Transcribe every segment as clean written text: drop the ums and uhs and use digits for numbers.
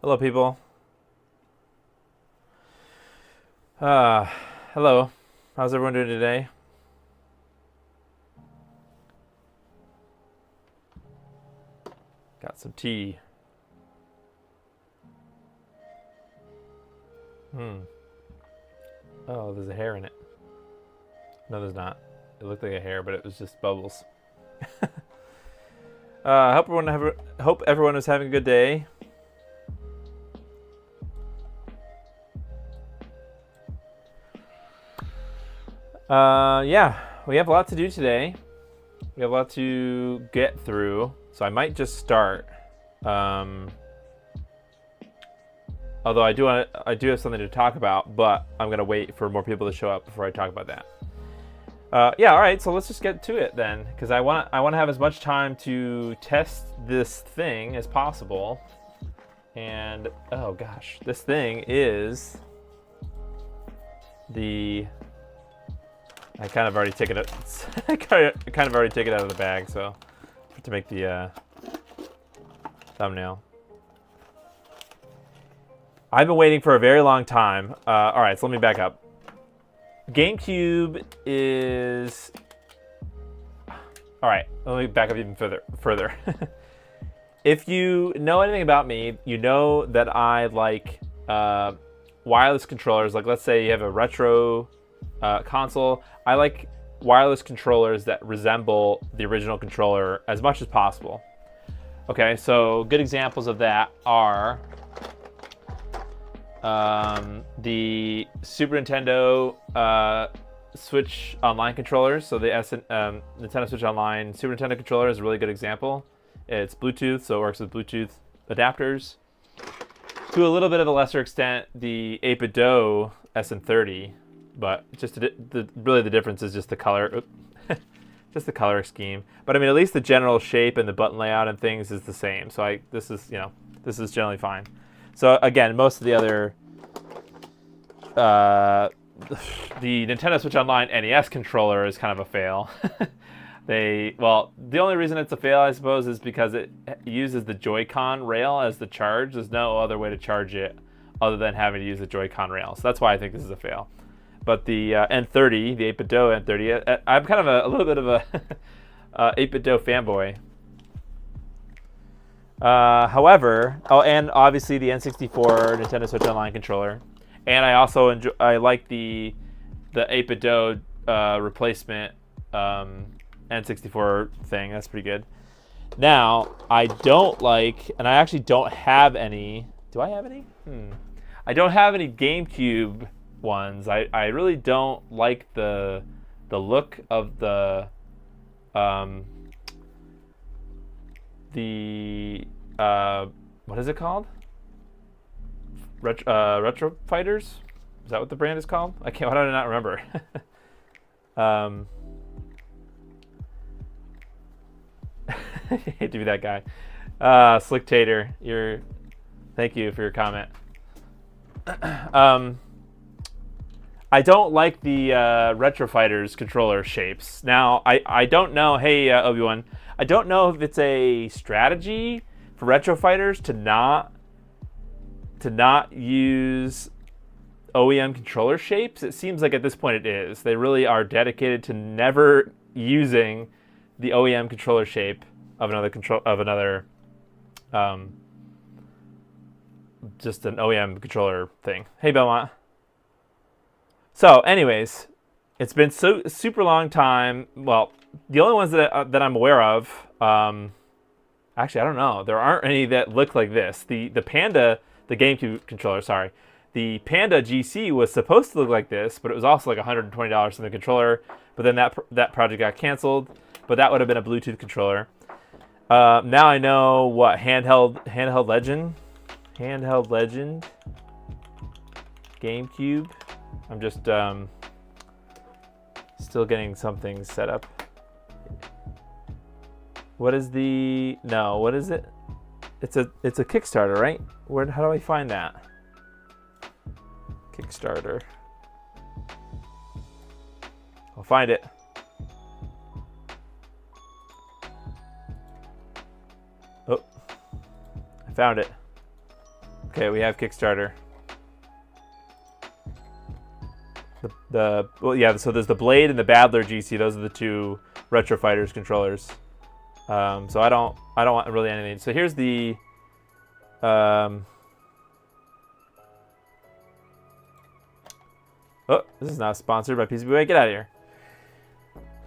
Hello, people. Uh, Hello. How's everyone doing today? Got some tea. Oh, there's a hair in it. No, there's not. It looked like a hair, but it was just bubbles. Hope everyone is having a good day. Yeah, we have a lot to do today. We have a lot to get through, so I might just start. Although I do have something to talk about, but I'm gonna wait for more people to show up before I talk about that. Yeah, all right. So let's just get to it then, because I want to have as much time to test this thing as possible. And oh gosh, this thing is the. I kind of already take it. I kind of already take it out of the bag, so to make the thumbnail. I've been waiting for a very long time. All right, so let me back up. GameCube is. All right, let me back up even further. If you know anything about me, you know that I like wireless controllers. Like, let's say you have a retro console. I like wireless controllers that resemble the original controller as much as possible. Okay, so good examples of that are the Super Nintendo Switch Online controllers. So the Nintendo Switch Online Super Nintendo controller is a really good example. It's Bluetooth, so it works with Bluetooth adapters. To a little bit of a lesser extent, the 8BitDo SN30. But just really the difference is just the color, just the color scheme. But I mean, at least the general shape and the button layout and things is the same. So this is generally fine. So again, most of the other, the Nintendo Switch Online NES controller is kind of a fail. The only reason it's a fail, I suppose, is because it uses the Joy-Con rail as the charge. There's no other way to charge it other than having to use the Joy-Con rail. So that's why I think this is a fail. But the N30, the 8BitDo N30, I'm kind of a little bit of a 8BitDo fanboy. However, and obviously the N64 Nintendo Switch Online controller, and I also I like the 8BitDo replacement N64 thing. That's pretty good. Now I don't like, and I actually don't have any. Do I have any? I don't have any GameCube ones. I really don't like the look of the what is it called? Retro Fighters? Is that what the brand is called? Why do I not remember? I hate to be that guy. Slick Tater, thank you for your comment. I don't like the Retro Fighters controller shapes. Now, I don't know, hey Obi-Wan, I don't know if it's a strategy for Retro Fighters to not use OEM controller shapes. It seems like at this point it is. They really are dedicated to never using the OEM controller shape of another just an OEM controller thing. Hey Belmont. So, anyways, it's been super long time. Well, the only ones that I'm aware of, actually, I don't know. There aren't any that look like this. The Panda, the GameCube controller, sorry. The Panda GC was supposed to look like this, but it was also like $120 for the controller. But then that project got canceled. But that would have been a Bluetooth controller. Now I know what handheld legend, GameCube. I'm just still getting something set up. What is what is it? It's a Kickstarter, right? How do I find that? Kickstarter. I'll find it. Oh, I found it. Okay, we have Kickstarter. Well, yeah. So there's the Blade and the Battler GC. Those are the two Retro Fighters controllers. So I don't want really anything. So here's the. Oh, this is not sponsored by PCBWay. Get out of here.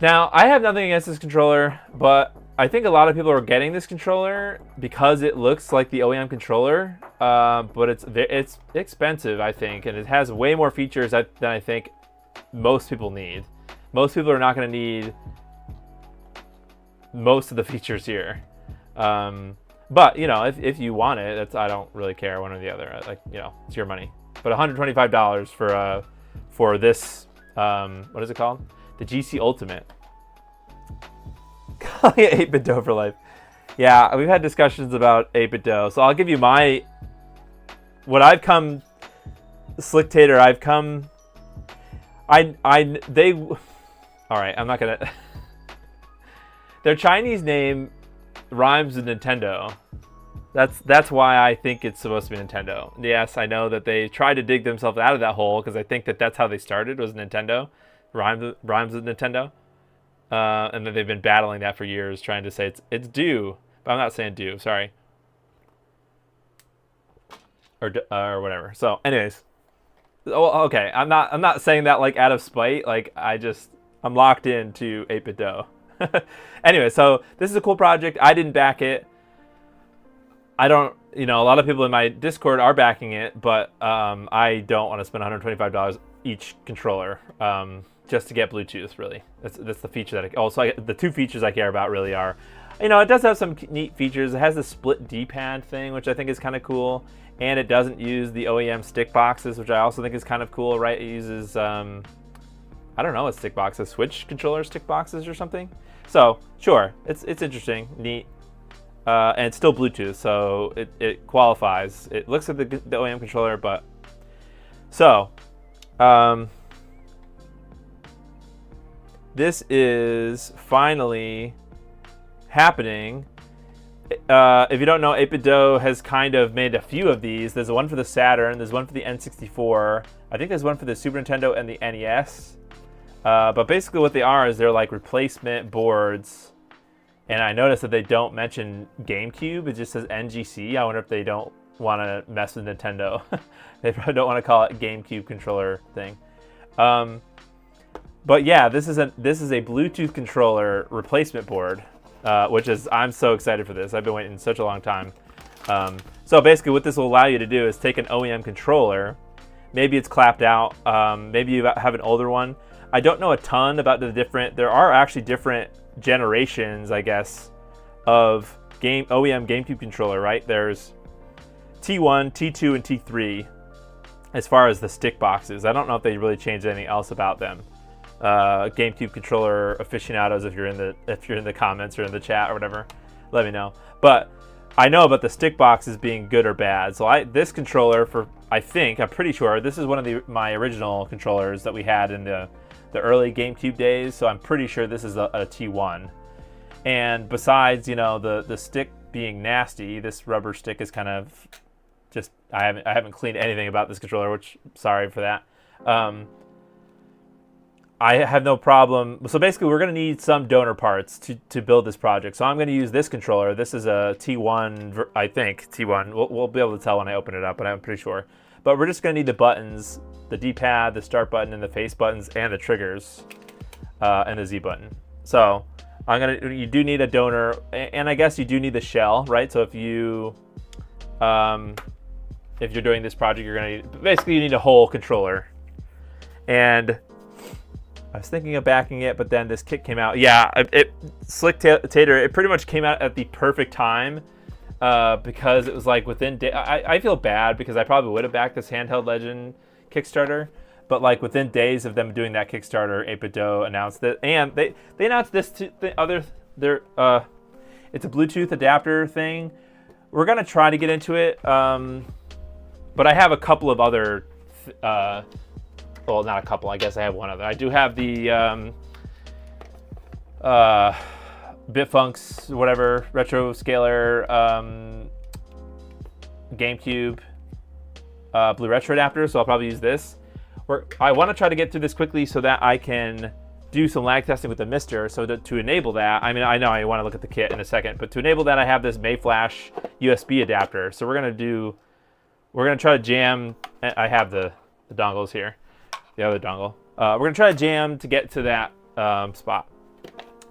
Now, I have nothing against this controller, but I think a lot of people are getting this controller because it looks like the OEM controller, but it's expensive, I think, and it has way more features than I think most people need. Most people are not going to need most of the features here. But, you know, if you want it, I don't really care one or the other. Like, you know, it's your money. But $125 for this, what is it called? The GC Ultimate. Calling it 8BitDo for life. Yeah, we've had discussions about 8BitDo. So I'll give you what I've come, Slicktater, all right, I'm not going to. Their Chinese name rhymes with Nintendo. That's why I think it's supposed to be Nintendo. Yes, I know that they tried to dig themselves out of that hole because I think that's how they started, was Nintendo. Rhymes with Nintendo. And then they've been battling that for years, trying to say it's do. But I'm not saying do, sorry. Or whatever. So anyways. Oh, okay. I'm not saying that like out of spite. Like I'm locked into 8BitDo. Anyway, so this is a cool project. I didn't back it. I don't, a lot of people in my Discord are backing it, but I don't want to spend $125 each controller just to get Bluetooth, really. That's the feature that the two features I care about really are, it does have some neat features. It has the split D-pad thing, which I think is kind of cool, and it doesn't use the OEM stick boxes, which I also think is kind of cool, right? It uses, I don't know what stick boxes, Switch controller stick boxes or something. So, sure, it's interesting, neat. And it's still Bluetooth, so it qualifies. It looks like the OEM controller, but so this is finally happening. If you don't know, 8BitDo has kind of made a few of these. There's one for the Saturn, there's one for the N64. I think there's one for the Super Nintendo and the NES. But basically what they are is they're like replacement boards. And I noticed that they don't mention GameCube. It just says NGC. I wonder if they don't want to mess with Nintendo. They probably don't want to call it GameCube controller thing. But yeah, this is a Bluetooth controller replacement board, which is, I'm so excited for this. I've been waiting such a long time. So basically what this will allow you to do is take an OEM controller. Maybe it's clapped out. Maybe you have an older one. I don't know a ton about there are actually different generations, I guess, of OEM GameCube controller, right? There's T1, T2, and T3 as far as the stick boxes. I don't know if they really changed anything else about them. GameCube controller aficionados, if you're in the comments or in the chat or whatever, let me know. But I know about the stick boxes being good or bad. So this controller I'm pretty sure this is one of my original controllers that we had in the early GameCube days, so I'm pretty sure this is a T1. And besides, the stick being nasty, this rubber stick is kind of just, I haven't cleaned anything about this controller, which, sorry for that. I have no problem. So basically, we're going to need some donor parts to build this project. So I'm going to use this controller. This is a T1, I think, T1. We'll be able to tell when I open it up, but I'm pretty sure. But we're just going to need the buttons, the D-pad, the start button, and the face buttons, and the triggers, and the Z button. So you do need a donor, and I guess you do need the shell, right? So if you're doing this project, you're going to basically you need a whole controller. And I was thinking of backing it, but then this kit came out. Yeah, Slicktater, it pretty much came out at the perfect time. Because it was like within I feel bad because I probably would have backed this Handheld Legend Kickstarter, but like within days of them doing that Kickstarter, 8BitDo announced it, and they announced this to the other it's a Bluetooth adapter thing. We're gonna try to get into it, but I have a couple of other well, not a couple, I guess I have one other. I do have the Bitfunks, whatever, retro scaler GameCube Blue Retro adapter, so I'll probably use this. I want to try to get through this quickly so that I can do some lag testing with the Mister. So to enable that, I mean, I know I want to look at the kit in a second, but to enable that, I have this Mayflash USB adapter. So we're gonna try to jam. I have the dongles here, the other dongle. We're gonna try to jam to get to that spot.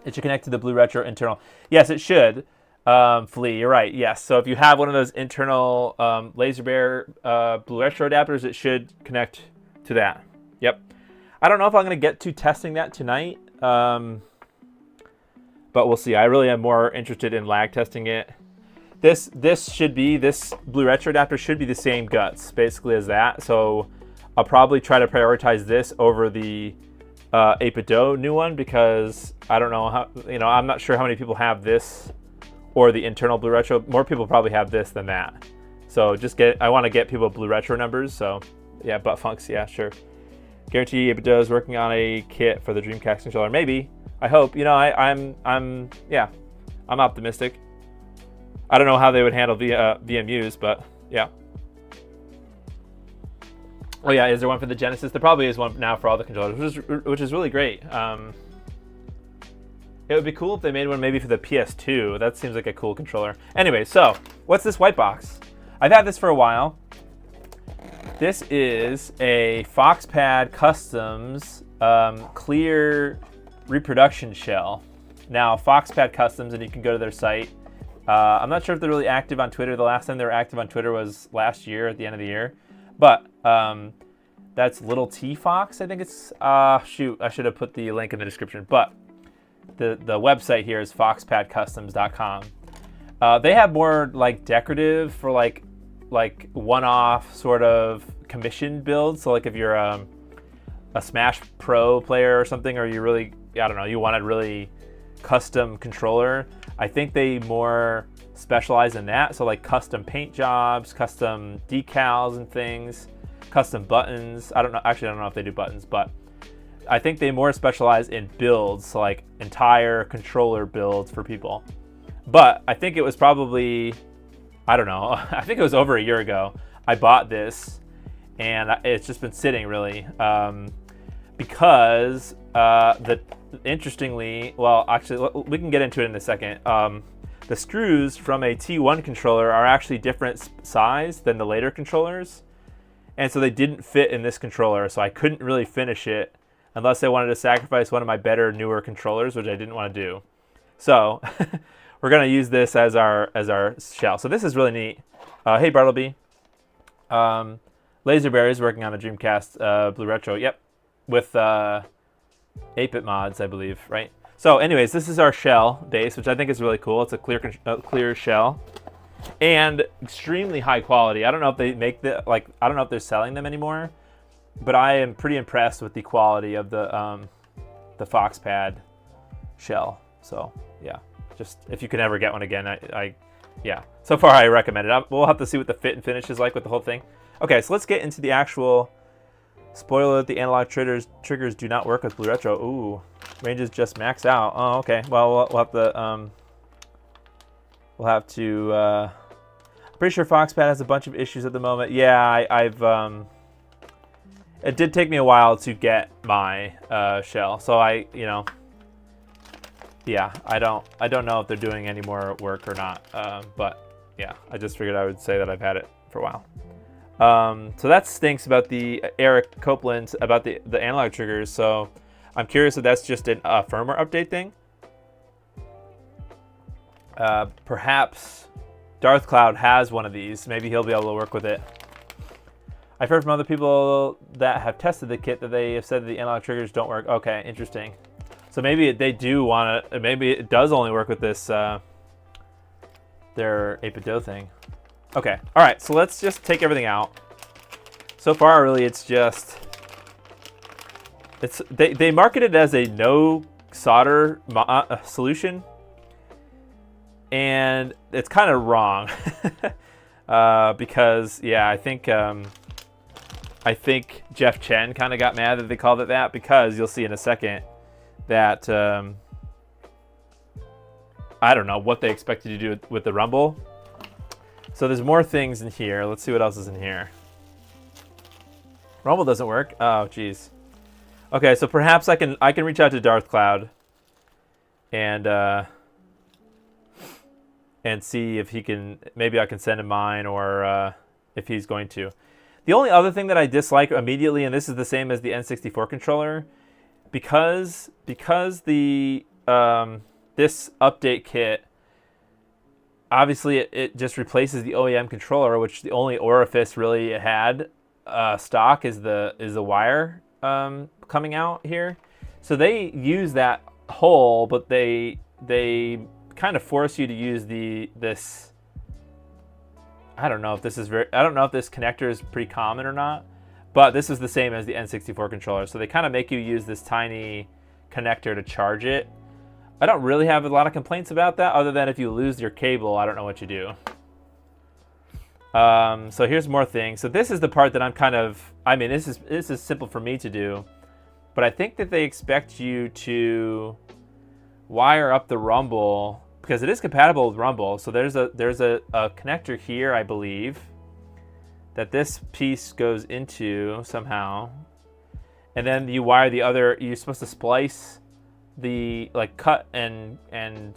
It should connect to the Blue Retro internal. Yes, it should. Flea, you're right. Yes. So if you have one of those internal Laserbear Blue Retro adapters, it should connect to that. Yep. I don't know if I'm going to get to testing that tonight, but we'll see. I really am more interested in lag testing it. This Blue Retro adapter should be the same guts basically as that. So I'll probably try to prioritize this over the 8BitDo new one because I don't know how, I'm not sure how many people have this or the internal Blue Retro. More people probably have this than that. So I want to get people Blue Retro numbers. So yeah, butt funks, yeah, sure. Guarantee 8BitDo is working on a kit for the Dreamcast controller. Maybe, I hope. I'm optimistic. I don't know how they would handle VMUs, but yeah. Oh yeah, is there one for the Genesis? There probably is one now for all the controllers, which is really great. It would be cool if they made one maybe for the PS2. That seems like a cool controller. Anyway, so what's this white box? I've had this for a while. This is a Foxpad Customs clear reproduction shell. Now, Foxpad Customs, and you can go to their site. I'm not sure if they're really active on Twitter. The last time they were active on Twitter was last year at the end of the year. But that's Little T Fox, I think it's. Shoot, I should have put the link in the description. But the website here is foxpadcustoms.com. They have more like decorative for like one-off sort of commission builds. So like if you're a Smash Pro player or something, or you really, I don't know, you want a really custom controller, I think they more specialize in that. So like custom paint jobs, custom decals and things, custom buttons. I don't know if they do buttons, but I think they more specialize in builds, so like entire controller builds for people. But I think it was probably, I don't know, I think it was over a year ago I bought this, and it's just been sitting really because interestingly, well, actually we can get into it in a second. The screws from a T1 controller are actually different size than the later controllers, and so they didn't fit in this controller, so I couldn't really finish it unless I wanted to sacrifice one of my better, newer controllers, which I didn't want to do. So we're gonna use this as our shell. So this is really neat. Hey Bartleby, Laserbear is working on a Dreamcast Blue Retro. Yep, with 8-bit mods, I believe, right? So, anyways, this is our shell base, which I think is really cool. It's a clear shell, and extremely high quality. I don't know if they make I don't know if they're selling them anymore, but I am pretty impressed with the quality of the Foxpad shell. So yeah, just if you can ever get one again, yeah. So far I recommend it. We'll have to see what the fit and finish is like with the whole thing. Okay, so let's get into the actual spoiler alert. The analog triggers do not work with Blue Retro. Ooh, ranges just max out. Oh, okay. Well, we'll have to. I'm pretty sure Foxpad has a bunch of issues at the moment. Yeah, I've. It did take me a while to get my shell, so yeah, I don't know if they're doing any more work or not. But yeah, I just figured I would say that I've had it for a while. So that stinks about the Eric Copeland about the analog triggers. So I'm curious if that's just a firmware update thing. Perhaps Darth Cloud has one of these. Maybe he'll be able to work with it. I've heard from other people that have tested the kit that they have said that the analog triggers don't work. Okay, interesting. So maybe they do want to. Maybe it does only work with this their 8BitDo thing. Okay, all right. So let's just take everything out. So far, really, it's they market it as a no solder solution, and it's kind of wrong because yeah, I think Jeff Chen kind of got mad that they called it that, because you'll see in a second that I don't know what they expected to do with the Rumble. So there's more things in here. Let's see what else is in here. Rumble doesn't work. Oh, jeez. Okay, so perhaps I can reach out to Darth Cloud and see if he can. Maybe I can send him mine, or if he's going to. The only other thing that I dislike immediately, and this is the same as the N64 controller, because the this update kit, obviously it just replaces the OEM controller, which the only orifice really it had stock is the wire coming out here. So they use that hole, but they kind of force you to use this. I don't know if this connector is pretty common or not, but this is the same as the N64 controller. So they kind of make you use this tiny connector to charge it. I don't really have a lot of complaints about that, other than if you lose your cable, I don't know what you do. So here's more things. So this is the part that I'm kind of, I mean, this is simple for me to do, but I think that they expect you to wire up the Rumble, because it is compatible with Rumble. So there's a connector here, I believe, that this piece goes into somehow, and then you wire the other. You're supposed to splice the, like, cut and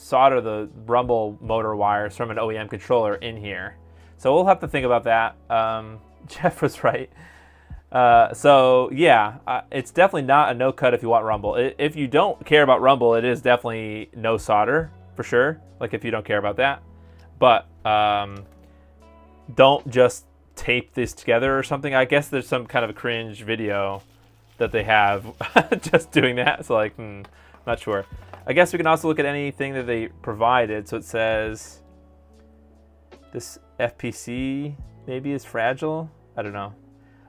solder the Rumble motor wires from an OEM controller in here. So we'll have to think about that. Jeff was right. So yeah, it's definitely not a no cut if you want Rumble. If you don't care about Rumble, it is definitely no solder for sure. Like, if you don't care about that, but don't just tape this together or something. I guess there's some kind of a cringe video that they have just doing that. So, like, not sure. I guess we can also look at anything that they provided. So it says this FPC maybe is fragile. I don't know.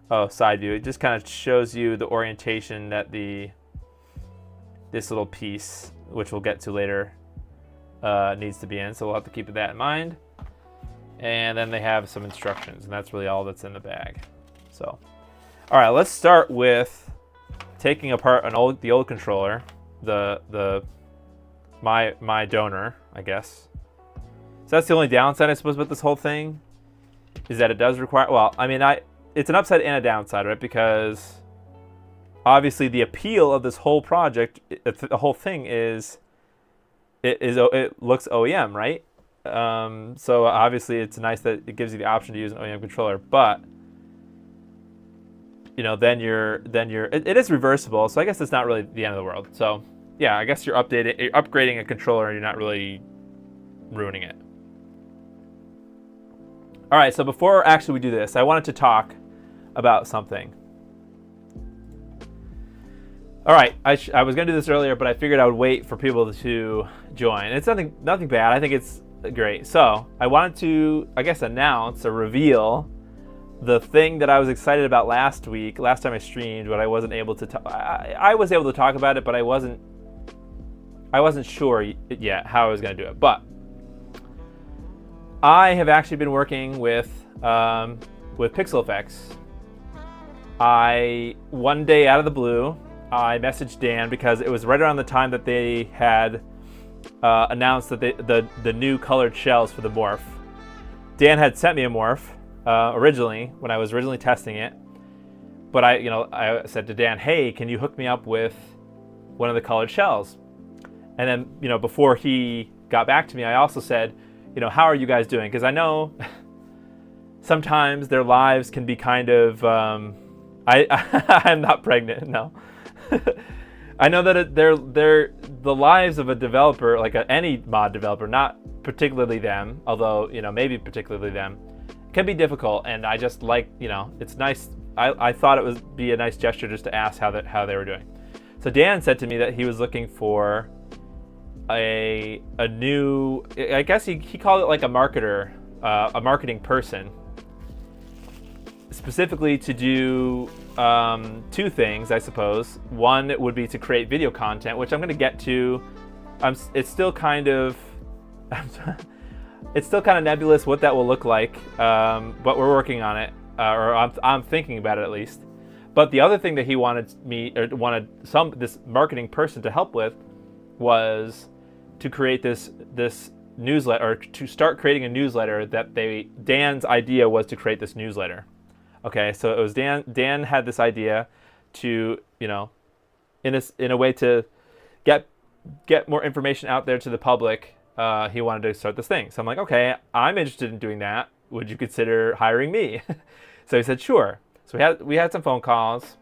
Oh, side view. It just kind of shows you the orientation that this little piece, which we'll get to later, needs to be in. So we'll have to keep that in mind. And then they have some instructions, and that's really all that's in the bag. So, all right, let's start with taking apart the old controller, my donor, I guess. So that's the only downside, I suppose, about this whole thing, is that it does require. Well, I mean, it's an upside and a downside, right? Because obviously the appeal of this whole project, the whole thing is it looks OEM, right? So obviously it's nice that it gives you the option to use an OEM controller, but then it is reversible, so I guess it's not really the end of the world. So yeah, I guess you're upgrading a controller and you're not really ruining it. All right, so before actually we do this, I wanted to talk about something. All right, I was gonna do this earlier, but I figured I would wait for people to join. It's nothing bad. I think it's great. So I wanted to, I guess, announce or reveal the thing that I was excited about last time I streamed, but I wasn't able to. I was able to talk about it, but I wasn't sure yet how I was gonna do it. But I have actually been working with Pixel Effects. One day out of the blue, I messaged Dan because it was right around the time that they had announced that the new colored shells for the morph. Dan had sent me a morph originally when I was originally testing it, but I said to Dan, "Hey, can you hook me up with one of the colored shells?" And then before he got back to me, I also said, "How are you guys doing?" Because I know sometimes their lives can be kind of. I'm not pregnant, no. I know that the lives of a developer, like any mod developer, not particularly them, although maybe particularly them, can be difficult. And I just like it's nice. I thought it would be a nice gesture just to ask how they were doing. So Dan said to me that he was looking for a new, I guess he called it like a marketer, a marketing person, specifically to do two things, I suppose. One would be to create video content, which I'm going to get to. It's still kind of nebulous what that will look like, but we're working on it, or I'm thinking about it at least. But the other thing that he wanted this marketing person to help with was to create this newsletter, or to start creating a newsletter. Dan's idea was to create this newsletter Okay, so it was Dan. Dan had this idea to, in a way to get more information out there to the public. He wanted to start this thing. So I'm like, okay, I'm interested in doing that. Would you consider hiring me? So he said, sure. So we had some phone calls,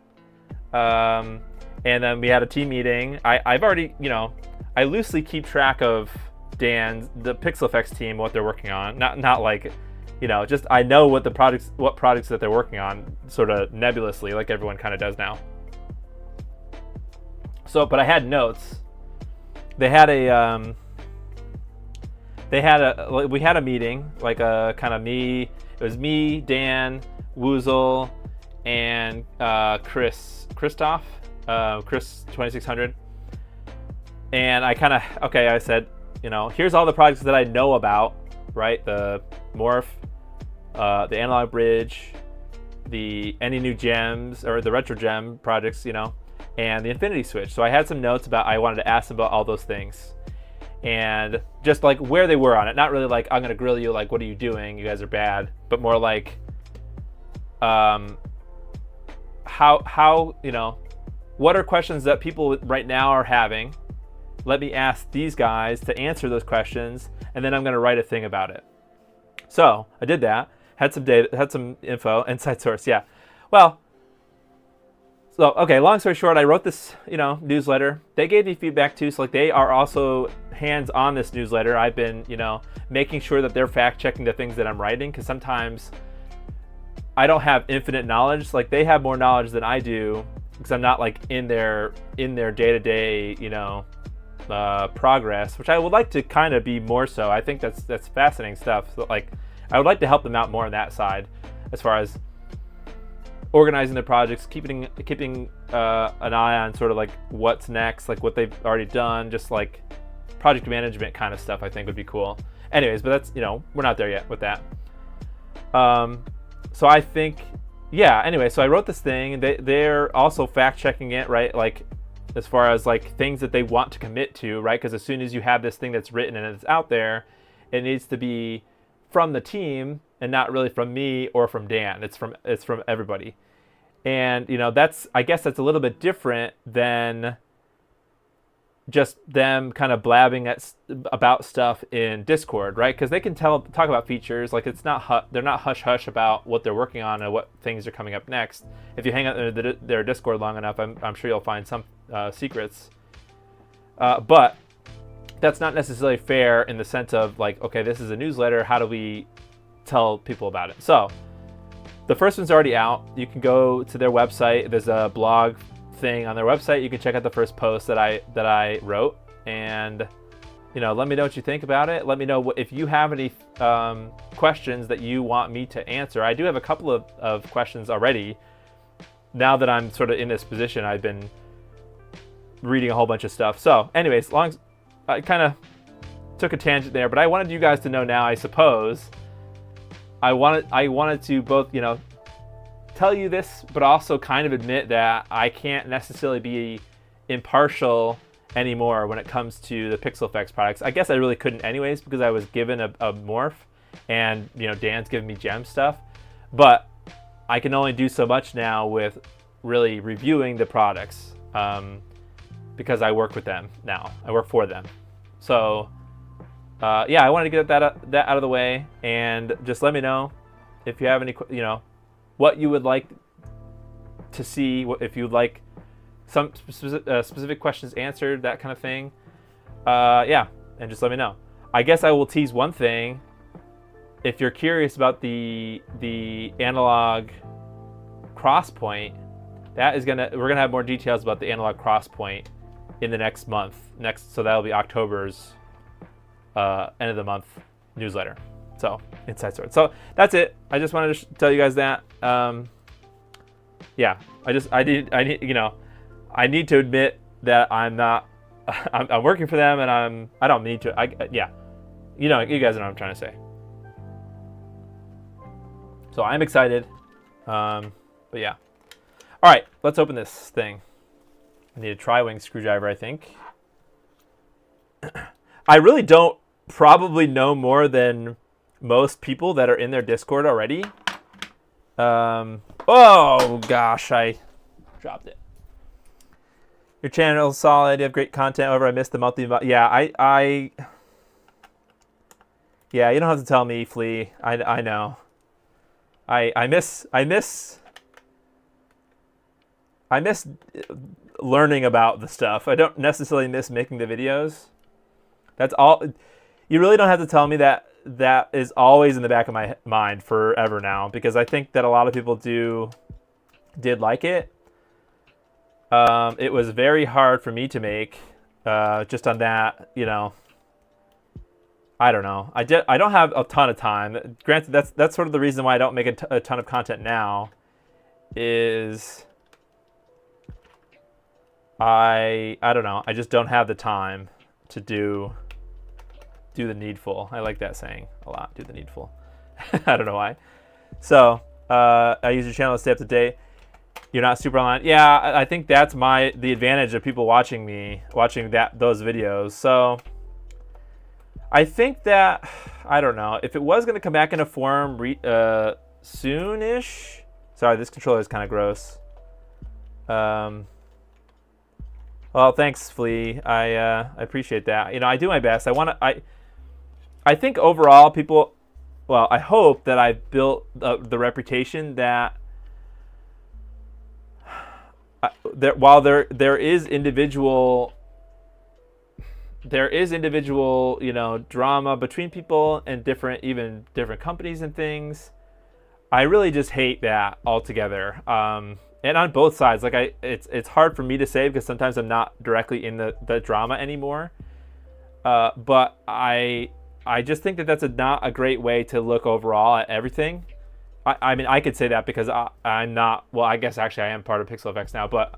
and then we had a team meeting. I've already, I loosely keep track of the Pixel Effects team, what they're working on. Not like, just I know what products that they're working on, sort of nebulously, like everyone kind of does now. So, but I had notes. We had a meeting, like a kind of me. It was me, Dan, Woozle, and Chris 2600. And I said, here's all the projects that I know about, right? The Morph, the Analog Bridge, any new gems or the Retro Gem projects, and the Infinity Switch. So I had some notes I wanted to ask them about all those things. And just like where they were on it. Not really like, I'm going to grill you, like, what are you doing? You guys are bad. But more like, how what are questions that people right now are having? Let me ask these guys to answer those questions, and then I'm going to write a thing about it. So I did that. Had some data, had some info, inside source. Yeah. Well, so, okay, long story short, I wrote this, newsletter. They gave me feedback too, so like they are also hands on this newsletter. I've been, making sure that they're fact checking the things that I'm writing, because sometimes I don't have infinite knowledge. Like they have more knowledge than I do, because I'm not like in their day-to-day, progress, which I would like to kind of be more so. I think that's fascinating stuff. So like I would like to help them out more on that side, as far as organizing the projects, keeping an eye on sort of like what's next, like what they've already done, just like project management kind of stuff. I think would be cool. Anyways, but that's we're not there yet with that. So I think, yeah. Anyway, so I wrote this thing, and they're also fact checking it, right? Like as far as like things that they want to commit to, right? Because as soon as you have this thing that's written and it's out there, it needs to be from the team and not really from me or from Dan. It's from everybody. And I guess that's a little bit different than just them kind of blabbing about stuff in Discord, right? Because they can talk about features. Like they're not hush hush about what they're working on and what things are coming up next. If you hang out their Discord long enough, I'm sure you'll find some secrets. But that's not necessarily fair in the sense of like, okay, this is a newsletter. How do we tell people about it? So the first one's already out. You can go to their website. There's a blog thing on their website. You can check out the first post that I wrote, and let me know what you think about it. Let me know if you have any questions that you want me to answer. I do have a couple of questions already. Now that I'm sort of in this position, I've been reading a whole bunch of stuff. So anyways, I kind of took a tangent there, but I wanted you guys to know now, I suppose. I wanted to both, tell you this, but also kind of admit that I can't necessarily be impartial anymore when it comes to the Pixel Effects products. I guess I really couldn't anyways, because I was given a morph, and Dan's giving me gem stuff. But I can only do so much now with really reviewing the products, because I work with them now. I work for them. So yeah, I wanted to get that out of the way, and just let me know if you have any, what you would like to see, if you'd like some specific questions answered, that kind of thing. Yeah, and just let me know. I guess I will tease one thing. If you're curious about the analog crosspoint, we're gonna have more details about the analog crosspoint in the next month. So that'll be October's end of the month newsletter. So inside source. So that's it. I just wanted to tell you guys that. Yeah, I need to admit that I'm not. I'm working for them, and I don't need to. Yeah, you guys know what I'm trying to say. So I'm excited. But yeah. All right, let's open this thing. I need a tri-wing screwdriver, I think. I really don't probably know more than most people that are in their Discord already. Oh gosh, I dropped it. Your channel's solid. You have great content. However, I missed the monthly. Yeah, yeah, you don't have to tell me, Flea. I know. I miss learning about the stuff. I don't necessarily miss making the videos. That's all. You really don't have to tell me that. That is always in the back of my mind forever now, because I think that a lot of people did like it. It was very hard for me to make, just on that, you know. I don't know. I don't have a ton of time. Granted, that's sort of the reason why I don't make a ton of content now. Is I don't know. I just don't have the time to do the needful. I like that saying a lot. Do the needful. I don't know why. So I use your channel to stay up to date. You're not super online. Yeah, I think that's the advantage of people watching those videos. So I think that, I don't know, if it was going to come back in a form soon-ish. Sorry, this controller is kind of gross. Well, thanks, Flea. I appreciate that. You know, I do my best. I think overall people, well, I hope that I've built the reputation that while there is individual, you know, drama between people and even different companies and things, I really just hate that altogether. And on both sides, like it's hard for me to say because sometimes I'm not directly in the drama anymore. But I just think that that's not a great way to look overall at everything. I mean, I could say that because I'm not, well, I guess actually I am part of PixelFX now, but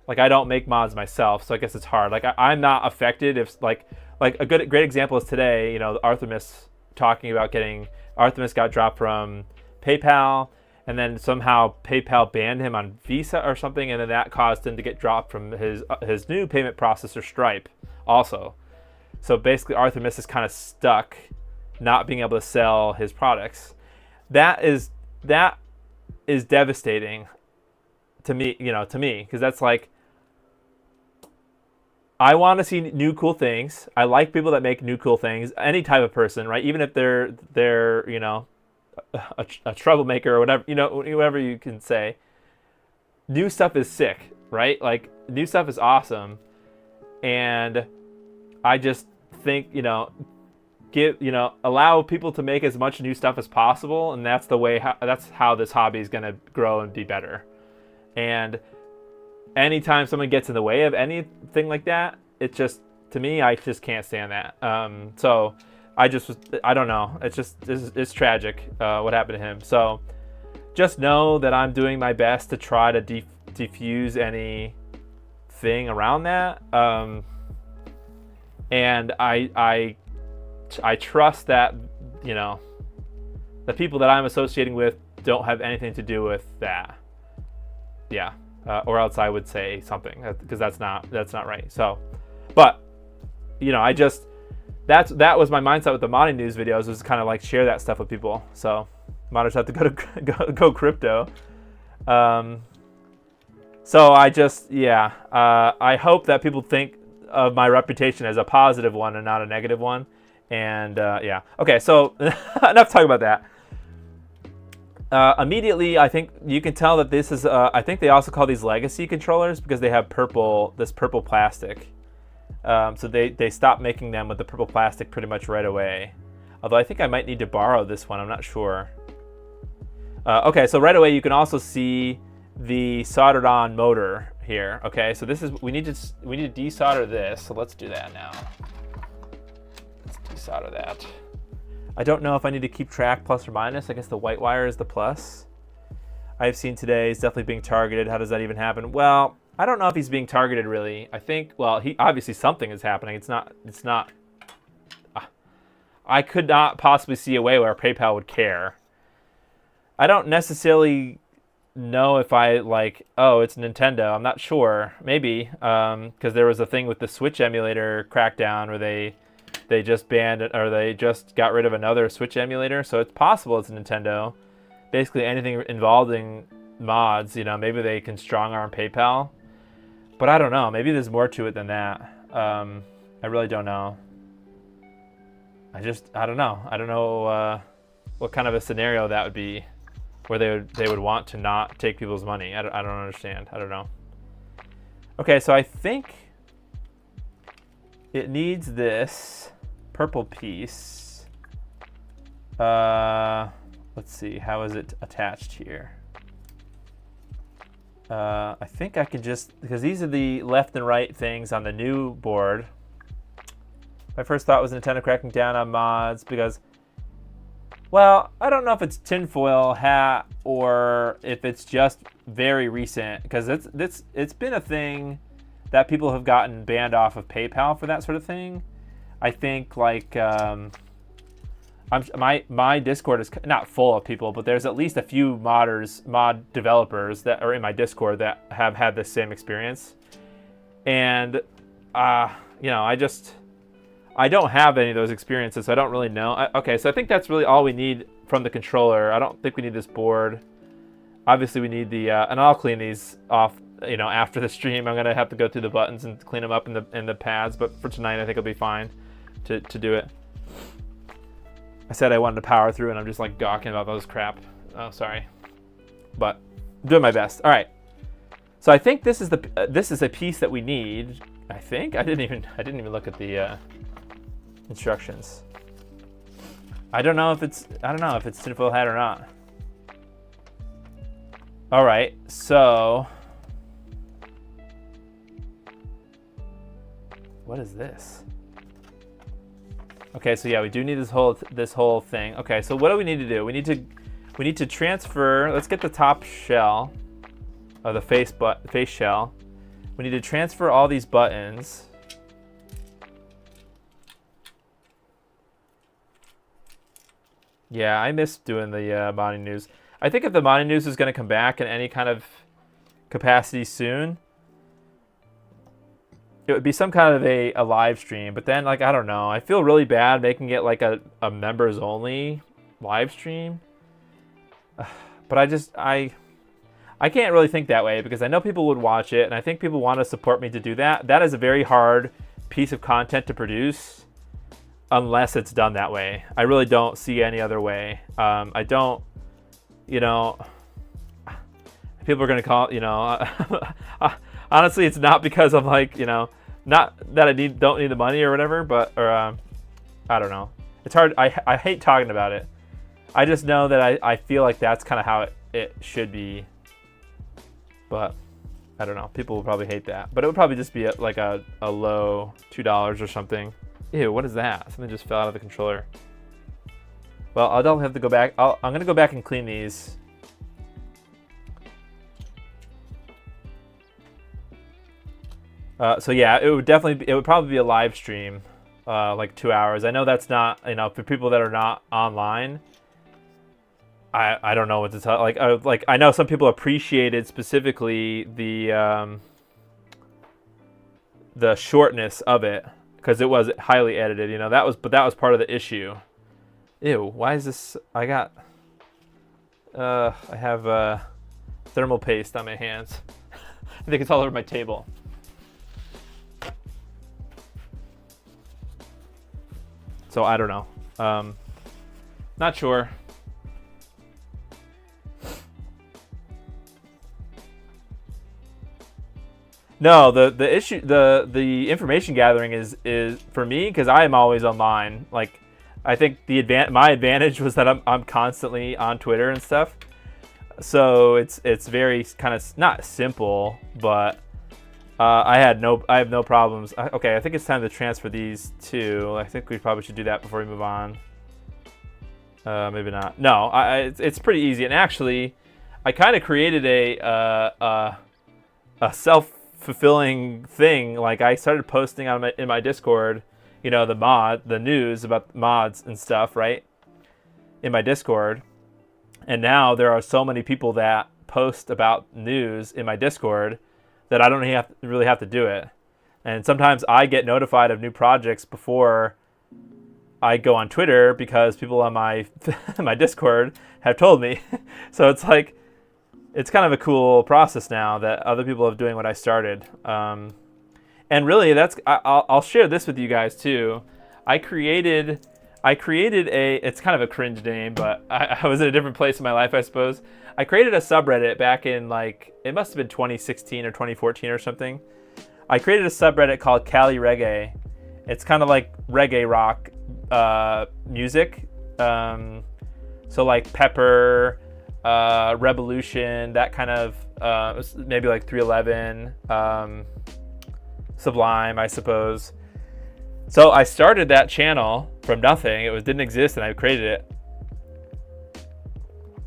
like I don't make mods myself, so I guess it's hard. Like I'm not affected if like a great example is today, you know, Artemis talking about Artemis got dropped from PayPal, and then somehow PayPal banned him on Visa or something, and then that caused him to get dropped from his new payment processor Stripe also. So basically Artemis is kind of stuck not being able to sell his products. That is devastating to me, you know, because that's like, I want to see new cool things. I like people that make new cool things, any type of person, right? Even if they're you know, a troublemaker or whatever, you know, whatever you can say. New stuff is sick, right? Like new stuff is awesome. And I just think, you know, allow people to make as much new stuff as possible, and that's that's how this hobby is going to grow and be better. And anytime someone gets in the way of anything like that, it just, to me, I just can't stand that. So I don't know. It's tragic what happened to him. So just know that I'm doing my best to try to diffuse anything around that. And I trust that, you know, the people that I'm associating with don't have anything to do with that. Yeah. Or else I would say something, because that's not right. So, but, you know, that was my mindset with the modding news videos, was kind of like share that stuff with people. So modders have to go crypto. So I hope that people think of my reputation as a positive one and not a negative one. And yeah, okay, so enough talking about that. Immediately, I think you can tell that this is, I think they also call these legacy controllers because they have this purple plastic. So they stopped making them with the purple plastic pretty much right away. Although I think I might need to borrow this one, I'm not sure. Okay, so right away you can also see the soldered on motor here. Okay, so this is, we need to desolder this, so let's do that now. Let's desolder that. I don't know if I need to keep track plus or minus. I guess the white wire is the plus. I've seen today is definitely being targeted. How does that even happen? Well, I don't know if he's being targeted really. I think, well, he obviously something is happening. It's not. I could not possibly see a way where PayPal would care. I don't necessarily know if I like, oh, it's Nintendo. I'm not sure. Maybe, because there was a thing with the Switch emulator crackdown where they just banned it, or they just got rid of another Switch emulator. So it's possible it's Nintendo. basically anything involving mods, you know, maybe they can strong arm PayPal. But I don't know. Maybe there's more to it than that. I really don't know. I don't know. I don't know what kind of a scenario that would be where they would want to not take people's money. I don't understand. I don't know. Okay, so I think it needs this purple piece. Let's see. How is it attached here? I think I could just, because these are the left and right things on the new board. My first thought was Nintendo cracking down on mods because, well, I don't know if it's tinfoil hat or if it's just very recent, because it's been a thing that people have gotten banned off of PayPal for that sort of thing. I think like my Discord is not full of people, but there's at least a few mod developers that are in my Discord that have had this same experience. And you know, I don't have any of those experiences, so I don't really know. Okay, so I think that's really all we need from the controller. I don't think we need this board. Obviously, we need the and I'll clean these off. You know, after the stream, I'm gonna have to go through the buttons and clean them up in the pads. But for tonight, I think it'll be fine to do it. I said I wanted to power through, and I'm just like gawking about those crap. Oh, sorry, but I'm doing my best. All right. So I think this is a piece that we need. I think I didn't even look at the instructions. I don't know if it's tinfoil hat or not. All right, so what is this? Okay, so yeah, we do need this whole thing. Okay, so what do we need to do? We need to transfer. Let's get the top shell of the face shell. We need to transfer all these buttons. Yeah, I missed doing the modding news. I think if the modding news is going to come back in any kind of capacity soon, it would be some kind of a live stream. But then, like, I don't know. I feel really bad making it like a members only live stream. But I can't really think that way because I know people would watch it, and I think people want to support me to do that. That is a very hard piece of content to produce unless it's done that way. I really don't see any other way. I don't, you know, people are going to call, you know, honestly, it's not because I'm like, you know, not that I don't need the money or whatever, but, I don't know. It's hard. I hate talking about it. I just know that I feel like that's kind of how it should be. But I don't know. People will probably hate that. But it would probably just be like a low $2 or something. Ew, what is that? Something just fell out of the controller. Well, I'll definitely have to go back. I'm going to go back and clean these. So yeah, it would probably be a live stream, like 2 hours. I know that's not, you know, for people that are not online. I don't know what to tell. Like I know some people appreciated specifically the shortness of it because it was highly edited. You know, that was part of the issue. Ew, why is this? I have thermal paste on my hands. I think it's all over my table. So I don't know. Not sure. No, the issue, the information gathering is for me because I am always online. Like, I think my advantage was that I'm constantly on Twitter and stuff. So it's very kind of not simple, but I have no problems. Okay, I think it's time to transfer these two. I think we probably should do that before we move on. Maybe not. No, it's pretty easy. And actually, I kind of created a self-fulfilling thing. Like, I started posting in my Discord, you know, the news about mods and stuff, right? In my Discord. And now there are so many people that post about news in my Discord that I don't really have to do it. And sometimes I get notified of new projects before I go on Twitter because people on my my Discord have told me. So it's like, it's kind of a cool process now that other people are doing what I started. And really, I'll share this with you guys too. I created it's kind of a cringe name, but I was in a different place in my life, I suppose. I created a subreddit back in, like, it must have been 2016 or 2014 or something. I created a subreddit called Cali Reggae. It's kind of like reggae rock music. So like Pepper, Revolution, that kind of, maybe like 311, Sublime, I suppose. So I started that channel from nothing. It didn't exist, and I created it.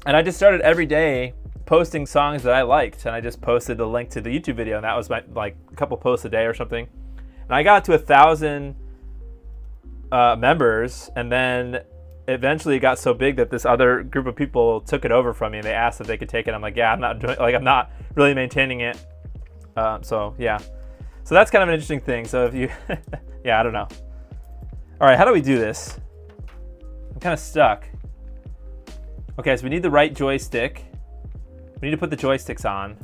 And I just started every day posting songs that I liked, and I just posted the link to the YouTube video, and that was my, like, a couple posts a day or something. And I got to 1,000 members, and then eventually it got so big that this other group of people took it over from me, and they asked if they could take it. I'm like, yeah, I'm not really maintaining it. So yeah. So that's kind of an interesting thing. So if you, yeah, I don't know. All right, how do we do this? I'm kind of stuck. Okay, so we need the right joystick. We need to put the joysticks on,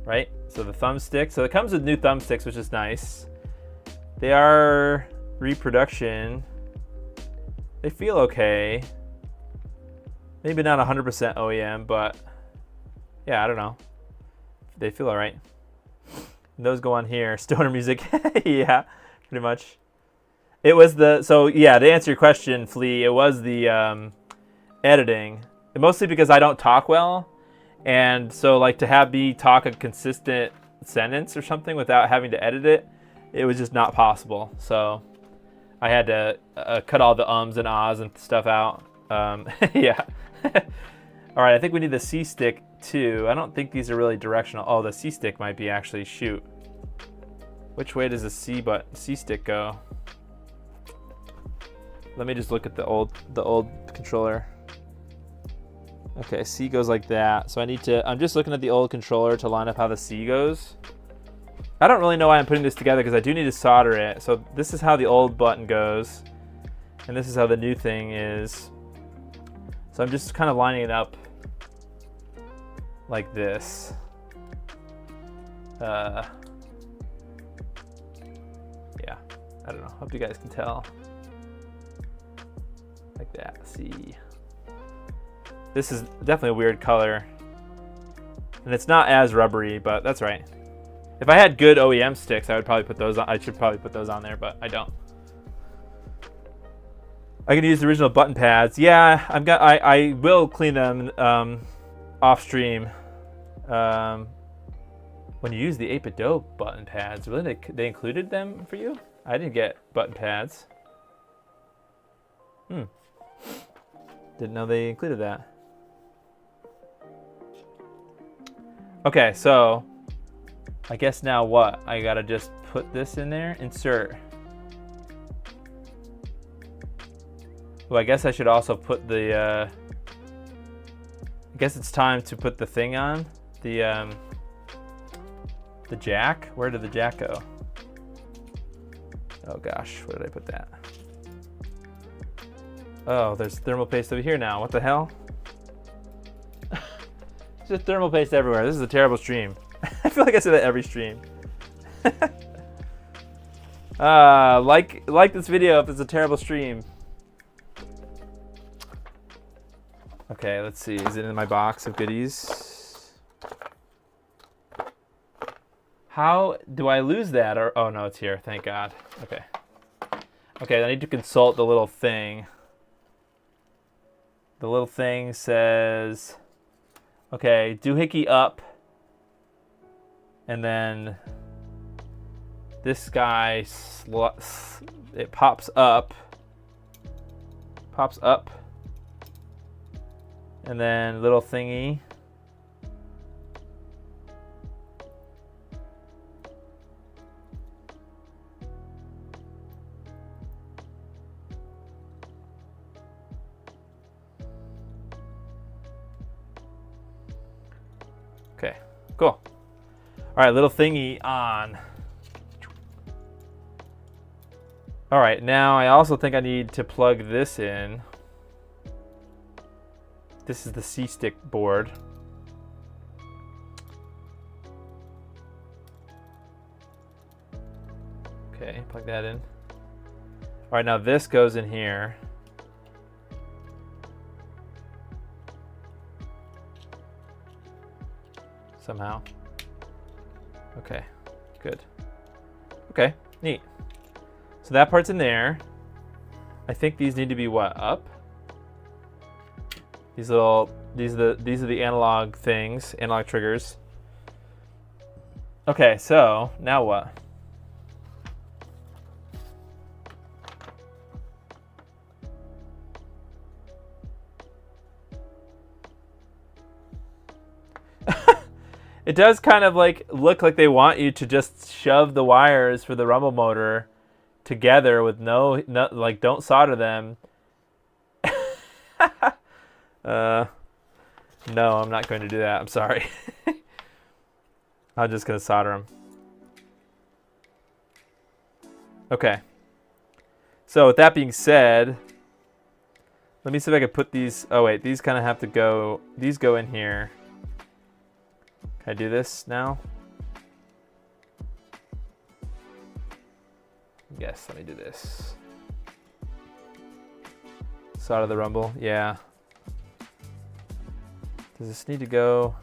right? So the thumbstick. So it comes with new thumbsticks, which is nice. They are reproduction. They feel okay. Maybe not 100% OEM, but yeah, I don't know. They feel all right. And those go on here. Stoner music. Yeah, pretty much. It was so yeah, to answer your question, Flea, it was the editing. Mostly because I don't talk well. And so, like, to have me talk a consistent sentence or something without having to edit it, it was just not possible. So I had to cut all the ums and ahs and stuff out. Yeah. All right, I think we need the C stick too. I don't think these are really directional. Oh, the C stick might be actually, shoot. Which way does the C stick go? Let me just look at the old controller. Okay, C goes like that. So I'm just looking at the old controller to line up how the C goes. I don't really know why I'm putting this together because I do need to solder it. So this is how the old button goes. And this is how the new thing is. So I'm just kind of lining it up like this. Yeah, I don't know. Hope you guys can tell. Like that, C. This is definitely a weird color. And it's not as rubbery, but that's right. If I had good OEM sticks, I would probably put those on. I should probably put those on there, but I don't. I can use the original button pads. Yeah, I will clean them off stream. When you use the 8BitDo button pads, really, they included them for you? I didn't get button pads. Didn't know they included that. Okay, so I guess now what? I gotta just put this in there, insert. Well, I guess I should also put the, I guess it's time to put the thing on, the jack. Where did the jack go? Oh gosh, where did I put that? Oh, there's thermal paste over here now. What the hell? There's just thermal paste everywhere. This is a terrible stream. I feel like I say that every stream. Like this video if it's a terrible stream. Okay, let's see. Is it in my box of goodies? How do I lose that? Or oh no, it's here. Thank God. Okay. Okay, I need to consult the little thing. The little thing says, okay, doohickey up. And then this guy, it pops up. Pops up. And then little thingy. Okay, cool. All right, little thingy on. All right, now I also think I need to plug this in. This is the C-stick board. Okay, plug that in. All right, now this goes in here. Somehow. Okay, good. Okay, neat. So that part's in there. I think these need to be what, up? These are the analog things, analog triggers. Okay, so now what? It does kind of like look like they want you to just shove the wires for the rumble motor together with no like don't solder them. No, I'm not going to do that. I'm sorry. I'm just going to solder them. Okay. So with that being said, let me see if I can put these. Oh wait, these kind of have to go. These go in here. Can I do this now? Yes, let me do this. Solder the rumble, yeah. Does this need to go?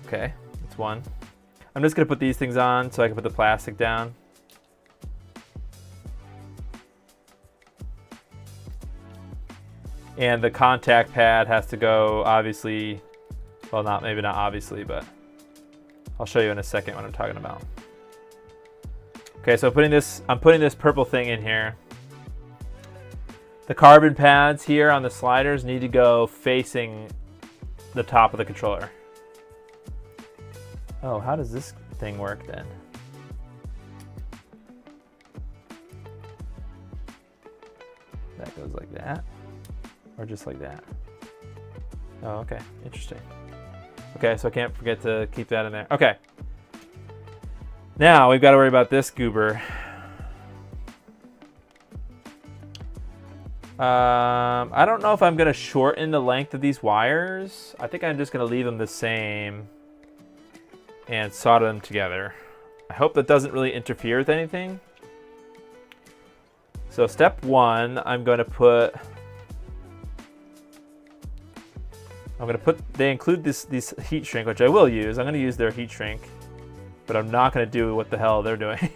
Okay, that's one. I'm just gonna put these things on so I can put the plastic down. And the contact pad has to go, obviously, well, maybe not obviously, but I'll show you in a second what I'm talking about. Okay, so I'm putting this purple thing in here. The carbon pads here on the sliders need to go facing the top of the controller. Oh, how does this thing work then? That goes like that. Or just like that? Oh, okay. Interesting. Okay, so I can't forget to keep that in there. Okay. Now we've got to worry about this goober. I don't know if I'm going to shorten the length of these wires. I think I'm just going to leave them the same and solder them together. I hope that doesn't really interfere with anything. So step one, I'm going to put... they include this heat shrink, which I will use. I'm going to use their heat shrink, but I'm not going to do what the hell they're doing.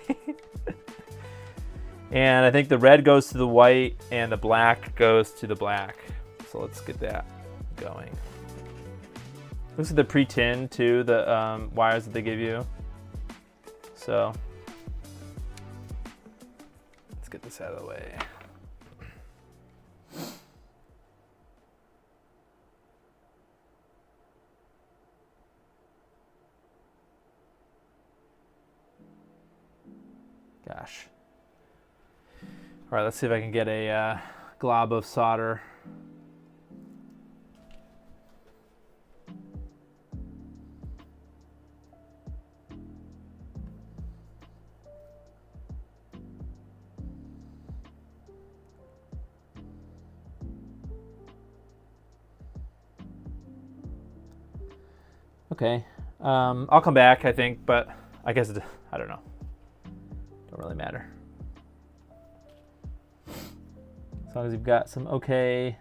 And I think the red goes to the white and the black goes to the black. So let's get that going. Looks like they're pre-tinned too, the wires that they give you. So let's get this out of the way. Gosh. All right, let's see if I can get a glob of solder. Okay, I'll come back, I think, but I guess, I don't know. Don't really matter. As long as you've got some okay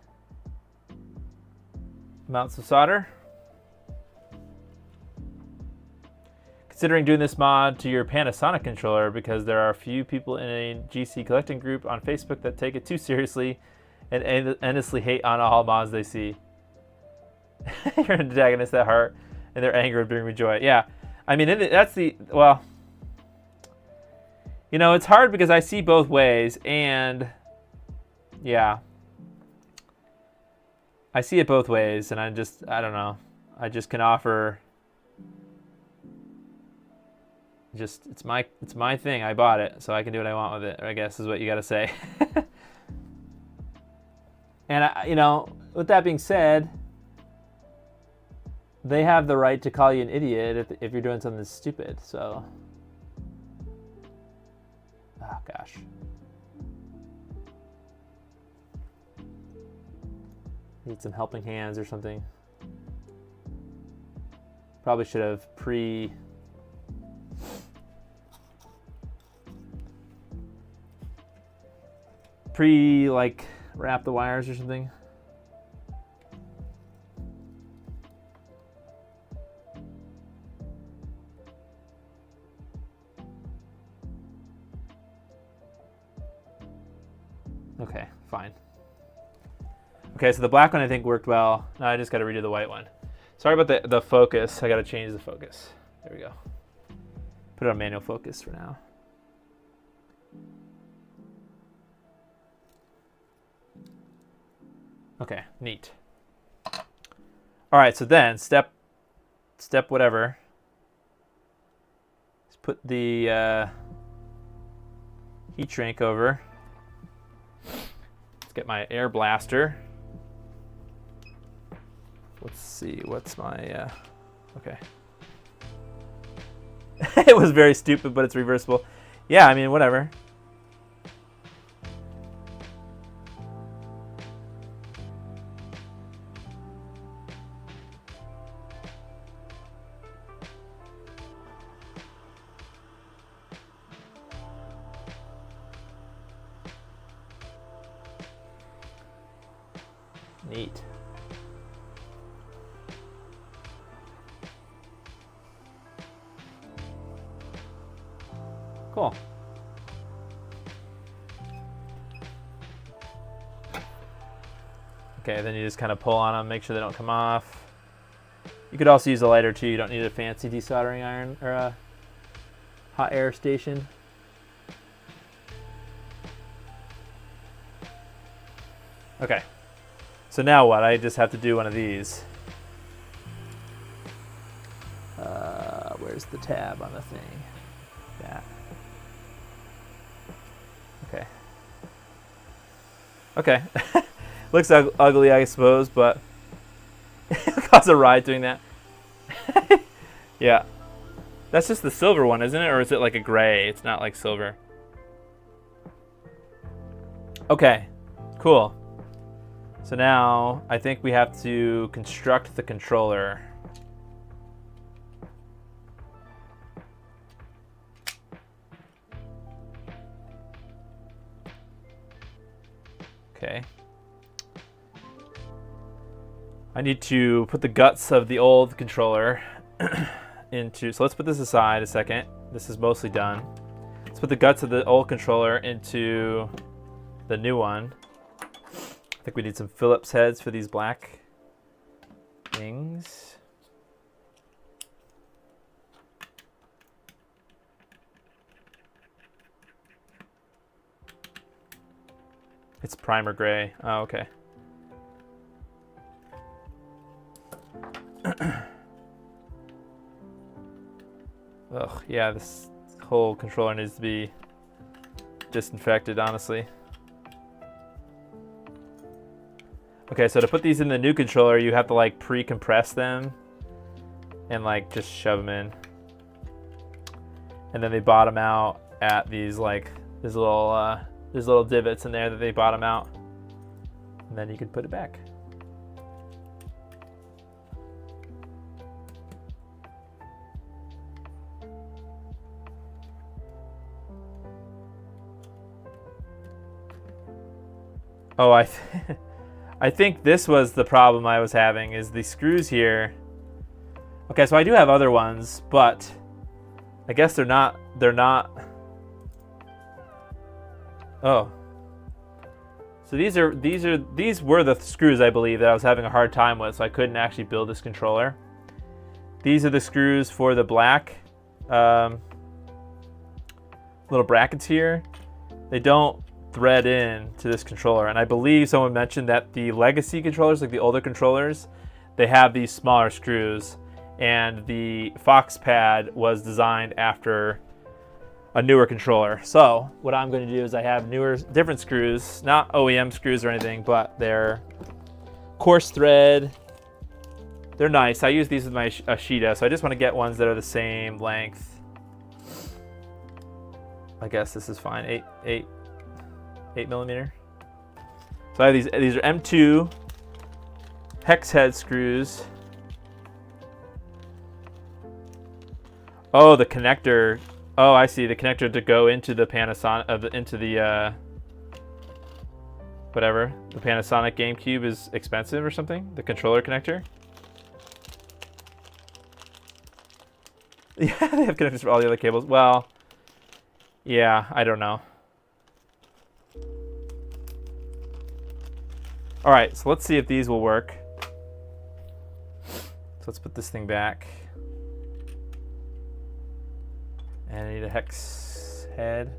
amounts of solder. Considering doing this mod to your Panasonic controller because there are a few people in a GC collecting group on Facebook that take it too seriously and endlessly hate on all mods they see. You're an antagonist at heart, and their anger would bring me joy. Yeah, I mean, that's the, well, you know, it's hard because I see both ways, and yeah, I see it both ways, and I don't know. I just can offer, it's my thing. I bought it, so I can do what I want with it, I guess is what you got to say. And you know, with that being said, they have the right to call you an idiot if you're doing something stupid. So, oh gosh. Need some helping hands or something. Probably should have like wrap the wires or something. Okay, fine. Okay, so the black one I think worked well. Now I just got to redo the white one. Sorry about the focus. I got to change the focus. There we go. Put it on manual focus for now. Okay, neat. All right, so then step whatever. Let's put the heat shrink over. Let's get my air blaster. Let's see, what's my, okay. It was very stupid, but it's reversible. Yeah, I mean, whatever. Neat. Cool. Okay, then you just kind of pull on them, make sure they don't come off. You could also use a lighter too. You don't need a fancy desoldering iron or a hot air station. Okay. So now what? I just have to do one of these. Where's the tab on the thing? That. Okay. Okay. Looks ugly, I suppose, but it'll cause a ride doing that. Yeah. That's just the silver one, isn't it? Or is it like a gray? It's not like silver. Okay. Cool. So now I think we have to construct the controller. Okay. I need to put the guts of the old controller into, so let's put this aside a second. This is mostly done. Let's put the guts of the old controller into the new one. I think we need some Phillips heads for these black things. It's primer gray. Oh, okay. Ugh, yeah, this whole controller needs to be disinfected, honestly. Okay, so to put these in the new controller, you have to like pre-compress them and like just shove them in. And then they bottom out at these like, there's little divots in there that they bottom out. And then you can put it back. Oh, I think this was the problem I was having, is the screws here. Okay, so I do have other ones, but I guess they're not. Oh. So these were the screws, I believe, that I was having a hard time with, so I couldn't actually build this controller. These are the screws for the black little brackets here. They don't thread in to this controller, and I believe someone mentioned that the legacy controllers, like the older controllers, they have these smaller screws, and the Fox pad was designed after a newer controller. So what I'm going to do is I have different screws, not OEM screws or anything, but they're coarse thread They're nice. I use these with my Ashita, so I just want to get ones that are the same length. I guess this is fine. 8 millimeter. So I have these are M2 hex head screws. Oh, the connector. Oh, I see. The connector to go into the Panasonic, into the whatever. The Panasonic GameCube is expensive or something. The controller connector. Yeah, they have connectors for all the other cables. Well, yeah, I don't know. All right, so let's see if these will work. So let's put this thing back. And I need a hex head.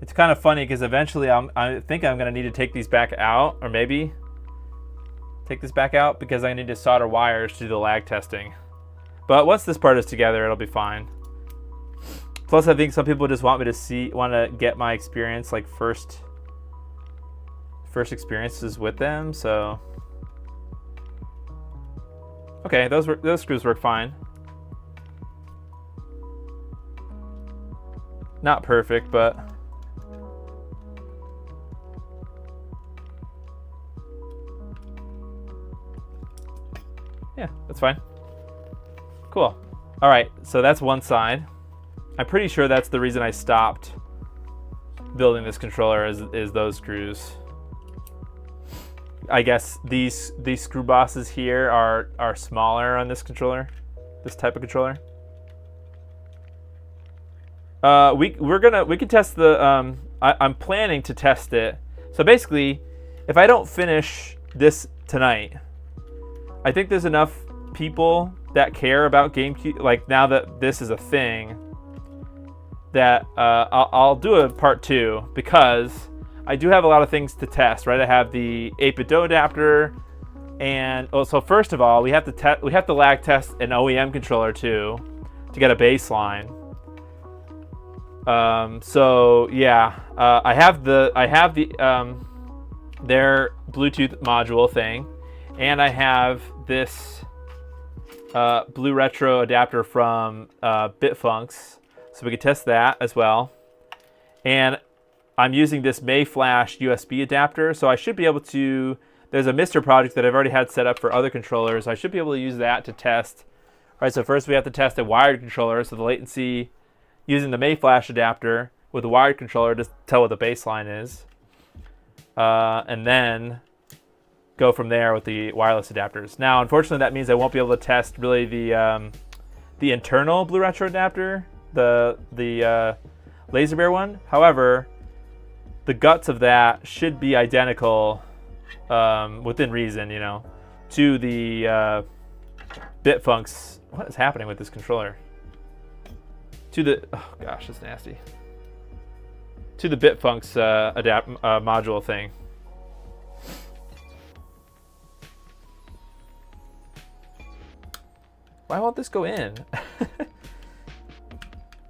It's kind of funny because eventually I think I'm gonna need to take these back out, or maybe take this back out because I need to solder wires to do the lag testing. But once this part is together, it'll be fine. Plus, I think some people just want me to want to get my experience, like first experiences with them. So, okay, those screws work fine. Not perfect, but yeah, that's fine. Cool. All right, so that's one side. I'm pretty sure that's the reason I stopped building this controller is those screws. I guess these screw bosses here are smaller on this controller, this type of controller. We can test the I'm planning to test it. So basically, if I don't finish this tonight, I think there's enough people that care about GameCube, like now that this is a thing, that I'll do a part 2 because I do have a lot of things to test, right? I have the 8BitDo adapter, and so first of all, we have to lag test an OEM controller too to get a baseline. So yeah, I have their Bluetooth module thing, and I have this blue retro adapter from Bitfunks, so we can test that as well. And I'm using this Mayflash USB adapter, so I should be able to. There's a Mister project that I've already had set up for other controllers. I should be able to use that to test. All right, so first we have to test a wired controller, so the latency using the Mayflash adapter with a wired controller to tell what the baseline is, and then go from there with the wireless adapters. Now, unfortunately, that means I won't be able to test really the internal Blue Retro adapter, the Laser Bear one. However, the guts of that should be identical within reason, you know, to the Bitfunks. What is happening with this controller? To the, oh gosh, that's nasty. To the Bitfunks module thing. Why won't this go in?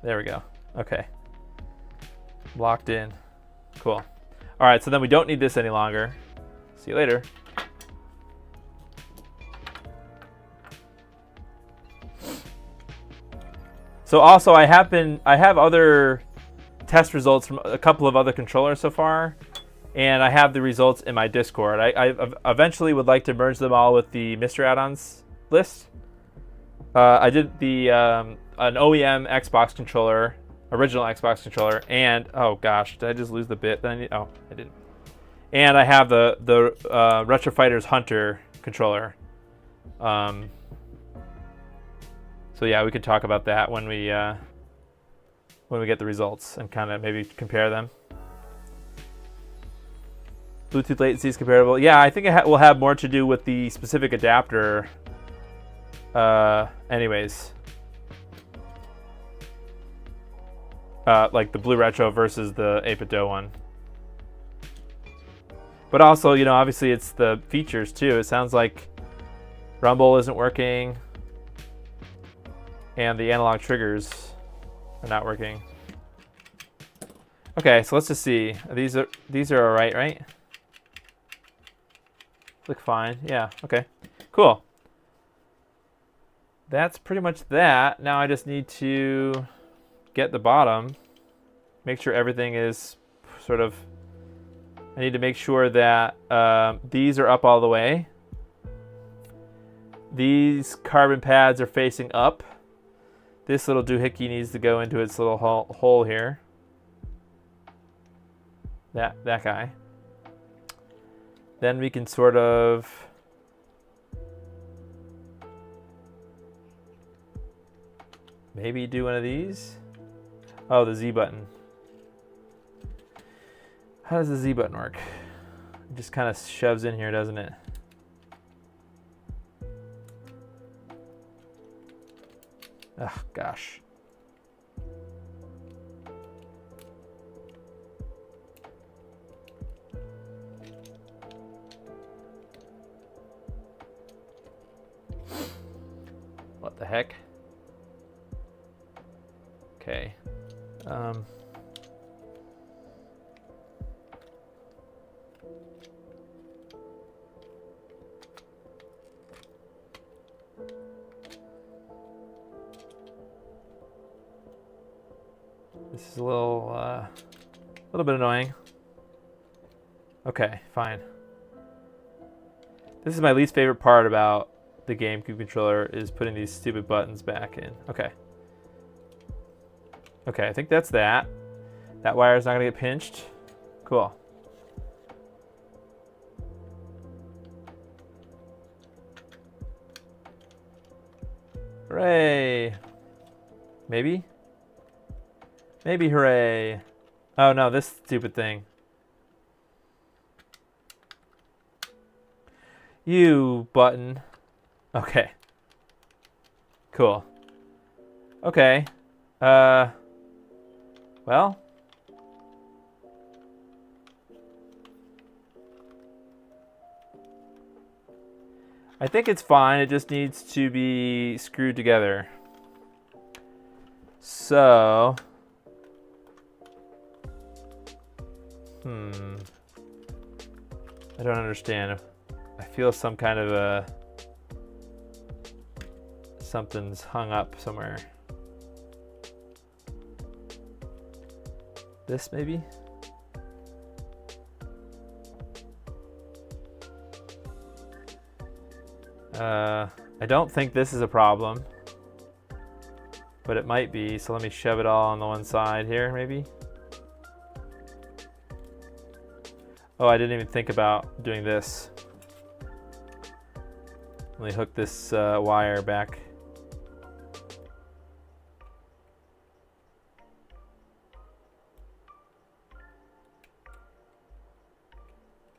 There we go. Okay. Locked in. Cool. All right, so then we don't need this any longer. See you later. So also I have other test results from a couple of other controllers so far, and I have the results in my Discord. I eventually would like to merge them all with the mystery add-ons list. I did an OEM Xbox controller, original Xbox controller, and oh gosh, did I just lose the bit that I need? Oh, I didn't. And I have the Retro Fighters Hunter controller. So yeah, we could talk about that when we get the results and kind of maybe compare them. Bluetooth latency is comparable. Yeah, I think it will have more to do with the specific adapter. Anyways, like the Blue Retro versus the 8BitDo one. But also, you know, obviously it's the features too. It sounds like rumble isn't working, and the analog triggers are not working. Okay, so let's just see. These are all right, right? Look fine. Yeah. Okay. Cool. that's pretty much that. Now I just need to get the bottom, make sure everything is sort of, I need to make sure that these are up all the way. These carbon pads are facing up. This little doohickey needs to go into its little hole here. That guy. Then we can sort of maybe do one of these. Oh, the Z button. How does the Z button work? It just kind of shoves in here, doesn't it? Oh, gosh. What the heck? Okay. This is a little bit annoying. Okay, fine. This is my least favorite part about the GameCube controller, is putting these stupid buttons back in. Okay. Okay, I think that's that. That wire is not gonna get pinched. Cool. Hooray! Maybe? Maybe hooray. Oh no, this stupid thing. You button. Okay. Cool. Okay. Well. I think it's fine. It just needs to be screwed together. So. I don't understand. I feel some kind of a something's hung up somewhere. This maybe? I don't think this is a problem, but it might be, so let me shove it all on the one side here maybe. Oh, I didn't even think about doing this. Let me hook this wire back.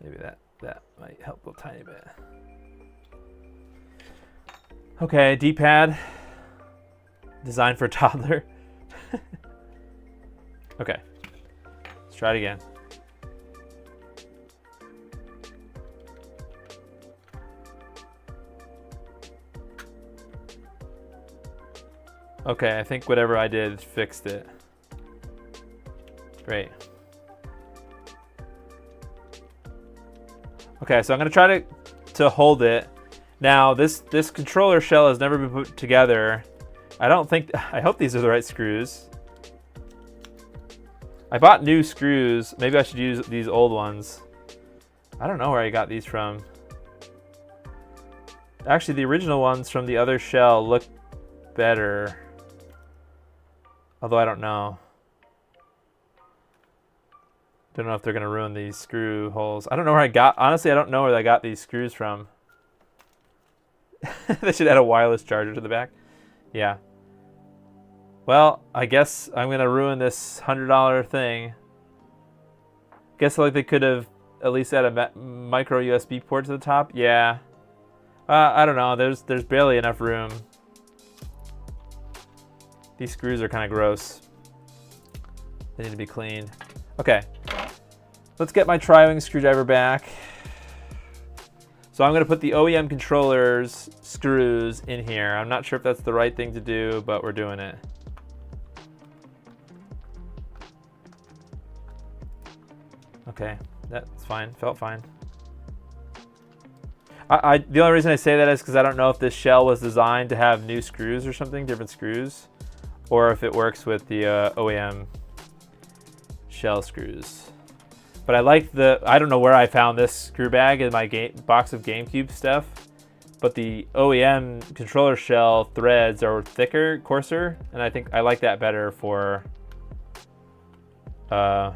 Maybe that might help a tiny bit. Okay, D-pad. Designed for a toddler. Okay, let's try it again. Okay, I think whatever I did fixed it. Great. Okay, so I'm gonna try to hold it. Now this controller shell has never been put together. I hope these are the right screws. I bought new screws. Maybe I should use these old ones. I don't know where I got these from. Actually, the original ones from the other shell look better. Although I don't know. Don't know if they're gonna ruin these screw holes. I don't know where I got, honestly, I don't know where I got these screws from. They should add a wireless charger to the back. Yeah. Well, I guess I'm gonna ruin this $100 thing. Guess like they could have at least added a micro USB port to the top. Yeah. I don't know. There's barely enough room. These screws are kind of gross. They need to be cleaned. Okay. Let's get my tri-wing screwdriver back. So I'm going to put the OEM controller's screws in here. I'm not sure if that's the right thing to do, but we're doing it. Okay, that's fine. Felt fine. The only reason I say that is because I don't know if this shell was designed to have new screws or something, different screws, or if it works with the OEM shell screws. But I like I don't know where I found this screw bag in my box of GameCube stuff, but the OEM controller shell threads are thicker, coarser, and I think I like that better for, oh,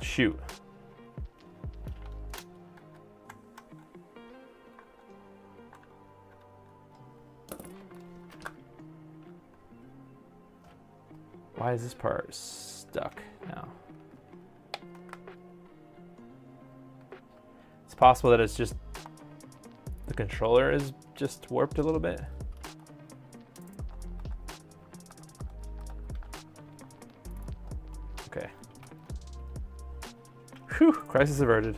shoot. Why is this part stuck now? It's possible that it's just the controller is just warped a little bit. Okay. Whew, crisis averted.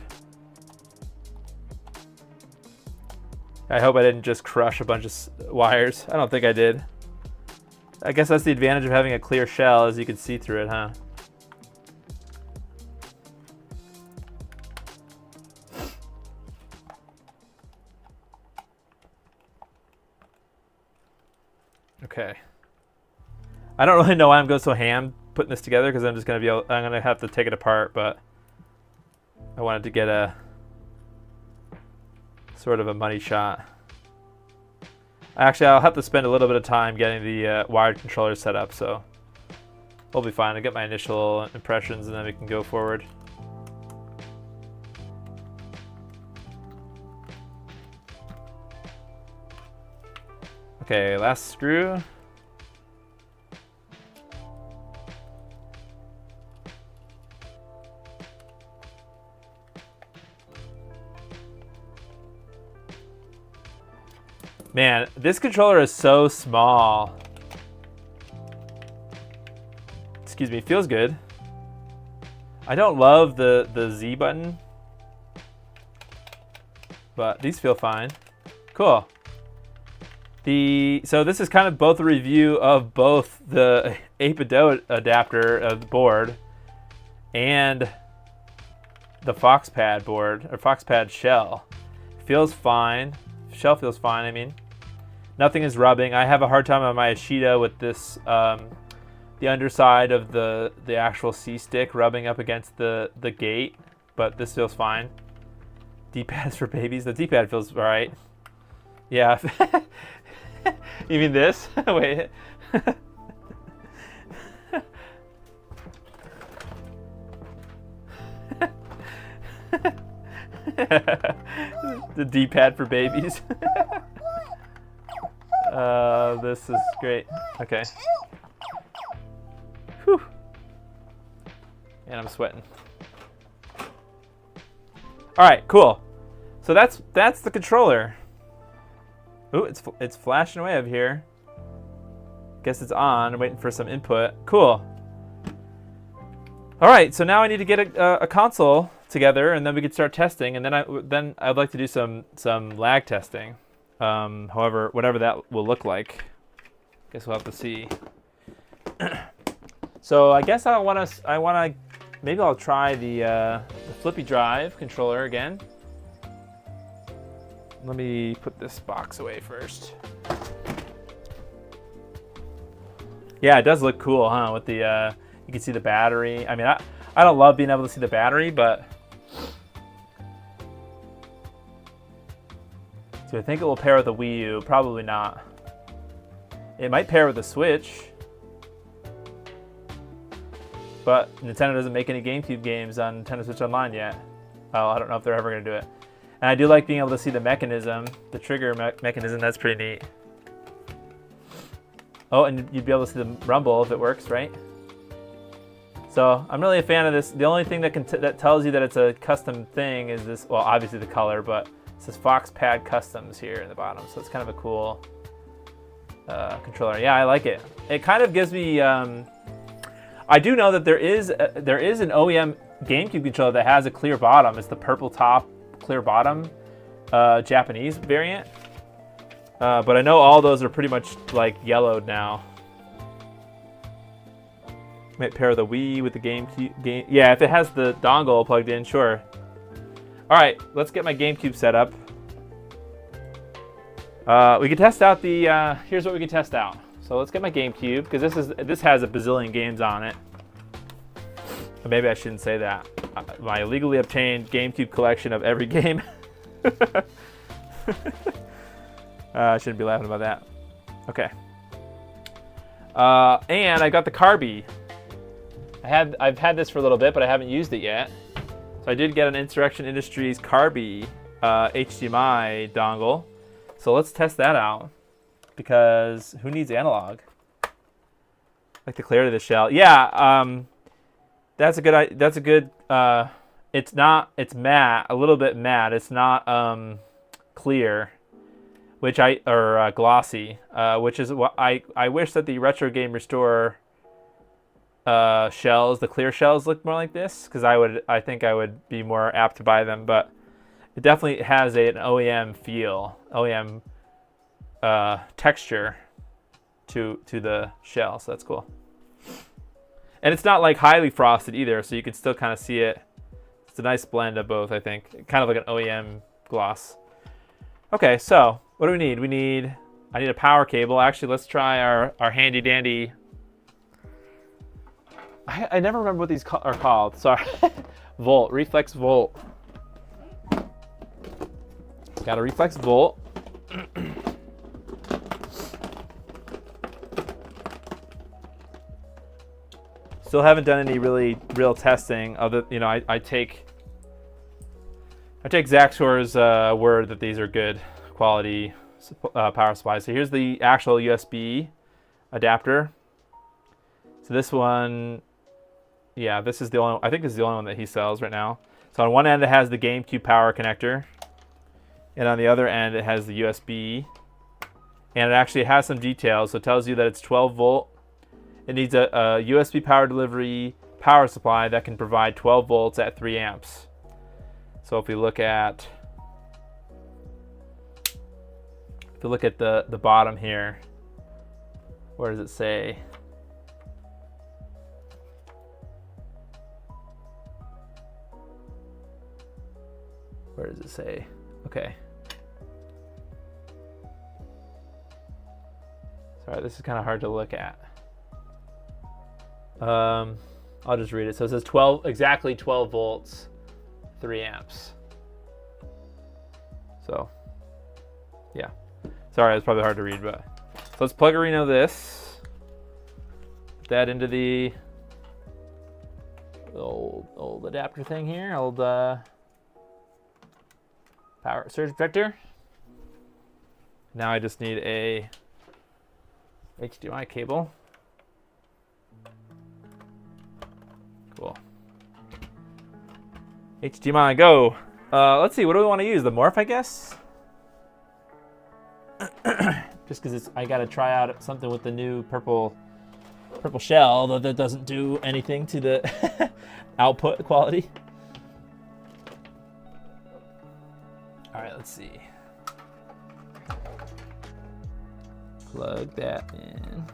I hope I didn't just crush a bunch of wires. I don't think I did. I guess that's the advantage of having a clear shell, is you can see through it, huh? Okay. I don't really know why I'm going so ham putting this together, because I'm just going to I'm going to have to take it apart, but I wanted to get a sort of a money shot. Actually, I'll have to spend a little bit of time getting the wired controller set up, so we'll be fine. I'll get my initial impressions and then we can go forward. Okay, last screw. Man, this controller is so small. Excuse me, feels good. I don't love the Z button, but these feel fine. Cool. So this is kind of both a review of both the 8BitDo adapter of the board and the FoxPad board, or FoxPad shell. Feels fine. Shell feels fine, I mean. Nothing is rubbing. I have a hard time on my Ashita with this, the underside of the actual C-stick rubbing up against the gate, but this feels fine. D-pad is for babies. The D-pad feels alright. Yeah. You mean this? Wait. The D-pad for babies. This is great. Okay. Whew. And I'm sweating. All right, cool. So that's the controller. Ooh, it's flashing away up here. Guess it's on. I'm waiting for some input. Cool. All right, so now I need to get a console together, and then we can start testing. And then I'd like to do some lag testing. However, whatever that will look like, guess we'll have to see. So I guess maybe I'll try the flippy drive controller again. Let me put this box away first. Yeah, it does look cool, huh? With the you can see the battery. I mean, I don't love being able to see the battery, but do I think it will pair with the Wii U? Probably not. It might pair with the Switch, but Nintendo doesn't make any GameCube games on Nintendo Switch Online yet. Well, I don't know if they're ever going to do it. And I do like being able to see the mechanism, the trigger mechanism. That's pretty neat. Oh, and you'd be able to see the rumble if it works, right? So I'm really a fan of this. The only thing that tells you that it's a custom thing is this. Well, obviously the color, but it says FoxPad Customs here in the bottom. So it's kind of a cool controller. Yeah, I like it. It kind of gives me. I do know that there is an OEM GameCube controller that has a clear bottom. It's the purple top, clear bottom, Japanese variant. But I know all those are pretty much like yellowed now. Might pair the Wii with the GameCube. Yeah, if it has the dongle plugged in, sure. All right, let's get my GameCube set up. We can test out the, here's what we can test out. So let's get my GameCube, because this has a bazillion games on it. Or maybe I shouldn't say that. My legally obtained GameCube collection of every game. I shouldn't be laughing about that. Okay. And I got the Carby. I've had this for a little bit, but I haven't used it yet. So I did get an Insurrection Industries Carby HDMI dongle. So let's test that out, because who needs analog? Like the clarity of the shell. Yeah, that's a good. It's matte, a little bit matte. It's not clear, glossy, which is what I wish that the Retro Game Restore shells, the clear shells, look more like this, because I think I would be more apt to buy them. But it definitely has an OEM feel, OEM texture to the shell, so that's cool. And it's not like highly frosted either, so you can still kind of see it. It's a nice blend of both, I think. Kind of like an OEM gloss. Okay, so what do we need? I need a power cable. Actually, let's try our handy dandy. I never remember what these are called. Sorry. Volt, Reflex Volt. Got a Reflex Volt. Still haven't done any real testing. I take Zaxor's word that these are good quality power supplies. So here's the actual USB adapter. So this one, yeah, this is the only. I think this is the only one that he sells right now. So on one end it has the GameCube power connector, and on the other end it has the USB, and it actually has some details. So it tells you that it's 12 volt. It needs a USB power delivery power supply that can provide 12 volts at 3 amps. So if we look at the bottom here, where does it say? Where does it say? Okay. Sorry, this is kind of hard to look at. I'll just read it. So it says exactly 12 volts, 3 amps. So, yeah. Sorry, it's probably hard to read, but so let's plug-a-reno this. Put that into the old adapter thing here. Old power surge protector. Now I just need a HDMI cable. Cool. HDMI, go. Let's see, what do we want to use? The Morph, I guess? Just because I got to try out something with the new purple shell, although that doesn't do anything to the output quality. All right, let's see. Plug that in.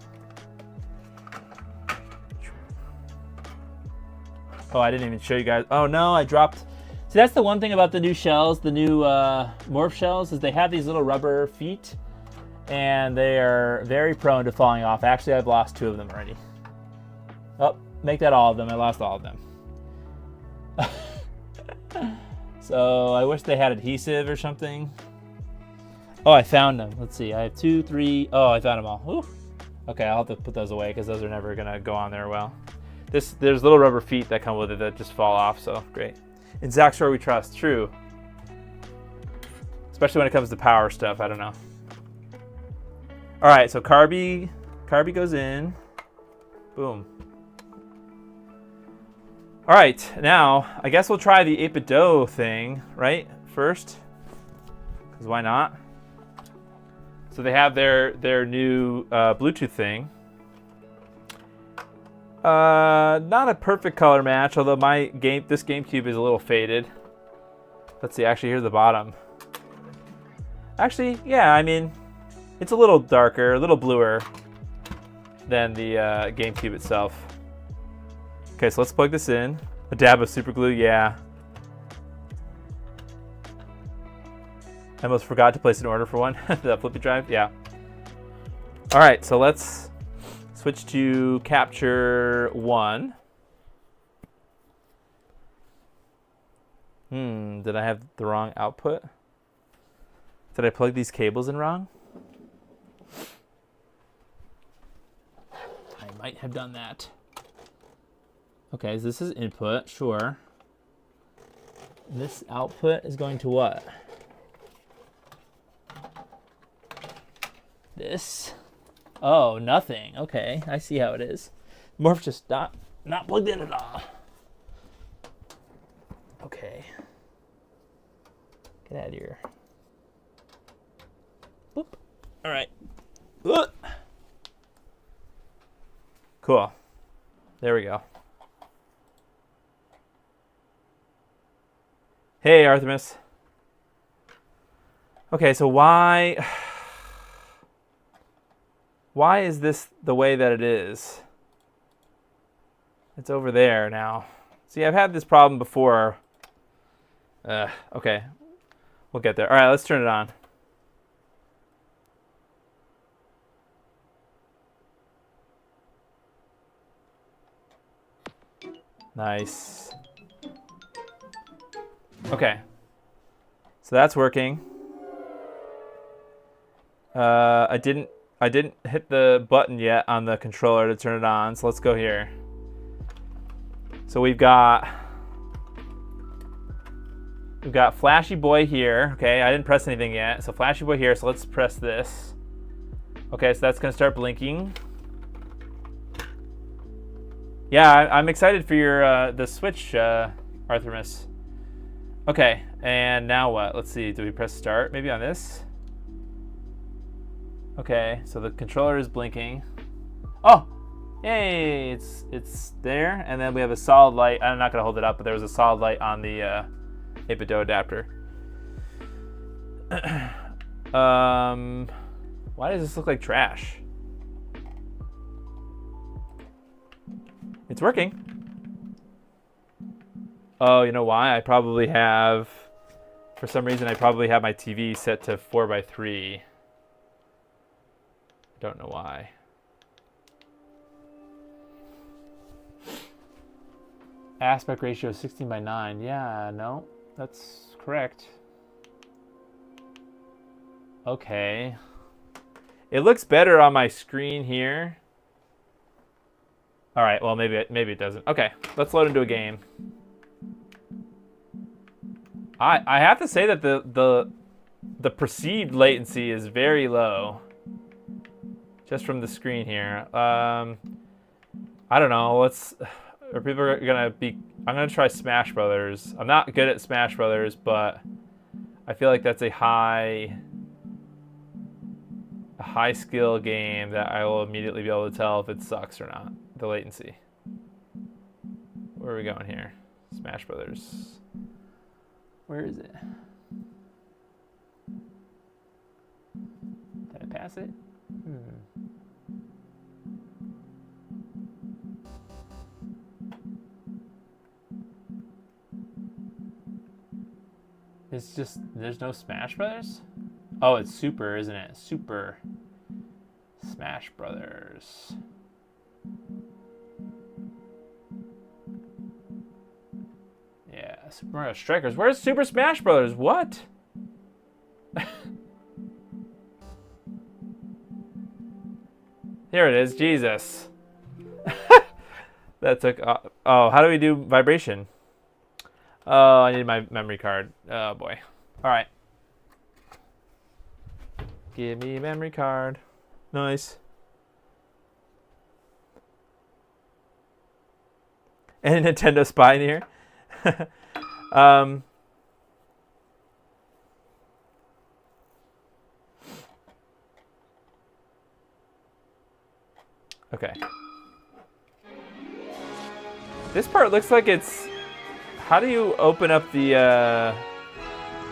Oh, I didn't even show you guys. Oh no, I dropped. See, that's the one thing about the new shells, the new Morph shells, is they have these little rubber feet, and they are very prone to falling off. Actually, I've lost 2 of them already. Oh, make that all of them. I lost all of them. So I wish they had adhesive or something. Oh, I found them. Let's see. I have 2, 3. Oh, I found them all. Ooh. Okay, I'll have to put those away because those are never gonna go on there well. There's little rubber feet that come with it that just fall off, so great. In Zaxor we trust, true. Especially when it comes to power stuff, I don't know. All right, so Carby goes in. Boom. All right, now I guess we'll try the 8BitDo thing, right? First, because why not? So they have their new Bluetooth thing. Not a perfect color match, although this GameCube is a little faded. Let's see, actually here's the bottom. Actually, yeah, I mean, it's a little darker, a little bluer than the GameCube itself. Okay, so let's plug this in. A dab of super glue, yeah. I almost forgot to place an order for one. The flippy drive, yeah. All right, so let's switch to capture 1. Did I have the wrong output? Did I plug these cables in wrong? I might have done that. Okay, so this is input, sure. This output is going to what? This? Oh, nothing. Okay, I see how it is. Morph just not plugged in at all. Okay. Get out of here. Boop. All right. Cool. There we go. Hey, Artemis. Okay, so why is this the way that it is? It's over there now. See, I've had this problem before. Okay, we'll get there. All right, let's turn it on. Nice. Okay, so that's working. I didn't hit the button yet on the controller to turn it on, so let's go here. So we've got Flashy Boy here. Okay, I didn't press anything yet, so Flashy Boy here. So let's press this. Okay, so that's gonna start blinking. Yeah, I'm excited for your the Switch, Artemis. Okay, and now what? Let's see. Do we press start? Maybe on this. Okay, so the controller is blinking. Oh, yay! It's there, and then we have a solid light. I'm not gonna hold it up, but there was a solid light on the 8BitDo adapter. Why does this look like trash? It's working. Oh, you know why? I probably have, for some reason, I probably have my TV set to 4:3. Don't know why. Aspect ratio 16:9. Yeah, no, that's correct. Okay. It looks better on my screen here. All right, well, maybe it doesn't. Okay, let's load into a game. I have to say that the perceived latency is very low. Just from the screen here. I don't know. Are people gonna be? I'm gonna try Smash Brothers. I'm not good at Smash Brothers, but I feel like that's a high skill game that I will immediately be able to tell if it sucks or not. The latency. Where are we going here? Smash Brothers. Where is it? Did I pass it? It's just, there's no Smash Brothers? Oh, it's Super, isn't it? Super Smash Brothers. Yeah, Super Mario Strikers. Where's Super Smash Brothers? What? Here it is. Jesus. That took... oh, how do we do vibration? Oh, I need my memory card. Oh, boy. All right. Give me a memory card. Nice. And a Nintendo Spy in here. Okay. This part looks like it's... How do you open up the...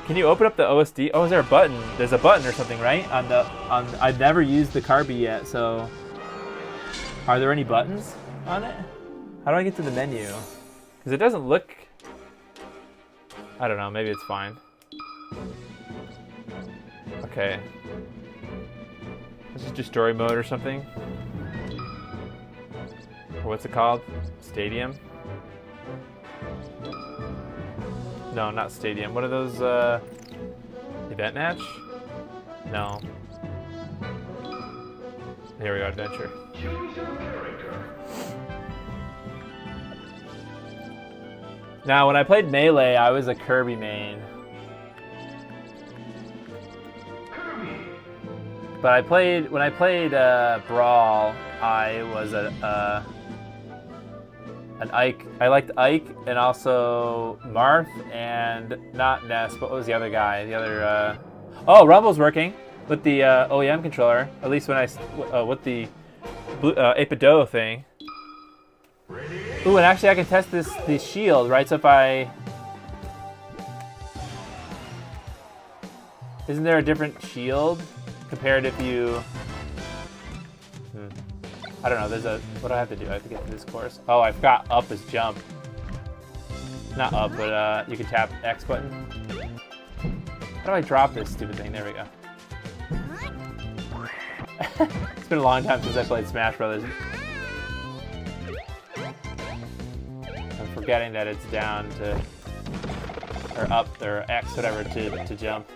Can you open up the OSD? Oh, is there a button? There's a button or something, right? I've never used the Carby yet, so... Are there any buttons on it? How do I get to the menu? Because it doesn't look... I don't know, maybe it's fine. okay. This is just story mode or something. Or what's it called? Stadium? No, not stadium. What are those, event match? No. Here we go, adventure. Now, when I played Melee, I was a Kirby main. But when I played Brawl, I was an Ike. I liked Ike and also Marth and not Ness, but what was the other guy? The other, oh, Rumble's working with the OEM controller. At least when I, with the 8BitDo thing. Ooh, and actually I can test the shield, right? So if I... Isn't there a different shield compared if you... I don't know, there's a... What do I have to do? I have to get to this course. Oh, I forgot up is jump. Not up, but you can tap X button. How do I drop this stupid thing? There we go. It's been a long time since I played Smash Brothers. I'm forgetting that it's down to... Or up, or X, whatever, to jump.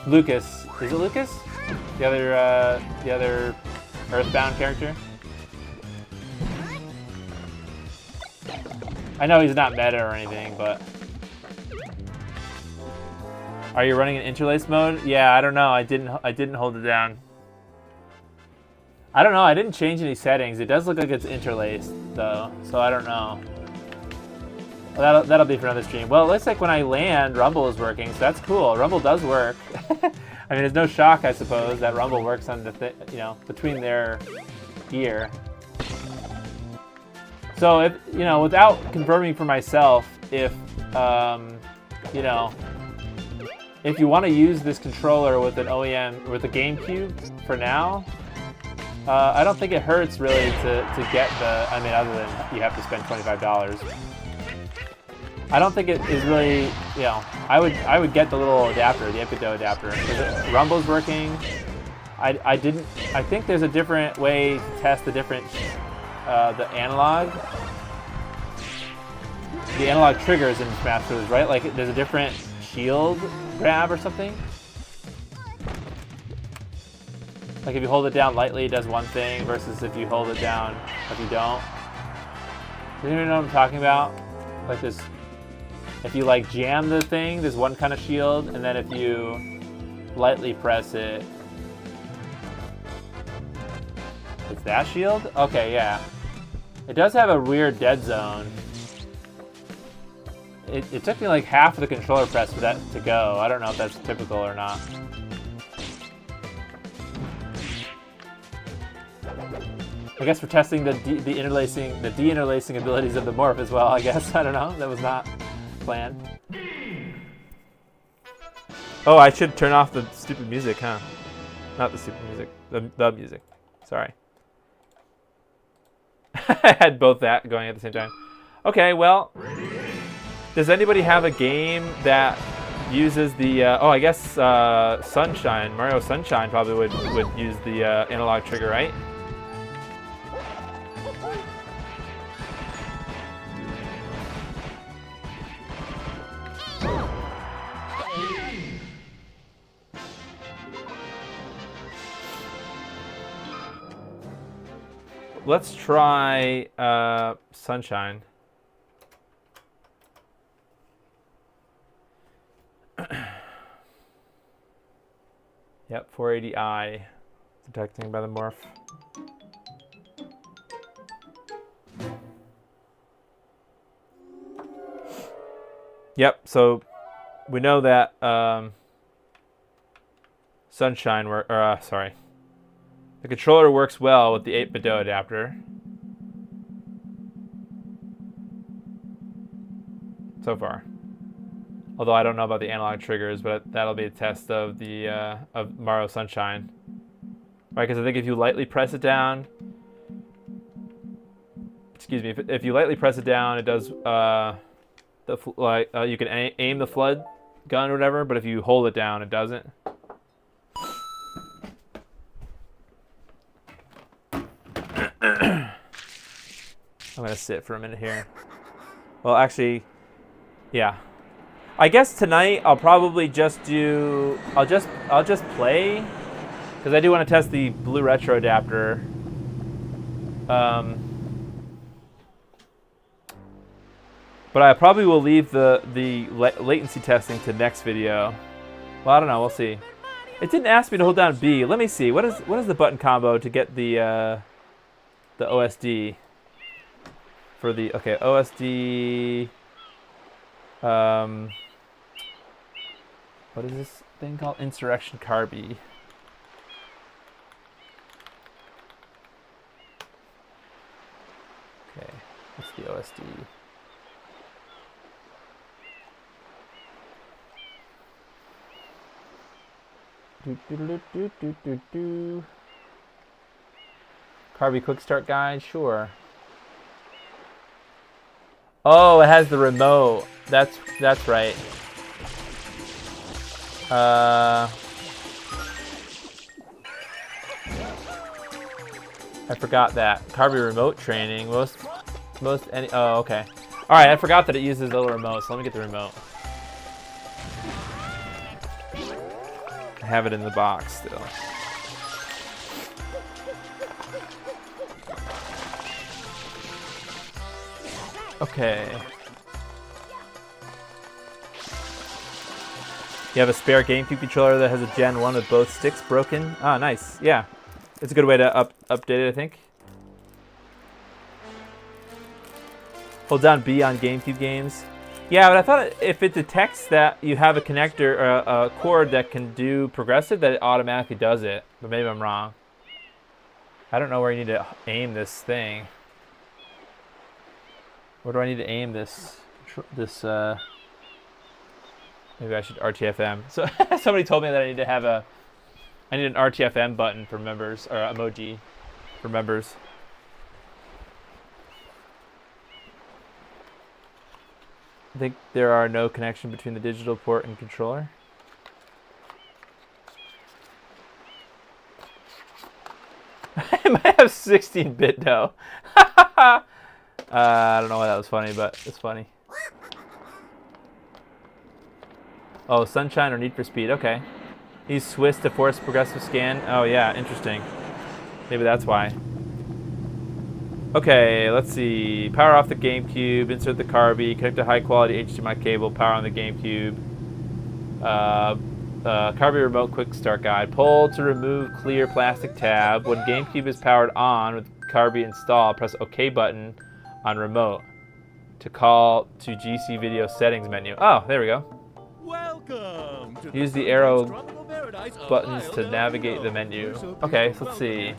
Lucas. Is it Lucas? The other Earthbound character? I know he's not meta or anything, but... Are you running in interlace mode? Yeah, I don't know. I didn't hold it down. I don't know. I didn't change any settings. It does look like it's interlaced, though, so I don't know. Well, that'll be for another stream. Well, it looks like when I land, Rumble is working, so that's cool. Rumble does work. I mean, there's no shock, I suppose, that Rumble works on the between their gear. So if without confirming for myself, if if you want to use this controller with an OEM with a GameCube for now, I don't think it hurts really to get the. I mean, other than you have to spend $25. I don't think it is really, I would get the little adapter, the 8BitDo adapter. Rumble's working. I think there's a different way to test the different, the analog triggers in Smash Bros, right? Like there's a different shield grab or something. Like if you hold it down lightly, it does one thing versus if you hold it down, if you don't. Does anyone know what I'm talking about? Like this. If you like jam the thing, there's one kind of shield, and then if you lightly press it, it's that shield? Okay, yeah. It does have a weird dead zone. It took me like half of the controller press for that to go. I don't know if that's typical or not. I guess we're testing the de-interlacing abilities of the morph as well, I guess. I don't know. That was not planned. Oh, I should turn off the stupid music, huh? Not the stupid music. The music. Sorry. I had both that going at the same time. Okay, well, does anybody have a game that uses the, I guess Sunshine, Mario Sunshine probably would use the analog trigger, right? Let's try Sunshine. Yep, 480i. Detecting by the morph. Yep, so we know that Sunshine the controller works well with the 8BitDo adapter. So far. Although I don't know about the analog triggers, but that'll be a test of the of Mario Sunshine. Right, because I think if you lightly press it down, excuse me, if you lightly press it down, it does you can aim the flood gun or whatever, but if you hold it down, it doesn't. I'm gonna sit for a minute here. Well, actually, yeah. I guess tonight I'll probably just do. I'll just play, because I do want to test the blue retro adapter. But I probably will leave the latency testing to next video. Well, I don't know. We'll see. It didn't ask me to hold down B. Let me see. What is the button combo to get the OSD for the OSD? What is this thing called? Insurrection Carby. Okay, what's the OSD? Carby Quick Start Guide, sure. Oh, it has the remote. That's right. I forgot that. Carby remote training. Most any. Oh, okay. All right, I forgot that it uses a little remote. So let me get the remote. I have it in the box still. Okay. You have a spare GameCube controller that has a Gen 1 with both sticks broken? Ah, nice. Yeah. It's a good way to update it, I think. Hold down B on GameCube games. Yeah, but I thought if it detects that you have a connector or a cord that can do progressive, that it automatically does it. But maybe I'm wrong. I don't know where you need to aim this thing. Where do I need to aim this? Maybe I should RTFM. So somebody told me that I need to have I need an RTFM button for members, or emoji for members. I think there are no connection between the digital port and controller. I might have 16BitDo. I don't know why that was funny, but it's funny. Oh, Sunshine or Need for Speed. Okay. Use Swiss to force progressive scan. Oh, yeah. Interesting. Maybe that's why. Okay, let's see. Power off the GameCube. Insert the Carby. Connect a high-quality HDMI cable. Power on the GameCube. Carby remote quick start guide. Pull to remove clear plastic tab. When GameCube is powered on with Carby installed, press OK button on remote to call to GC video settings menu. Oh, there we go. Welcome to Use the arrow buttons to navigate the menu. Okay, so let's see.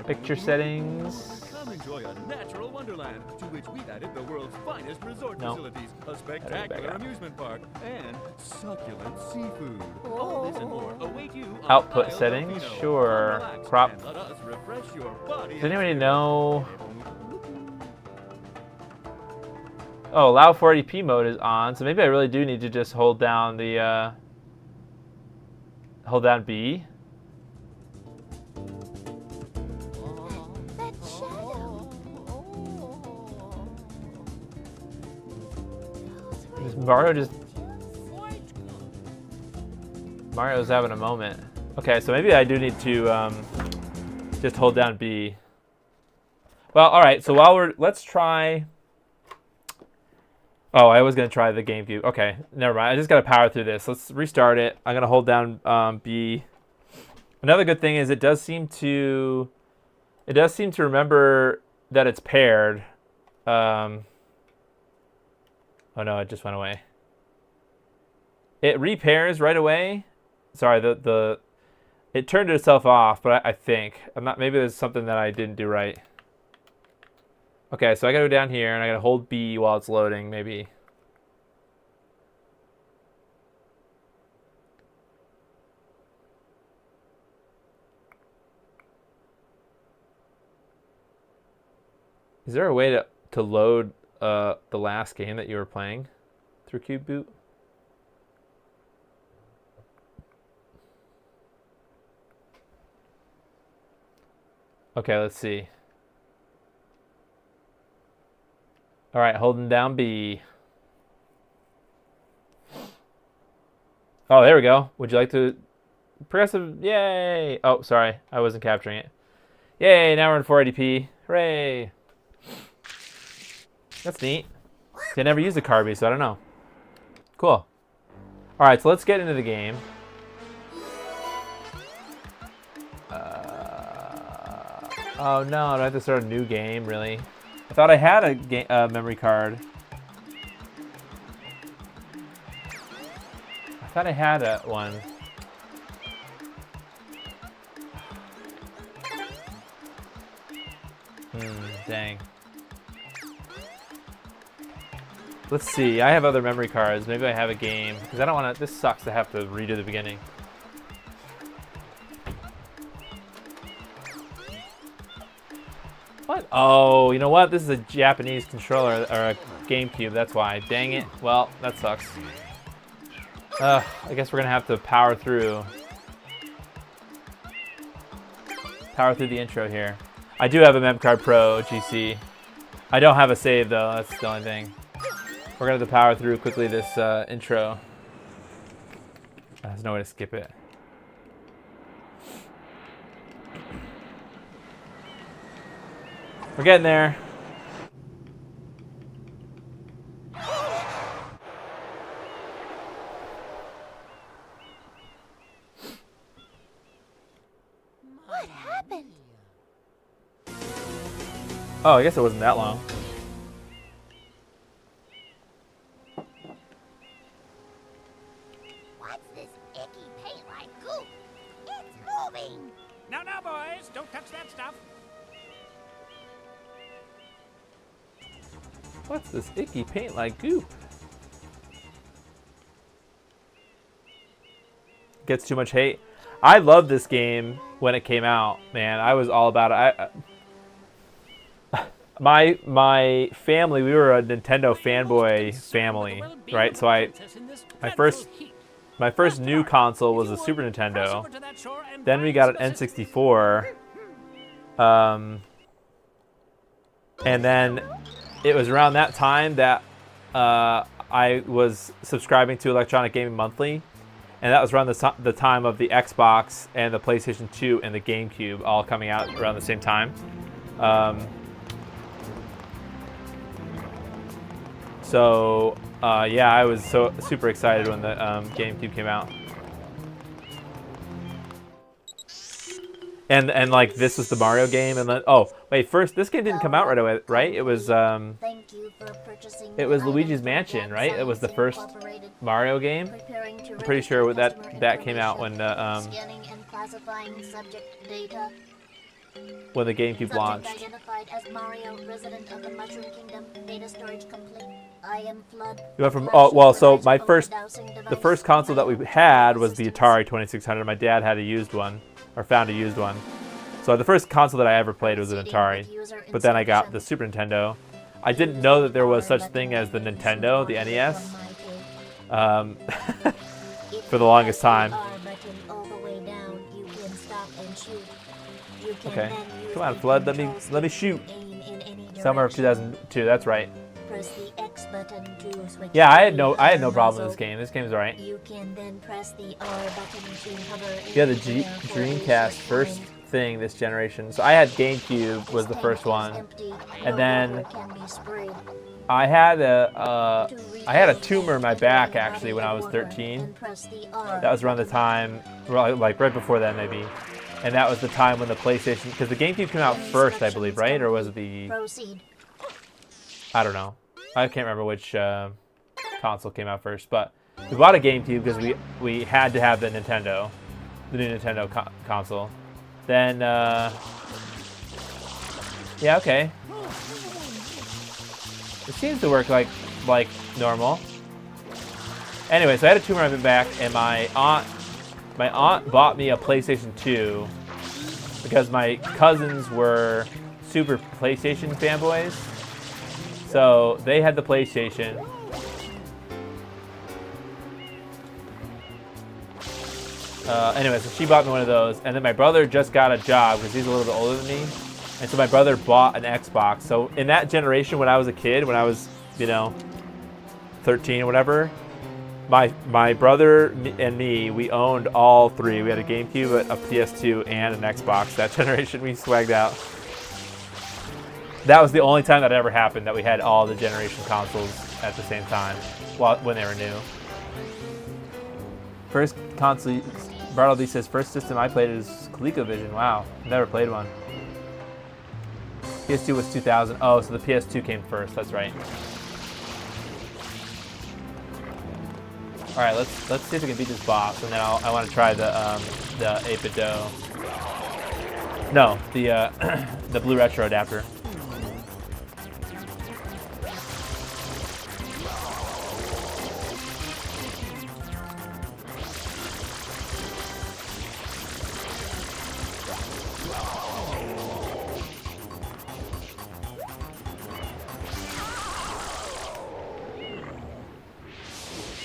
Picture settings. Come enjoy a natural wonderland to which we've added the world's finest resort facilities, a spectacular amusement park, and succulent seafood. All this and more await you on Output settings, sure. Crop. Let us refresh your body. Does anybody know? Oh, allow 480p mode is on, so maybe I really do need to just hold down the hold down B. Mario's having a moment. Okay, so maybe I do need to just hold down B. Well, all right. So let's try. Oh, I was gonna try the GameCube. Okay, never mind. I just gotta power through this. Let's restart it. I'm gonna hold down B. Another good thing is it does seem to remember that it's paired. Oh no, it just went away. It repairs right away. Sorry, it turned itself off, but I think maybe there's something that I didn't do right. Okay, so I gotta go down here and I gotta hold B while it's loading, maybe. Is there a way to load the last game that you were playing through Cube Boot? Okay, let's see. All right, holding down B. Oh, there we go. Would you like to... Progressive, yay! Oh, sorry, I wasn't capturing it. Yay, now we're in 480p. Hooray! That's neat. I never used a Carby, so I don't know. Cool. All right, so let's get into the game. Oh no, do I have to start a new game, really? I thought I had a memory card. I thought I had one. Dang. Let's see, I have other memory cards. Maybe I have a game. Because I don't want to, this sucks to have to redo the beginning. What? Oh, you know what? This is a Japanese controller, or a GameCube, that's why. Dang it. Well, that sucks. I guess we're going to have to power through. Power through the intro here. I do have a MemCard Pro GC. I don't have a save, though. That's the only thing. We're going to have to power through quickly this intro. There's no way to skip it. We're getting there. What happened? Oh, I guess it wasn't that long. What's this icky paint-like goop? It's moving. No, no, boys, don't touch that stuff. What's this icky paint like goop? Gets too much hate. I loved this game when it came out, man. I was all about it. My family, we were a Nintendo fanboy family, right? So my first new console was a Super Nintendo. Then we got an N64. And then it was around that time that I was subscribing to Electronic Gaming Monthly, and that was around the time of the Xbox and the PlayStation 2 and the GameCube all coming out around the same time. Yeah, I was super excited when the GameCube came out. And like this was the Mario game, and then first this game didn't come out right away, right? It was Luigi's Mansion, right? It was the first Mario game. I'm pretty sure that came out when the GameCube launched. Identified as Mario, resident of the Mushroom Kingdom. Data storage complete. I am Flood. You went from so the first console that we had was the Atari 2600. My dad had a used one, or found a used one. So the first console that I ever played was an Atari. But then I got the Super Nintendo. I didn't know that there was such thing as the Nintendo, the NES. For the longest time. Okay, come on, Flood. Let me shoot. Summer of 2002. That's right. Press the X button to switch. Yeah, I had no problem with this game. This game's alright. You can then press the R button to hover. Yeah, the Dreamcast first thing this generation. So I had GameCube was the first one, and then I had a tumor in my back actually when I was 13. That was around the time, like right before that maybe. And that was the time when the PlayStation, because the GameCube came out first, I believe, right? Or was it the... I don't know. I can't remember which console came out first. But we bought a GameCube because we had to have the Nintendo, the new Nintendo console. Then, yeah, okay. It seems to work like normal. Anyway, so I had a tumor on my back, and my aunt bought me a PlayStation 2 because my cousins were super PlayStation fanboys. So they had the PlayStation. Anyway, so she bought me one of those, and then my brother just got a job because he's a little bit older than me, and so my brother bought an Xbox. So in that generation, when I was a kid, when I was, you know, 13 or whatever, my brother and me, we owned all three. We had a GameCube, a PS2, and an Xbox. That generation, we swagged out. That was the only time that ever happened, that we had all the generation consoles at the same time when they were new. First console, Bartleby says, first system I played is ColecoVision. Wow, never played one. PS2 was 2000. Oh, so the PS2 came first. That's right. All right, let's see if we can beat this boss, and then I want to try the 8BitDo. No, the blue retro adapter.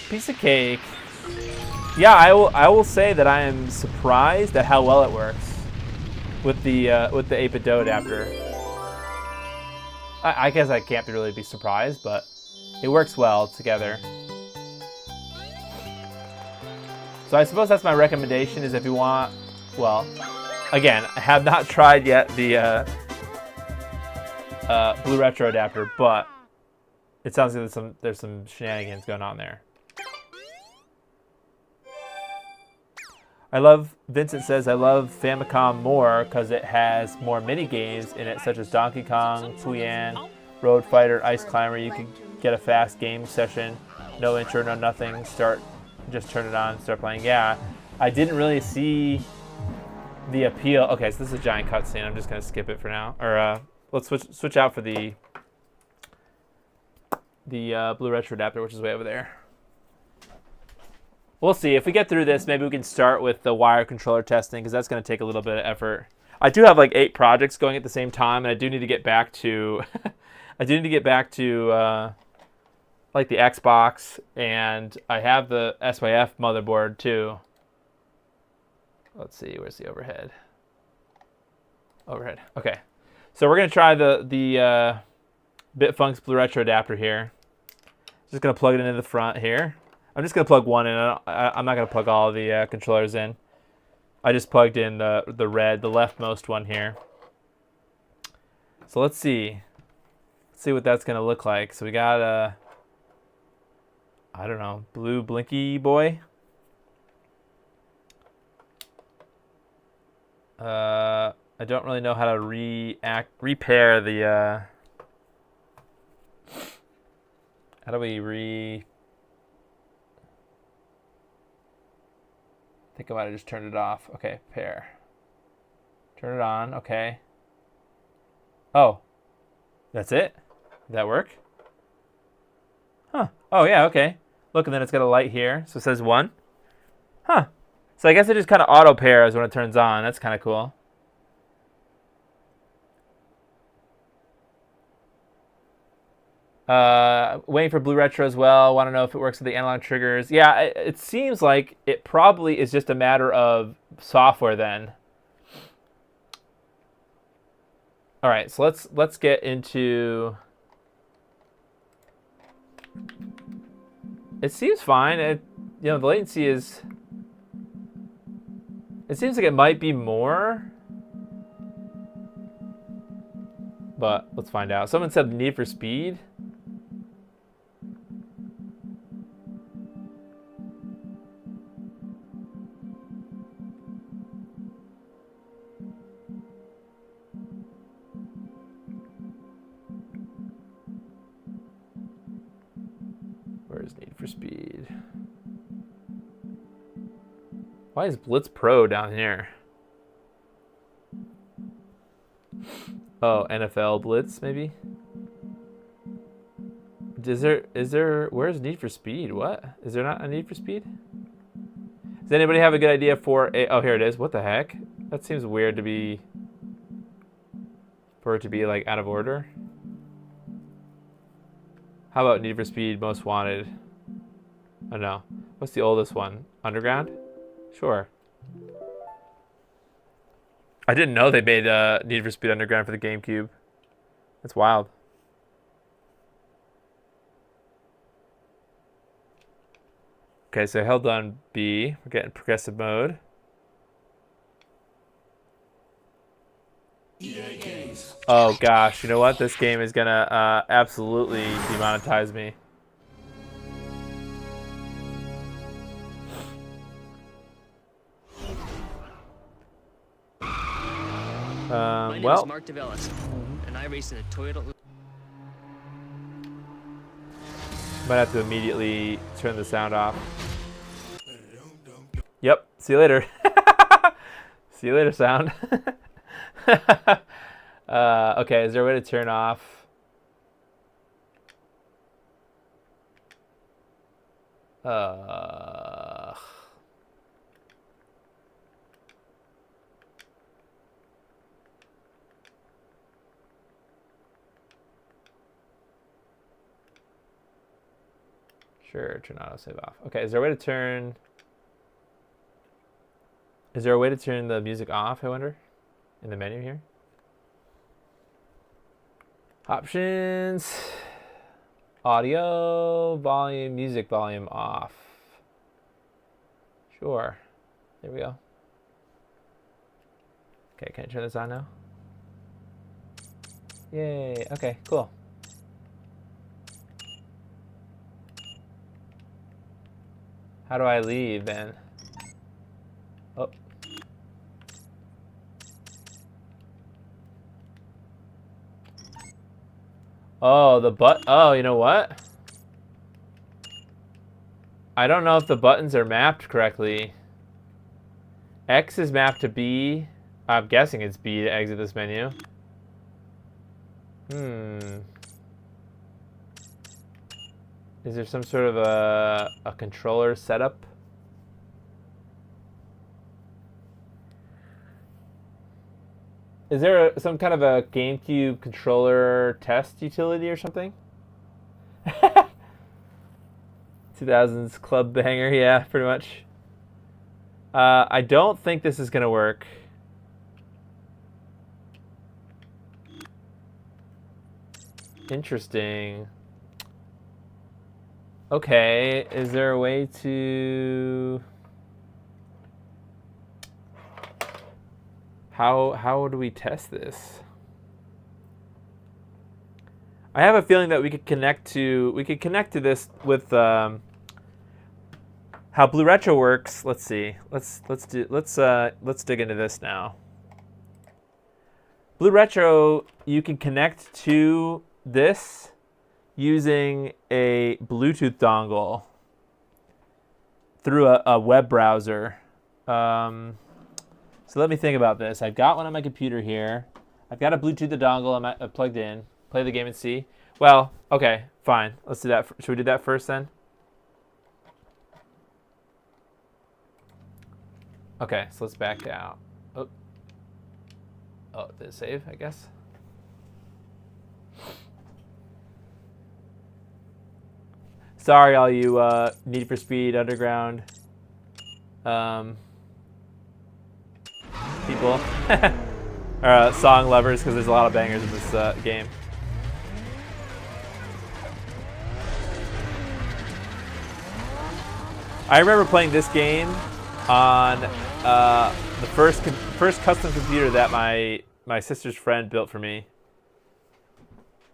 Piece of cake. Yeah, I will say that I am surprised at how well it works with the 8BitDo adapter. I guess I can't really be surprised, but it works well together. So I suppose that's my recommendation, is if you want, well, again, I have not tried yet the blue retro adapter, but it sounds like there's some shenanigans going on there. Vincent says, I love Famicom more because it has more mini games in it, such as Donkey Kong, Fuyan, Road Fighter, Ice Climber. You can get a fast game session, no intro, no nothing. Just turn it on, start playing. Yeah, I didn't really see the appeal. Okay, so this is a giant cutscene. I'm just gonna skip it for now, or let's switch out for the blue retro adapter, which is way over there. We'll see. If we get through this, maybe we can start with the wire controller testing, because that's going to take a little bit of effort. I do have like 8 projects going at the same time, and I do need to get back to like the Xbox, and I have the SYF motherboard too. Let's see, where's the overhead? Overhead. Okay. So we're going to try the BitFunk's blue retro adapter here. Just going to plug it into the front here. I'm just going to plug one in. I'm not going to plug all the controllers in. I just plugged in the leftmost one here. So let's see. Let's see what that's going to look like. So we got a, I don't know, blue blinky boy. I don't really know how to repair the, how do we I think I might have just turned it off. Okay, pair. Turn it on, okay. Oh, that's it? Did that work? Huh, oh yeah, okay. Look, and then it's got a light here, so it says 1. Huh, so I guess it just kind of auto pairs when it turns on. That's kind of cool. Waiting for blue retro as well. Want to know if it works with the analog triggers. Yeah, it seems like it probably is just a matter of software then. All right, so let's get into. It seems fine. The latency is. It seems like it might be more, but let's find out. Someone said Need for Speed. Need for Speed. Why is Blitz Pro down here? Oh, NFL Blitz maybe? Is there where's Need for Speed? What? Is there not a Need for Speed? Does anybody have a good idea for a, oh, here it is. What the heck? That seems weird to be for it to be like out of order. How about Need for Speed Most Wanted? Oh no. What's the oldest one? Underground? Sure. I didn't know they made Need for Speed Underground for the GameCube. That's wild. Okay, so held on B. We're getting progressive mode. Oh gosh, you know what? This game is gonna absolutely demonetize me. My name well, is Mark DeVellis, and I race in a Toyota. might have to immediately turn the sound off. Yep. See you later. See you later, sound. Okay, is there a way to turn off? Sure, turn autosave off. Okay, is there a way to turn... Is there a way to turn the music off, I wonder? In the menu here? Options. Audio, volume, music volume off. Sure. There we go. Okay, can I turn this on now? Yay. Okay, cool. How do I leave then? Oh. Oh, oh, you know what? I don't know if the buttons are mapped correctly. X is mapped to B. I'm guessing it's B to exit this menu. Is there some sort of a controller setup? Is there some kind of a GameCube controller test utility or something? 2000s club banger, yeah, pretty much. I don't think this is gonna work. Interesting. Okay, is there a way to... How do we test this? I have a feeling that we could connect to this with how Blue Retro works. Let's see. Let's dig into this now. Blue Retro, you can connect to this using a Bluetooth dongle through a web browser. So let me think about this. I've got one on my computer here. I've got a Bluetooth dongle I'm plugged in. Play the game and see. Well, okay, fine. Let's do that. Should we do that first then? Okay, so let's back out. Oh, did it save, I guess? Sorry, all you Need for Speed Underground people. Or song lovers, because there's a lot of bangers in this game. I remember playing this game on the first custom computer that my sister's friend built for me.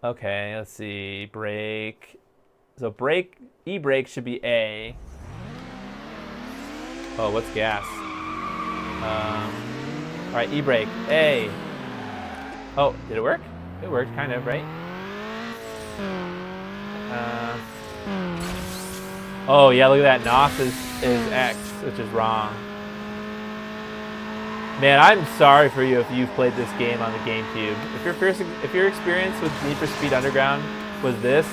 Okay, let's see. Brake. So brake, e-brake should be A. Oh, what's gas? All right, e-brake, A. Oh, did it work? It worked, kind of, right? Oh yeah, look at that. NOS is X, which is wrong. Man, I'm sorry for you if you've played this game on the GameCube. If your experience with Need for Speed Underground was this,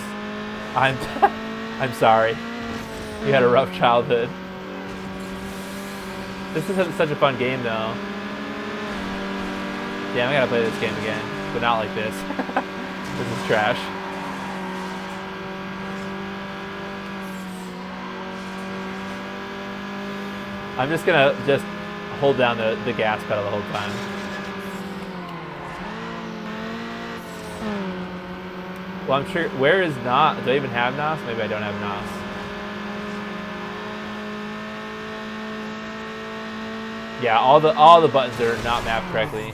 I'm sorry. You had a rough childhood. This is such a fun game, though. Yeah, I gotta play this game again. but not like this. This is trash. I'm just gonna hold down the gas pedal the whole time. Well, I'm sure. Where is NOS? Do I even have NOS? Maybe I don't have NOS. Yeah, all the buttons are not mapped correctly.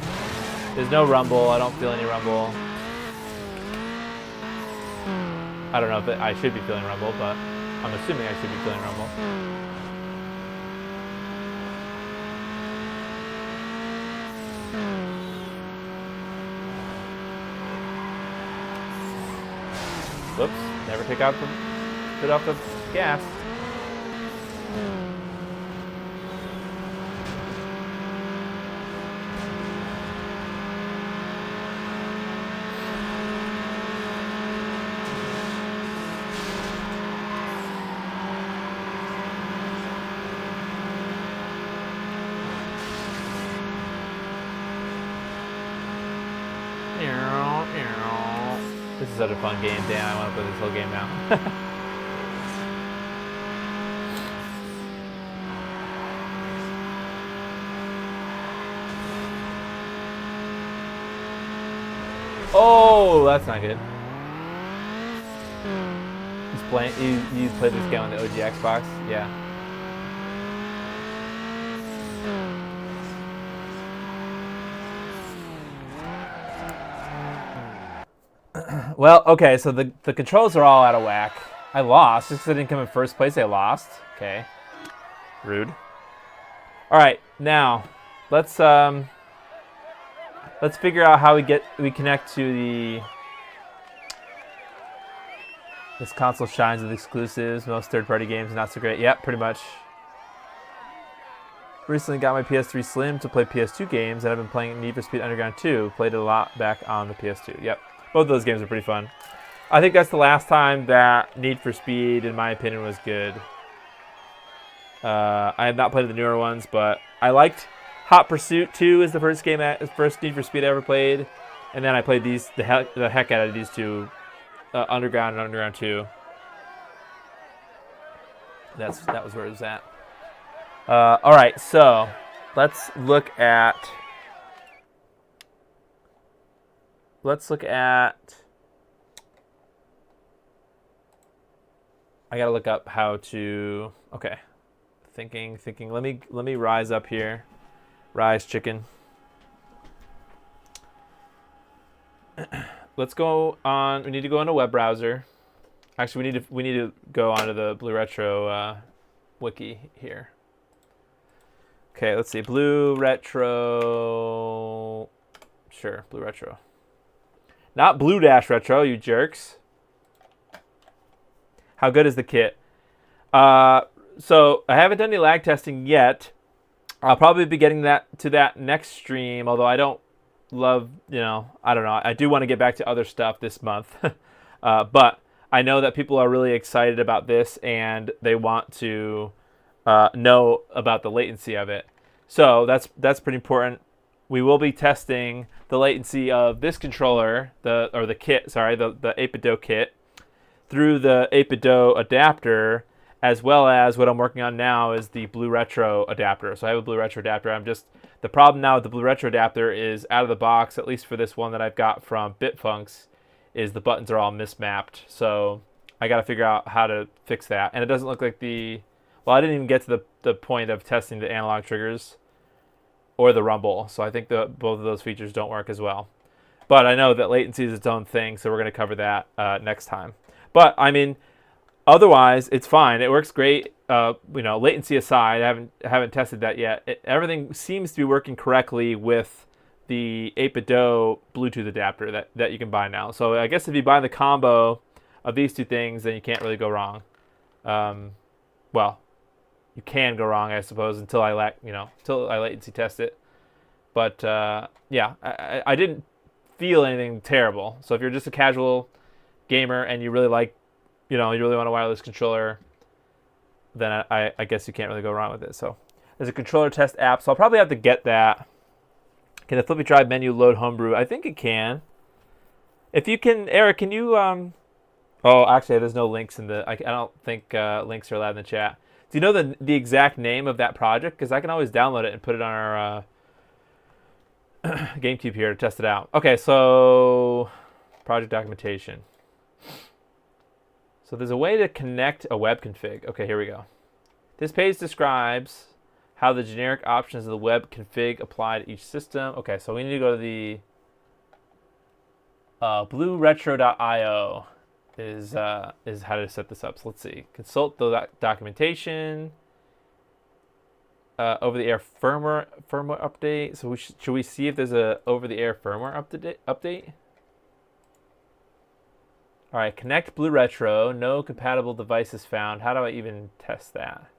There's no rumble. I don't feel any rumble. I don't know if I should be feeling rumble, but I'm assuming I should be feeling rumble. Whoops, never take out the foot off the gas. This is such a fun game. Damn, I want to play this whole game now. Oh, that's not good. He's playing. You played this game on the OG Xbox? Yeah. Well, okay, so the controls are all out of whack. I lost. Just because I didn't come in first place, I lost. Okay. Rude. Alright, now let's figure out how we connect to this console shines with exclusives. Most third-party games not so great. Yep, pretty much. Recently got my PS3 Slim to play PS2 games, and I've been playing Need for Speed Underground 2. Played it a lot back on the PS2. Yep. Both of those games are pretty fun. I think that's the last time that Need for Speed, in my opinion, was good. I have not played the newer ones, but I liked Hot Pursuit 2 is the first Need for Speed I ever played. And then I played the heck out of these two, Underground and Underground 2. That was where it was at. All right, so let's look at... I gotta look up how to. Okay, thinking. Let me rise up here. Rise, chicken. Let's go on. We need to go on a web browser. Actually, we need to go onto the Blue Retro wiki here. Okay, let's see. Blue Retro. Sure, Blue Retro. Not Blue Dash Retro, you jerks. How good is the kit? So I haven't done any lag testing yet. I'll probably be getting to that next stream, although I don't love, I don't know. I do want to get back to other stuff this month. But I know that people are really excited about this and they want to know about the latency of it. So that's pretty important. We will be testing the latency of this controller, the 8BitDo kit, through the 8BitDo adapter, as well as what I'm working on now is the Blue Retro adapter. So I have a Blue Retro adapter. The problem now with the Blue Retro adapter is out of the box, at least for this one that I've got from Bitfunks, is the buttons are all mismapped. So I got to figure out how to fix that. And it doesn't look like I didn't even get to the point of testing the analog triggers or the rumble. So I think both of those features don't work as well. But I know that latency is its own thing, so we're going to cover that next time. But I mean, otherwise it's fine. It works great. Latency aside, I haven't tested that yet. Everything seems to be working correctly with the 8BitDo Bluetooth adapter that you can buy now. So I guess if you buy the combo of these two things, then you can't really go wrong. Well, you can go wrong, I suppose, until I latency test it. But yeah, I didn't feel anything terrible. So if you're just a casual gamer and you really like, you really want a wireless controller, then I guess you can't really go wrong with it. So there's a controller test app, so I'll probably have to get that Can the flippy drive menu load homebrew? I think it can. If you can, Eric, can you oh, actually, there's no links in the. I don't think links are allowed in the chat. Do you know the exact name of that project? Because I can always download it and put it on our GameCube here to test it out. Okay, so project documentation. So there's a way to connect a web config. Okay, here we go. This page describes how the generic options of the web config apply to each system. Okay, so we need to go to the blueretro.io is how to set this up. So let's see. Consult the documentation. Over-the-air firmware update. So should we see if there's a over-the-air firmware update? All right, connect Blue Retro. No compatible devices found. How do I even test that?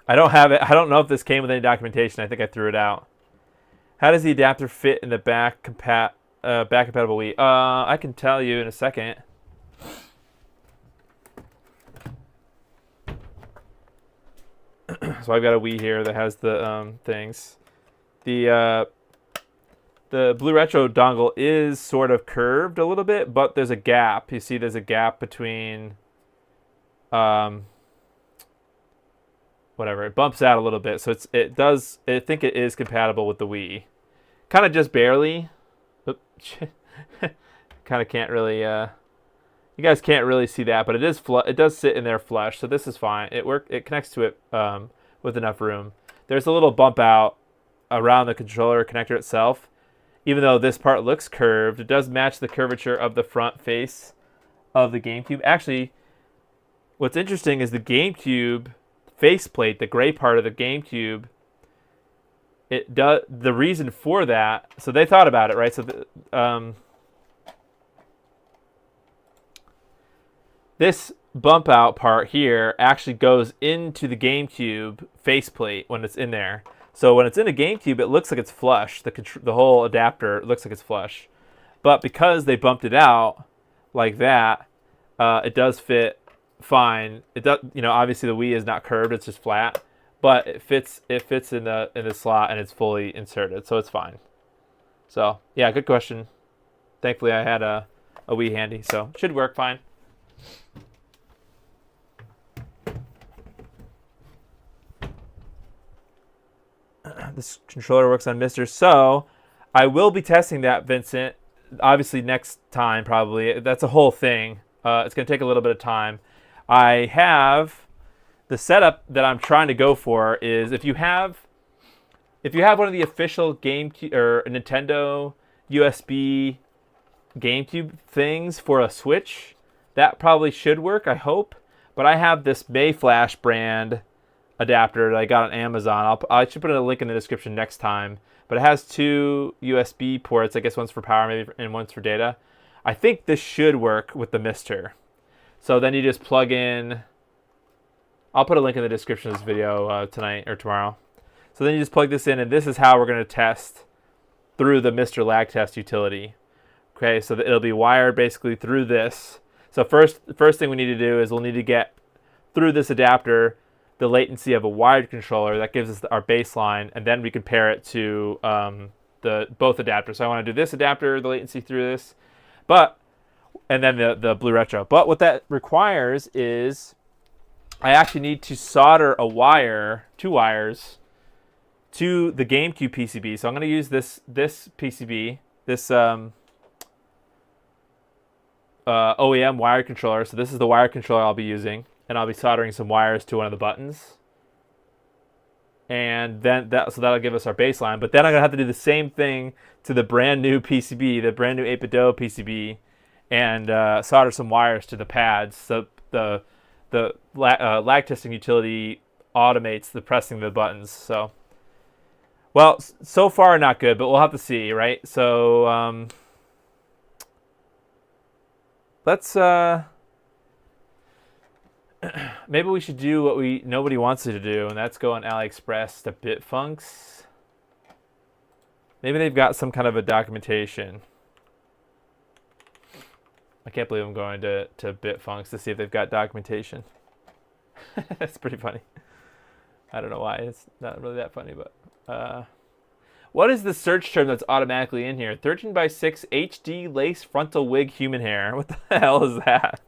I don't have it. I don't know if this came with any documentation. I think I threw it out. How does the adapter fit in the back compatible Wii? I can tell you in a second. So I've got a Wii here that has the things. The Blue Retro dongle is sort of curved a little bit, but there's a gap. You see there's a gap between whatever. It bumps out a little bit. So I think it is compatible with the Wii. Kind of just barely. Kind of can't really you guys can't really see that, but it does sit in there flush, so this is fine. It connects to it with enough room. There's a little bump out around the controller connector itself. Even though this part looks curved, it does match the curvature of the front face of the GameCube. Actually, what's interesting is the GameCube faceplate, the gray part of the GameCube, the reason for that, so they thought about it, right? So this bump out part here actually goes into the GameCube faceplate when it's in there. So when it's in a GameCube, it looks like it's flush. The whole adapter looks like it's flush. But because they bumped it out like that, it does fit fine. It does, obviously the Wii is not curved; it's just flat. But it fits in the slot and it's fully inserted, so it's fine. So yeah, good question. Thankfully, I had a Wii handy, so it should work fine. This controller works on Mister. So I will be testing that, Vincent. Obviously next time, probably. That's a whole thing. It's going to take a little bit of time. I have the setup that I'm trying to go for is if you have one of the official GameCube or Nintendo USB GameCube things for a Switch, that probably should work, I hope. But I have this Mayflash brand adapter that I got on Amazon. I should put a link in the description next time. But it has two USB ports. I guess one's for power maybe and one's for data. I think this should work with the Mister. So then you just plug in. I'll put a link in the description of this video tonight or tomorrow. So then you just plug this in, and this is how we're going to test through the Mister lag test utility. Okay, so it'll be wired basically through this. So first thing we need to do is we'll need to get through this adapter the latency of a wired controller. That gives us our baseline, and then we can pair it to both adapters. So I want to do this adapter, the latency through this, and then the Blue Retro. But what that requires is I actually need to solder two wires, to the GameCube PCB. So I'm going to use this PCB, this OEM wired controller. So this is the wired controller I'll be using. And I'll be soldering some wires to one of the buttons. And then that'll give us our baseline. But then I'm going to have to do the same thing to the brand new PCB, the brand new 8BitDo PCB, and solder some wires to the pads. So the lag testing utility automates the pressing of the buttons. So, well, so far not good, but we'll have to see, right? So let's maybe we should do what nobody wants you to do, and that's go on AliExpress to Bitfunks. Maybe they've got some kind of a documentation. I can't believe I'm going to Bitfunks to see if they've got documentation. That's pretty funny. I don't know why. It's not really that funny, but what is the search term that's automatically in here? 13x6 HD lace frontal wig human hair. What the hell is that?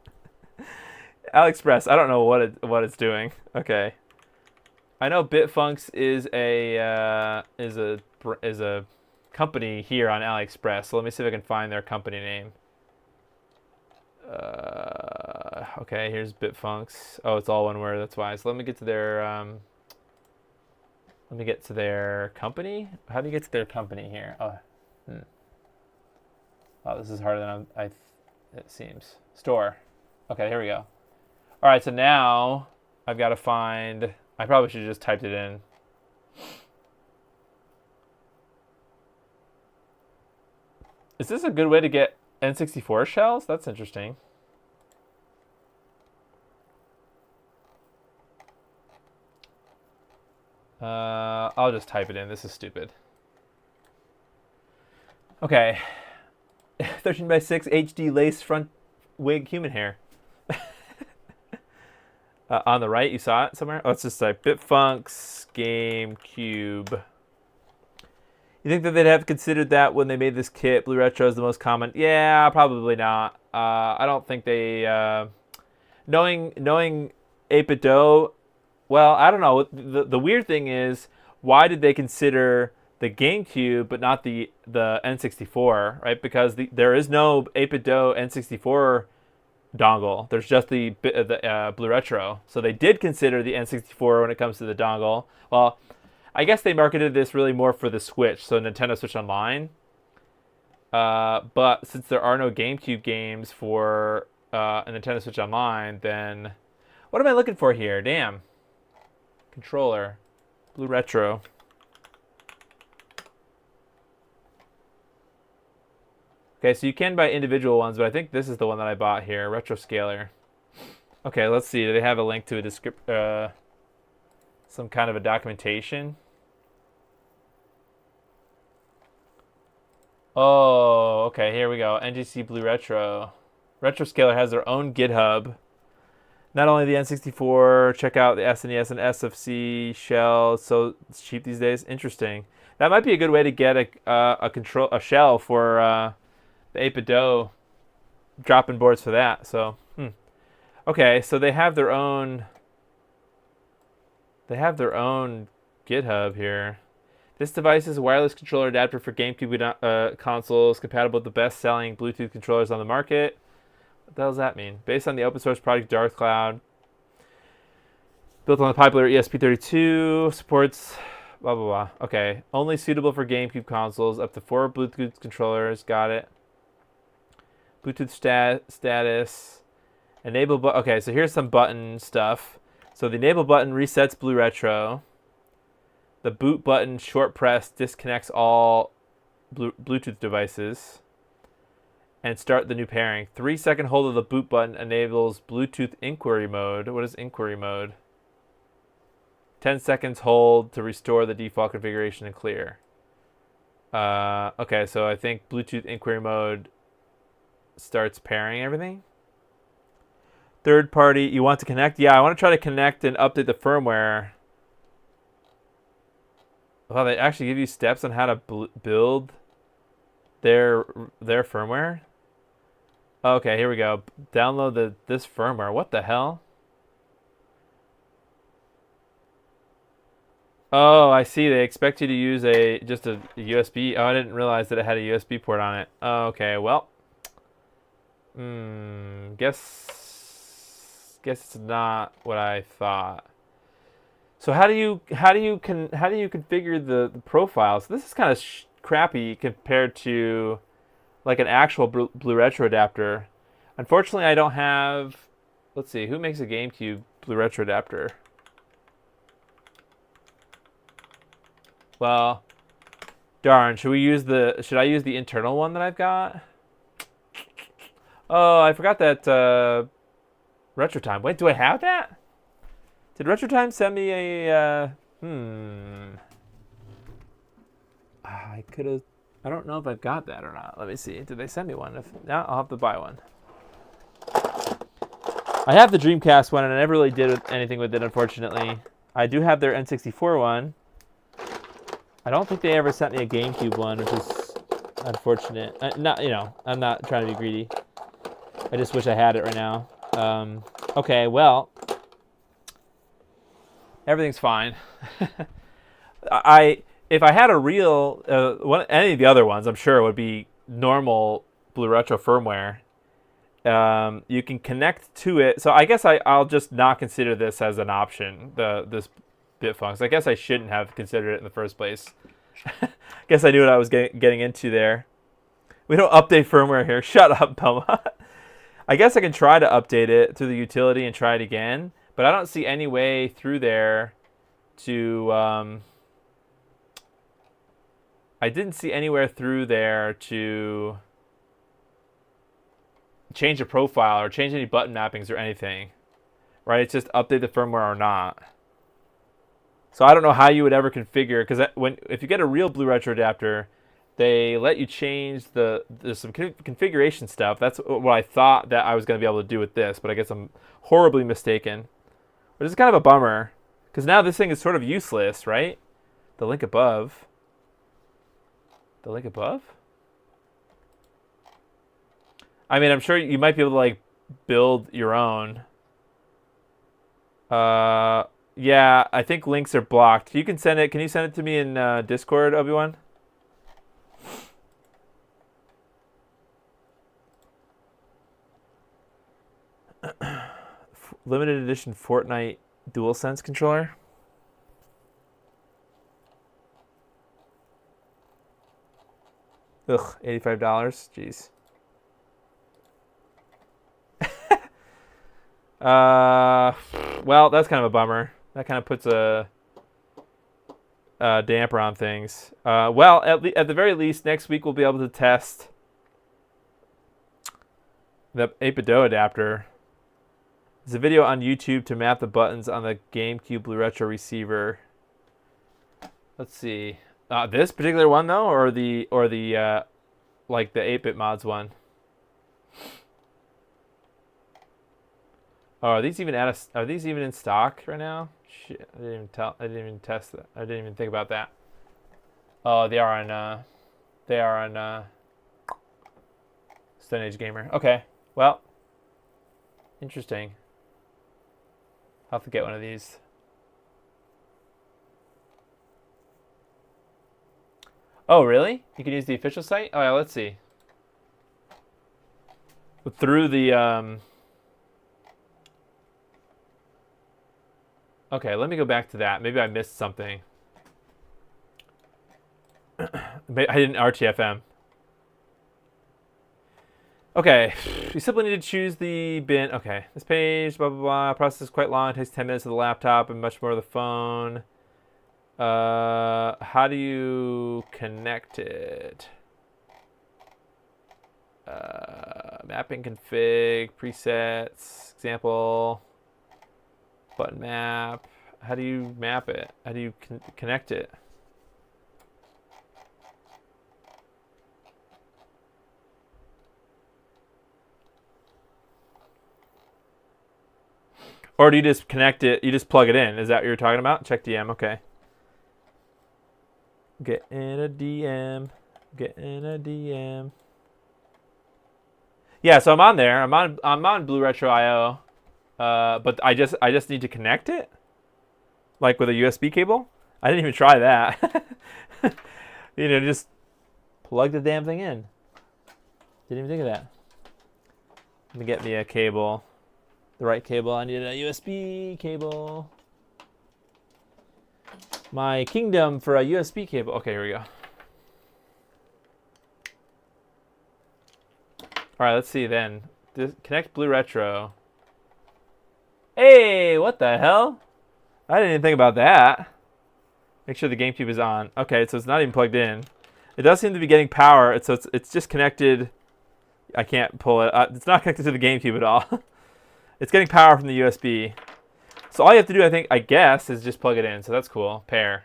AliExpress. I don't know what it's doing. Okay. I know Bitfunks is a company here on AliExpress. So let me see if I can find their company name. Okay, here's Bitfunks. Oh, it's all one word. That's why. So let me get to their company. How do you get to their company here? Oh, oh, this is harder than it seems. Store. Okay, here we go. All right, so now I've got to find. I probably should have just typed it in. Is this a good way to get N64 shells? That's interesting. I'll just type it in. This is stupid. Okay. 13x6 HD lace front wig human hair. On the right, you saw it somewhere? Let's just type Bitfunks GameCube. You think that they'd have considered that when they made this kit? Blue Retro is the most common. Yeah, probably not. I don't think they... knowing 8BitDo, well, I don't know. The weird thing is, why did they consider the GameCube but not the N64, right? Because there is no 8BitDo N64 dongle. There's just the Blue Retro. So they did consider the N64 when it comes to the dongle. Well, I guess they marketed this really more for the Switch, so Nintendo Switch Online. But since there are no GameCube games for a Nintendo Switch Online, then what am I looking for here? Damn. Controller. Blue Retro. Okay, so you can buy individual ones, but I think this is the one that I bought here, Retro Scaler. Okay, let's see. Do they have a link to a some kind of a documentation? Oh, okay, here we go. NGC Blue Retro. Retro Scaler has their own GitHub. Not only the N64, check out the SNES and SFC shell. So it's cheap these days. Interesting. That might be a good way to get a shell for the 8BitDo drop-in boards for that. So, okay, so they have their own. They have their own GitHub here. This device is a wireless controller adapter for GameCube consoles, compatible with the best-selling Bluetooth controllers on the market. What the hell does that mean? Based on the open-source project Dark Cloud, built on the popular ESP32, supports blah blah blah. Okay, only suitable for GameCube consoles. Up to 4 Bluetooth controllers. Got it. Bluetooth status. Enable okay, so here's some button stuff. So the enable button resets Blue Retro. The boot button, short press, disconnects all Bluetooth devices. And start the new pairing. 3-second hold of the boot button enables Bluetooth inquiry mode. What is inquiry mode? 10 seconds hold to restore the default configuration and clear. Okay, so I think Bluetooth inquiry mode starts pairing everything. Third party, you want to connect? Yeah, I want to try to connect and update the firmware. Well, they actually give you steps on how to build their firmware. Okay, here we go. Download this firmware. What the hell? Oh, I see. They expect you to use just a USB. Oh, I didn't realize that it had a USB port on it. Oh, okay, well, guess it's not what I thought. So how do you configure the profile? So this is kind of crappy compared to like an actual Blue Retro adapter. Unfortunately, I don't have. Let's see, who makes a GameCube Blue Retro adapter? Well, darn. Should I use the internal one that I've got? Oh, I forgot that Retro Time. Wait, do I have that? Did Retro Time send me a I could have. I don't know if I've got that or not. Let me see. Did they send me one? If not, I'll have to buy one. I have the Dreamcast one, and I never really did anything with it, unfortunately. I do have their N64 one. I don't think they ever sent me a GameCube one, which is unfortunate. Not, you know, I'm not trying to be greedy. I just wish I had it right now. Okay, well, everything's fine. If I had a real any of the other ones, I'm sure it would be normal Blue Retro firmware. You can connect to it. So I guess I'll just not consider this as an option. This Bitfunks. I guess I shouldn't have considered it in the first place. Guess I knew what I was getting into there. We don't update firmware here. Shut up, Belma. I guess I can try to update it through the utility and try it again, but I don't see any way through there to... I didn't see anywhere through there to change a profile or change any button mappings or anything. Right? It's just update the firmware or not. So I don't know how you would ever configure, because if you get a real Blue Retro adapter, they let you change there's some configuration stuff. That's what I thought that I was going to be able to do with this, but I guess I'm horribly mistaken. Which is kind of a bummer, because now this thing is sort of useless, right? The link above. The link above? I mean, I'm sure you might be able to like build your own. Yeah, I think links are blocked. You can send it. Can you send it to me in Discord, Obi-Wan? Limited edition Fortnite DualSense controller. Ugh, $85. Jeez. Well, that's kind of a bummer. That kind of puts a damper on things. Well, at the very least, next week we'll be able to test the 8BitDo adapter. There's a video on YouTube to map the buttons on the GameCube Blue Retro receiver. Let's see. This particular one though, or the like the 8-bit mods one. Oh, are these even are these even in stock right now? Shit, I didn't even test that. I didn't even think about that. Oh, they are on Stone Age Gamer. Okay. Well, interesting. I'll have to get one of these. Oh, really? You can use the official site? Oh, yeah, let's see. Through the Okay, let me go back to that. Maybe I missed something. I didn't RTFM. Okay, you simply need to choose the bin. Okay, this page, blah, blah, blah. Process is quite long. It takes 10 minutes of the laptop and much more of the phone. How do you connect it? Mapping config, presets, example. Button map. How do you map it? How do you connect it? Or do you just connect it? You just plug it in. Is that what you're talking about? Check DM. Okay. Get in a DM. Get in a DM. Yeah, so I'm on there. I'm on Blue Retro IO. But I just need to connect it, like with a USB cable. I didn't even try that. You know, just plug the damn thing in. Didn't even think of that. Let me get me a cable, the right cable. I need a USB cable. My kingdom for a USB cable. Okay, here we go. All right, let's see then. Connect Blue Retro. Hey, what the hell? I didn't even think about that. Make sure the GameCube is on. Okay, so it's not even plugged in. It does seem to be getting power. So it's just connected. I can't pull it. It's not connected to the GameCube at all. It's getting power from the USB. So all you have to do, I guess, is just plug it in. So that's cool. Pair.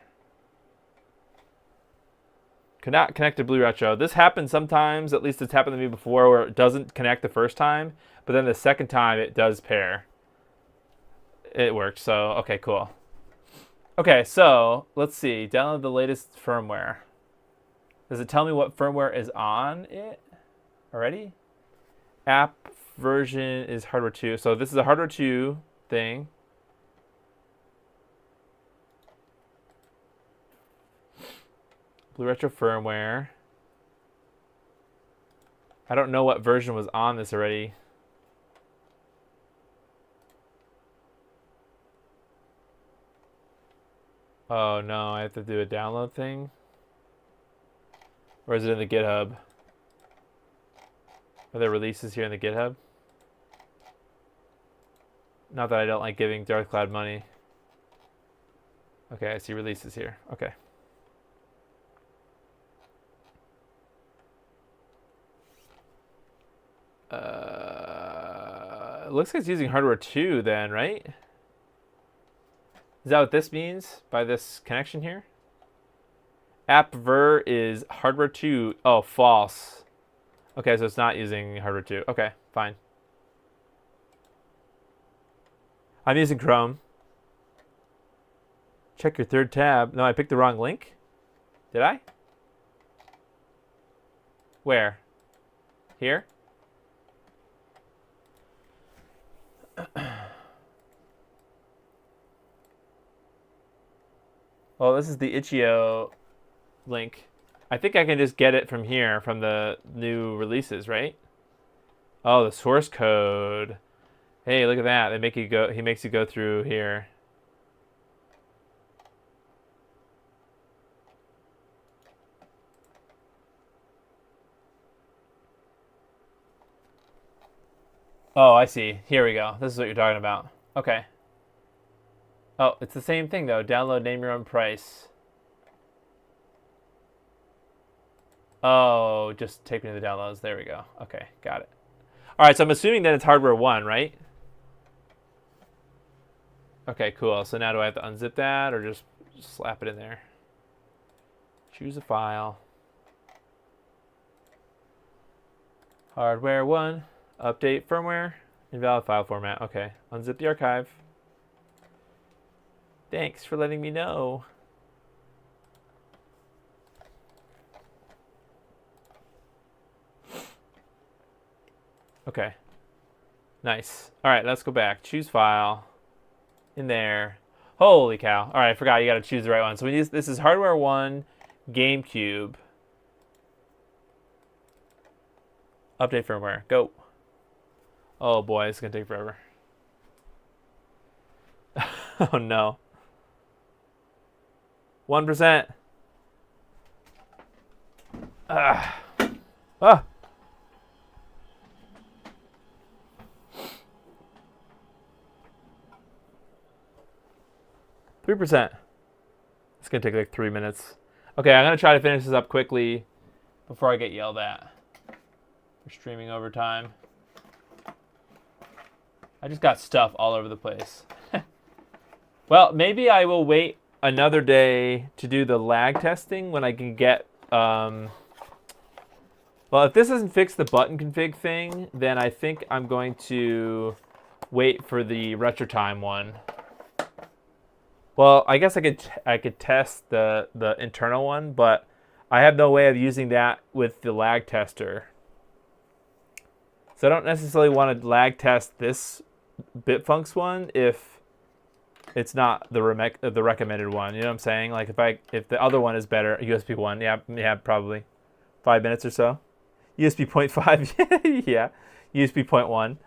Cannot connect to Blue Retro. This happens sometimes. At least it's happened to me before, where it doesn't connect the first time, but then the second time it does pair. It worked, so okay, cool. Okay, so let's see. Download the latest firmware. Does it tell me what firmware is on it already? App version is hardware 2. So this is a hardware 2 thing. Blue Retro firmware. I don't know what version was on this already. Oh no, I have to do a download thing? Or is it in the GitHub? Are there releases here in the GitHub? Not that I don't like giving Darth Cloud money. Okay, I see releases here. Okay. It looks like it's using hardware 2 then, right? Is that what this means by this connection here? AppVer is hardware 2. Oh, false. Okay, so it's not using hardware 2. Okay, fine. I'm using Chrome. Check your third tab. No, I picked the wrong link. Did I? Where? Here? Well, this is the itch.io link. I think I can just get it from here, from the new releases, right? Oh, the source code. Hey, look at that. They make you go. He makes you go through here. Oh, I see. Here we go. This is what you're talking about. Okay. Oh, it's the same thing though. Download, name your own price. Oh, just take me to the downloads. There we go. Okay, got it. All right, so I'm assuming that it's hardware 1, right? Okay, cool. So now do I have to unzip that or just slap it in there? Choose a file. Hardware 1. Update firmware. Invalid file format. Okay, unzip the archive. Thanks for letting me know. Okay. Nice. All right, let's go back. Choose file. In there. Holy cow. All right, I forgot you got to choose the right one. So we use, this is hardware 1 GameCube. Update firmware. Go. Oh boy, it's going to take forever. Oh no. 1%. Ah. 3%. It's going to take like 3 minutes. Okay, I'm going to try to finish this up quickly before I get yelled at for streaming over time. I just got stuff all over the place. Well, maybe I will wait another day to do the lag testing when I can get... well, if this doesn't fix the button config thing, then I think I'm going to wait for the retro time one. Well, I guess I could test the internal one, but I have no way of using that with the lag tester. So I don't necessarily want to lag test this Bitfunks one if it's not the recommended one. You know what I'm saying? Like if the other one is better, USB 1, yeah, probably 5 minutes or so. USB 0.5, yeah, USB 0.1.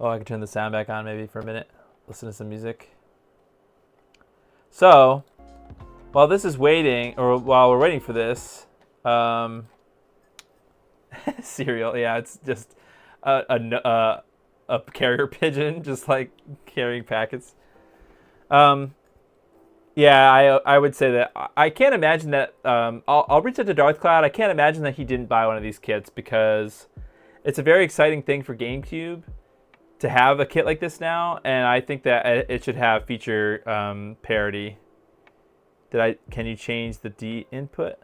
Oh, I can turn the sound back on maybe for a minute. Listen to some music. So, while this is waiting, or while we're waiting for this, cereal, yeah, it's just a carrier pigeon, just like carrying packets. Yeah, I would say that I can't imagine that. I'll reach out to Darth Cloud. I can't imagine that he didn't buy one of these kits because it's a very exciting thing for GameCube to have a kit like this now, and I think that it should have feature parity. Can you change the D input?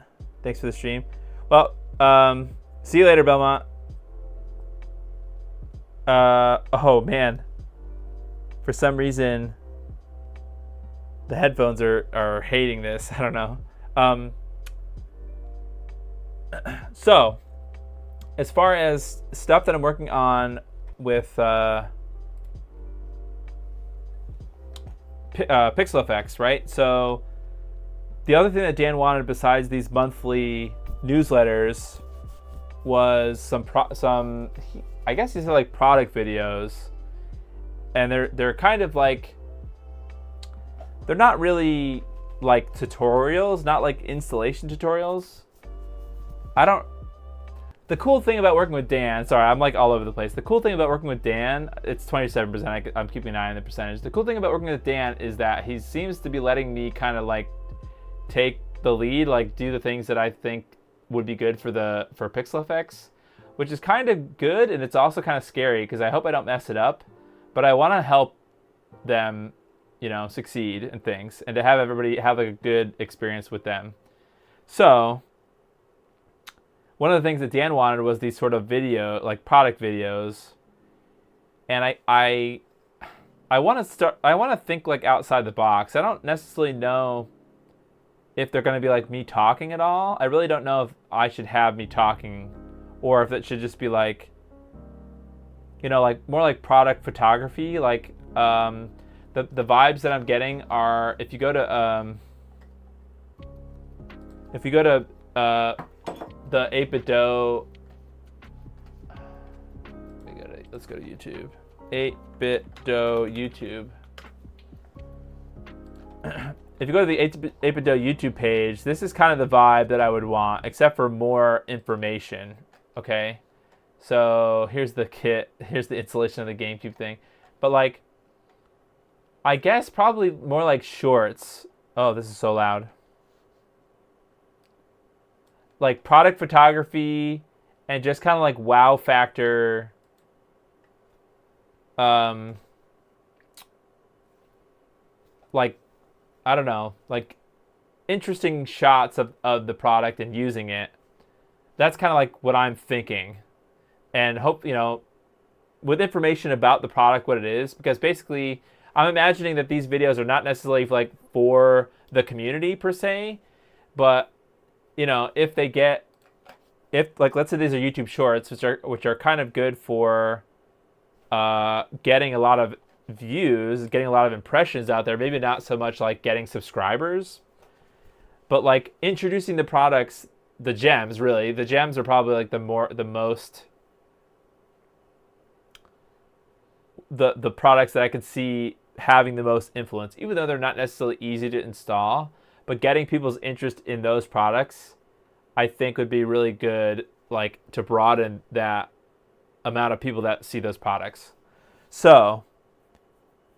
Thanks for the stream. Well, See you later, Belmont. Oh man. For some reason, the headphones are hating this. I don't know. So, as far as stuff that I'm working on with Pixel Effects, right? So, the other thing that Dan wanted besides these monthly newsletters was some I guess these are like product videos, and they're kind of like, they're not really like tutorials, not like installation tutorials. The cool thing about working with Dan, sorry, I'm like all over the place. The cool thing about working with Dan, it's 27%. I'm keeping an eye on the percentage. The cool thing about working with Dan is that he seems to be letting me kind of like take the lead, like do the things that I think would be good for Pixel Effects, which is kind of good, and it's also kind of scary because I hope I don't mess it up, but I want to help them, succeed in things, and to have everybody have a good experience with them. So one of the things that Dan wanted was these sort of video, like product videos, and I want to think like outside the box. I don't necessarily know if they're going to be like me talking at all. I really don't know if I should have me talking, or if it should just be like, like more like product photography. Like the vibes that I'm getting are, if you go to the 8BitDo, let's go to YouTube. 8BitDo YouTube. If you go to the 8BitDo YouTube page, this is kind of the vibe that I would want, except for more information. Okay, so here's the kit, here's the installation of the GameCube thing, but like, I guess probably more like shorts. Oh, this is so loud. Like product photography and just kind of like wow factor. Like, I don't know, like interesting shots of the product and using it. That's kind of like what I'm thinking. And hope, with information about the product, what it is, because basically I'm imagining that these videos are not necessarily like for the community per se, but if let's say these are YouTube shorts, which are kind of good for getting a lot of views, getting a lot of impressions out there, maybe not so much like getting subscribers, but like introducing the products, the gems. Really, the gems are probably like the products that I could see having the most influence, even though they're not necessarily easy to install. But getting people's interest in those products, I think, would be really good, like to broaden that amount of people that see those products. So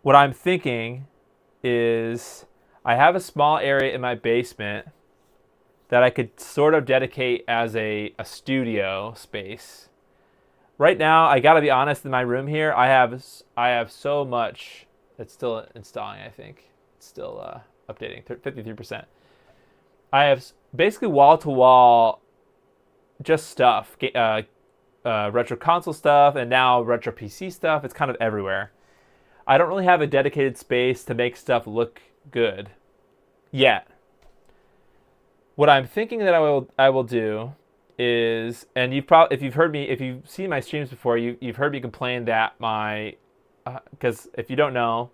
what I'm thinking is I have a small area in my basement that I could sort of dedicate as a studio space. Right now, I gotta be honest, in my room here, I have so much. It's still installing, I think. It's still updating, 53%. I have basically wall-to-wall just stuff, retro console stuff, and now retro PC stuff. It's kind of everywhere. I don't really have a dedicated space to make stuff look good yet. What I'm thinking that I will do is, and if you've seen my streams before, you've heard me complain that because if you don't know,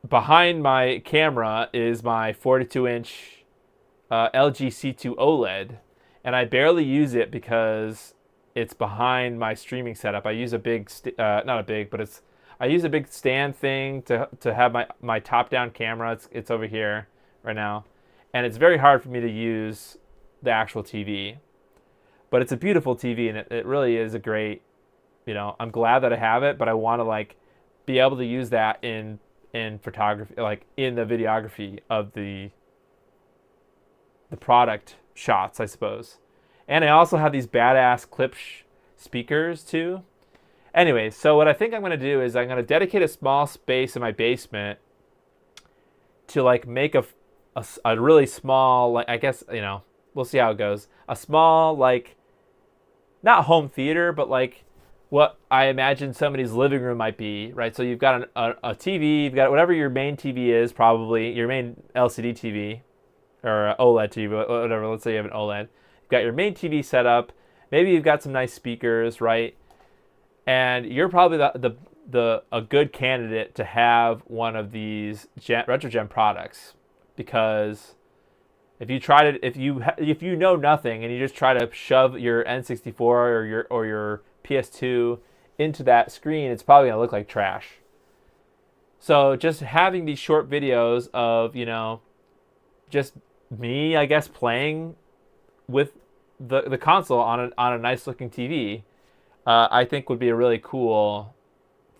behind my camera is my 42-inch LG C2 OLED, and I barely use it because it's behind my streaming setup. I use a big, I use a big stand thing to have my top-down camera. It's over here right now, and it's very hard for me to use the actual TV. But it's a beautiful TV, and it really is a great, I'm glad that I have it, but I want to like be able to use that in photography, like in the videography of the product shots, I suppose. And I also have these badass clip speakers too. Anyway, so what I think I'm going to do is I'm going to dedicate a small space in my basement to like make a really small, like, I guess, we'll see how it goes. A small, like, not home theater, but like what I imagine somebody's living room might be, right? So you've got a TV, you've got whatever your main TV is, probably your main LCD TV or OLED TV, whatever. Let's say you have an OLED. You've got your main TV set up. Maybe you've got some nice speakers, right? And you're probably a good candidate to have one of these RetroGen products, because if you know nothing and you just try to shove your N64 or your PS2 into that screen, it's probably gonna look like trash. So just having these short videos of, just me, I guess, playing with the console on a nice looking TV, I think would be a really cool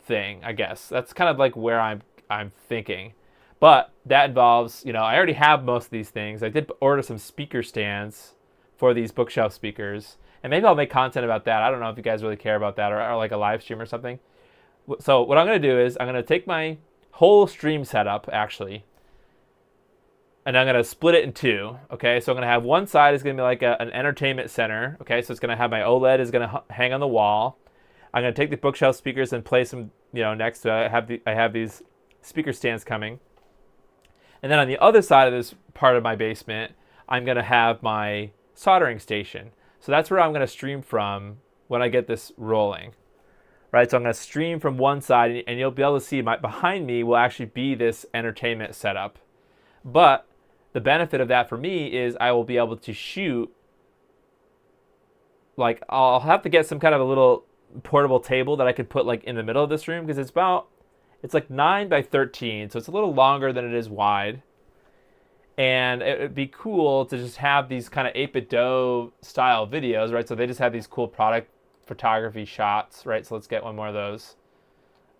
thing. I guess that's kind of like where I'm thinking. But that involves, I already have most of these things. I did order some speaker stands for these bookshelf speakers, and maybe I'll make content about that. I don't know if you guys really care about that, or like a live stream or something. So what I'm going to do is I'm going to take my whole stream setup, actually, and I'm going to split it in two. Okay, so I'm going to have one side is going to be like an entertainment center. Okay, so it's going to have my OLED is going to hang on the wall. I'm going to take the bookshelf speakers and place them, next to it. I have these speaker stands coming. And then on the other side of this part of my basement, I'm going to have my soldering station. So that's where I'm going to stream from when I get this rolling. Right? So I'm going to stream from one side, and you'll be able to see behind me will actually be this entertainment setup. But the benefit of that for me is I will be able to shoot, like, I'll have to get some kind of a little portable table that I could put like in the middle of this room, because it's like 9 by 13, so it's a little longer than it is wide. And it would be cool to just have these kind of 8BitDo style videos, right? So they just have these cool product photography shots, right? So let's get one more of those.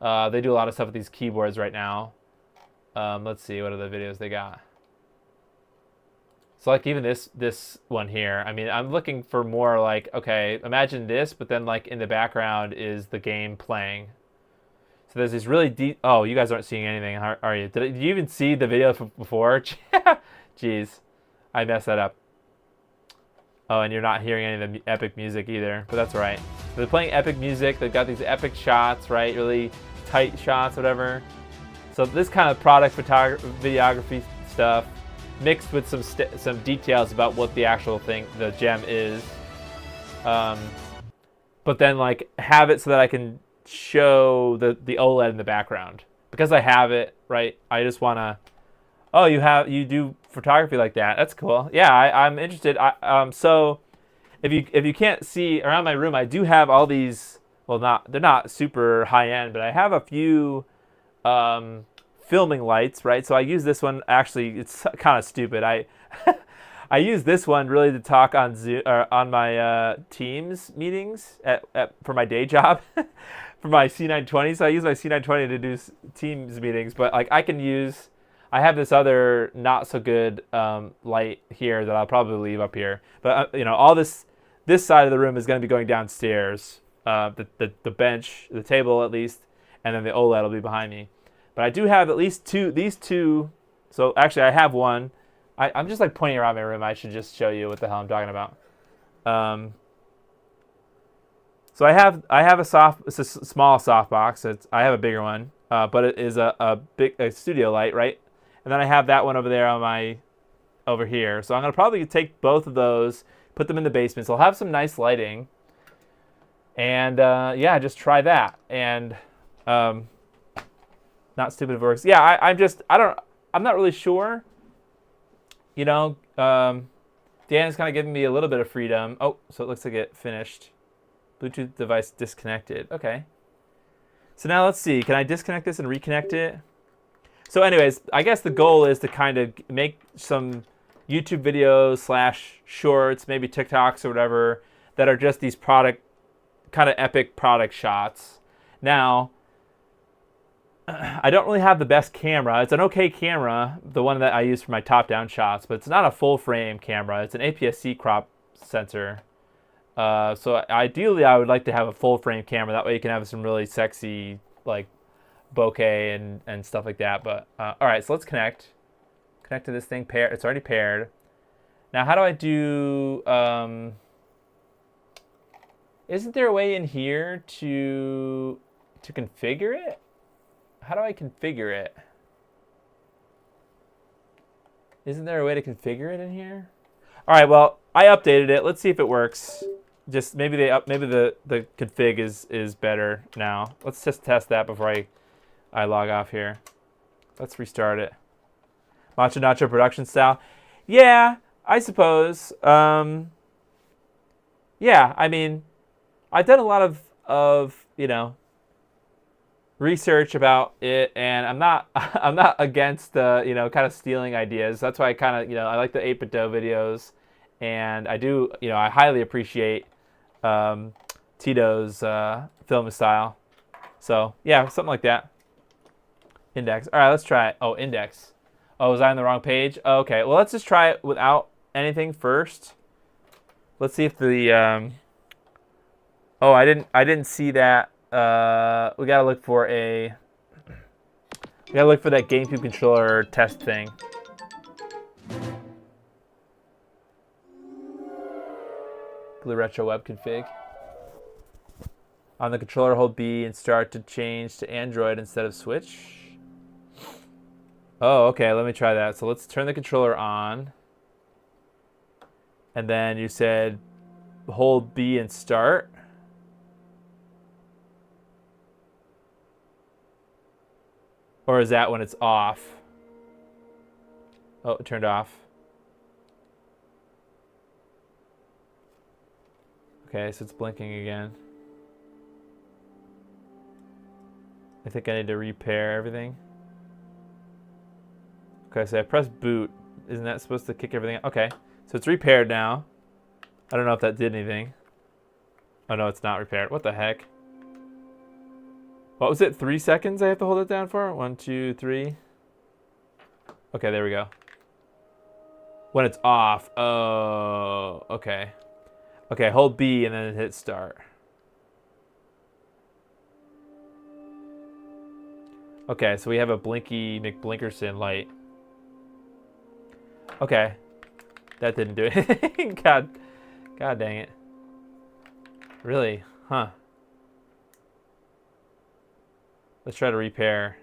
They do a lot of stuff with these keyboards right now. Let's see, what other videos they got? So like even this one here, I mean, I'm looking for more like, okay, imagine this, but then like in the background is the game playing. So there's these really deep... Oh, you guys aren't seeing anything, are you? Did you even see the video before? Jeez, I messed that up. Oh, and you're not hearing any of the epic music either, but that's all right. So they're playing epic music. They've got these epic shots, right? Really tight shots, whatever. So this kind of product videography stuff mixed with some details about what the actual thing, the gem is. But then like have it so that I can show the OLED in the background, because I have it, right? I just want to, oh, you do photography like that. That's cool. Yeah, I'm interested. So if you can't see around my room, I do have all these, well, they're not super high end, but I have a few filming lights, right? So I use this one. Actually, it's kind of stupid. I use this one really to talk on Zoom, or on my Teams meetings for my day job, for my C920. So I use my C920 to do Teams meetings. But like I have this other not so good light here that I'll probably leave up here. But all this side of the room is going to be going downstairs. The bench, the table at least, and then the OLED will be behind me. But I do have at least these two. So actually, I have one. I'm just like pointing around my room. I should just show you what the hell I'm talking about. So I have it's a small softbox. I have a bigger one, but it is a studio light, right? And then I have that one over there over here. So I'm gonna probably take both of those, put them in the basement. So I'll have some nice lighting, and yeah, just try that. And not stupid if it works. Yeah, I'm not really sure. Dan is kind of giving me a little bit of freedom. Oh, so it looks like it finished. Bluetooth device disconnected. Okay. So now let's see. Can I disconnect this and reconnect it? So anyways, I guess the goal is to kind of make some YouTube videos / shorts, maybe TikToks or whatever, that are just these kind of epic product shots. Now, I don't really have the best camera. It's an okay camera, the one that I use for my top-down shots, but it's not a full-frame camera. It's an APS-C crop sensor. So ideally, I would like to have a full-frame camera. That way you can have some really sexy, like, bokeh and stuff like that. But all right, so let's connect to this thing. It's already paired. Now, how do I do... isn't there a way in here to configure it? How do I configure it? Isn't there a way to configure it in here? All right, well, I updated it. Let's see if it works. Just maybe the config is better now. Let's just test that before I log off here. Let's restart it. Macho Nacho production style. Yeah, I suppose. Yeah, I mean, I've done a lot of you know, research about it, and I'm not against you know, kind of stealing ideas. That's why I kind of, you know, I like the 8BitDo videos, and I do, you know, I highly appreciate Tito's film style. So yeah, something like that. Index. All right, let's try it. Oh, index. Oh, was I on the wrong page? Oh, okay. Well, let's just try it without anything first. Let's see if the oh, I didn't see that. We gotta look for that GameCube controller test thing. Blue Retro Web config. On the controller, hold B and start to change to Android instead of Switch. Oh, okay. Let me try that. So let's turn the controller on. And then you said hold B and start. Or is that when it's off? Oh, it turned off. Okay, so it's blinking again. I think I need to repair everything. Okay, so I press boot. Isn't that supposed to kick everything out? Okay, so it's repaired now. I don't know if that did anything. Oh no, it's not repaired. What the heck? What was it? 3 seconds I have to hold it down for? 1, 2, 3. Okay, there we go. When it's off. Oh, okay. Okay, hold B and then hit start. Okay, so we have a Blinky McBlinkerson light. Okay. That didn't do anything. God dang it. Really? Huh. Let's try to repair.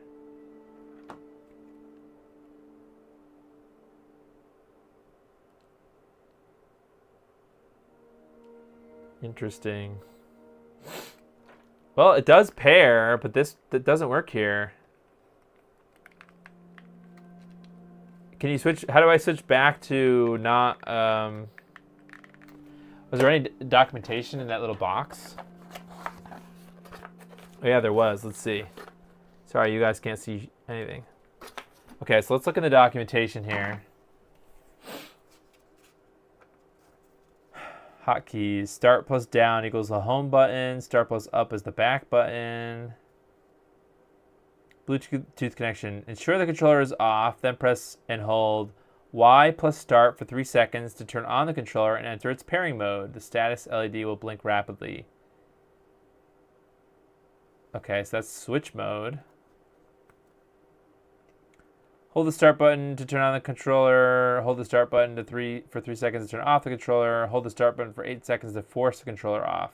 Interesting. Well, it does pair, but that doesn't work here. Can you switch? How do I switch back to not? Was there any documentation in that little box? Oh yeah, there was. Let's see. Sorry, you guys can't see anything. Okay, so let's look in the documentation here. Hotkeys. Start plus down equals the home button. Start plus up is the back button. Bluetooth connection. Ensure the controller is off, then press and hold Y plus start for 3 seconds to turn on the controller and enter its pairing mode. The status LED will blink rapidly. Okay, so that's switch mode. Hold the start button to turn on the controller. Hold the start button for 3 seconds to turn off the controller. Hold the start button for 8 seconds to force the controller off.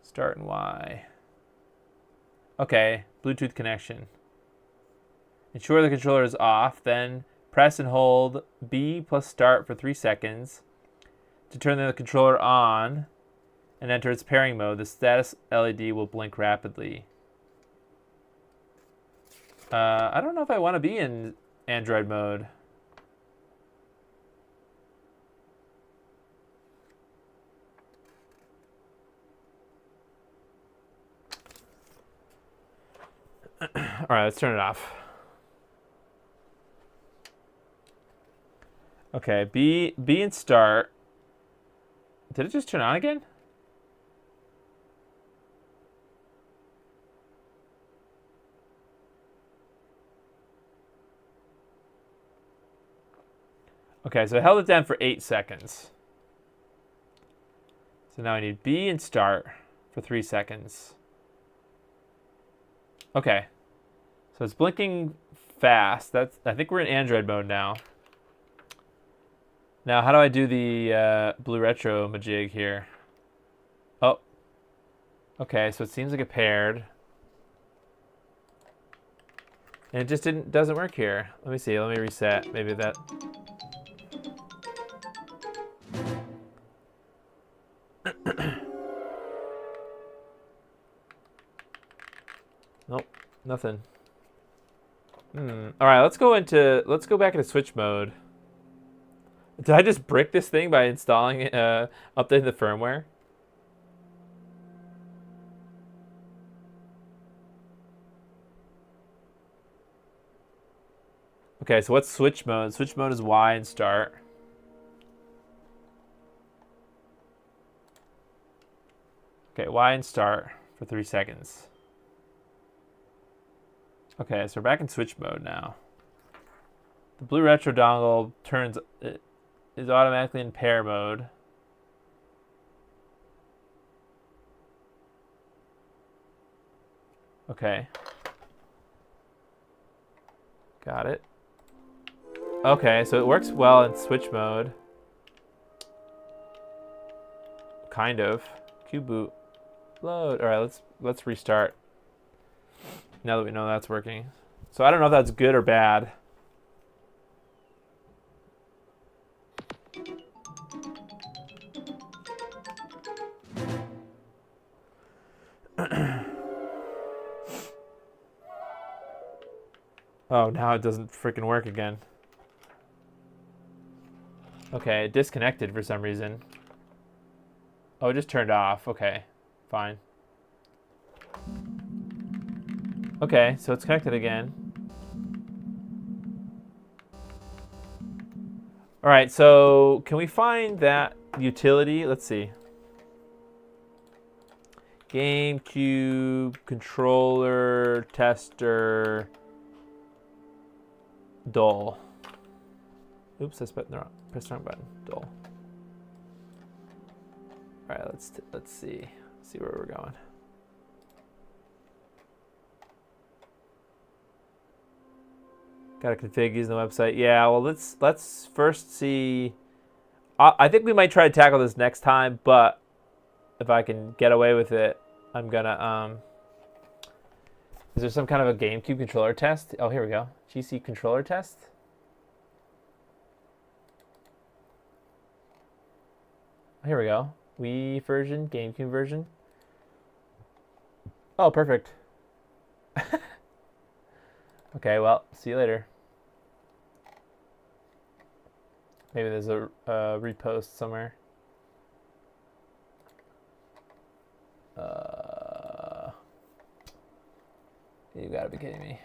Start and Y. Okay, Bluetooth connection. Ensure the controller is off, then press and hold B plus start for 3 seconds to turn the controller on and enter its pairing mode. The status LED will blink rapidly. I don't know if I want to be in Android mode. All right, let's turn it off. Okay, B and start. Did it just turn on again? Okay, so I held it down for 8 seconds. So now I need B and start for 3 seconds. Okay. So it's blinking fast. I think we're in Android mode now. Now, how do I do the blue retro majig here? Oh. Okay, so it seems like it paired. And it just doesn't work here. Let me see. Let me reset. Maybe that. Nope, nothing. All right, let's go back into Switch mode. Did I just brick this thing by installing updating the firmware? Okay, so what's Switch mode? Switch mode is Y and start. Okay, Y and start for 3 seconds. Okay, so we're back in Switch mode now. The blue retro dongle is automatically in pair mode. Okay. Got it. Okay, so it works well in Switch mode. Kind of. Cube boot. Load. All right, let's restart. Now that we know that's working. So I don't know if that's good or bad. Oh, now it doesn't freaking work again. Okay, it disconnected for some reason. Oh, it just turned off. Okay, fine. Okay, so it's connected again. All right, so can we find that utility? Let's see. GameCube controller tester dull. Oops, I pressed the wrong button. Dull. All right, let's see where we're going. Got to config using the website. Yeah, well, let's first see. I think we might try to tackle this next time, but if I can get away with it, I'm gonna. Is there some kind of a GameCube controller test? Oh, here we go. GC controller test. Here we go. Wii version, GameCube version. Oh, perfect. Okay, well, see you later. Maybe there's a repost somewhere. You gotta be kidding me.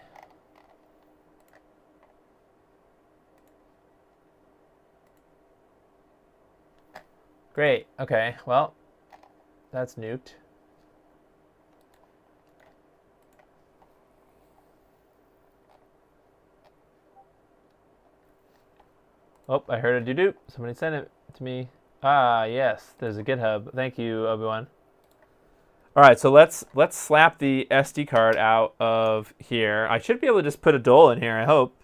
Great. Okay, well, that's nuked. Oh, I heard a doo-doo. Somebody sent it to me. Ah, yes, there's a GitHub. Thank you, Obi-Wan. All right, so let's slap the SD card out of here. I should be able to just put a DOL in here, I hope.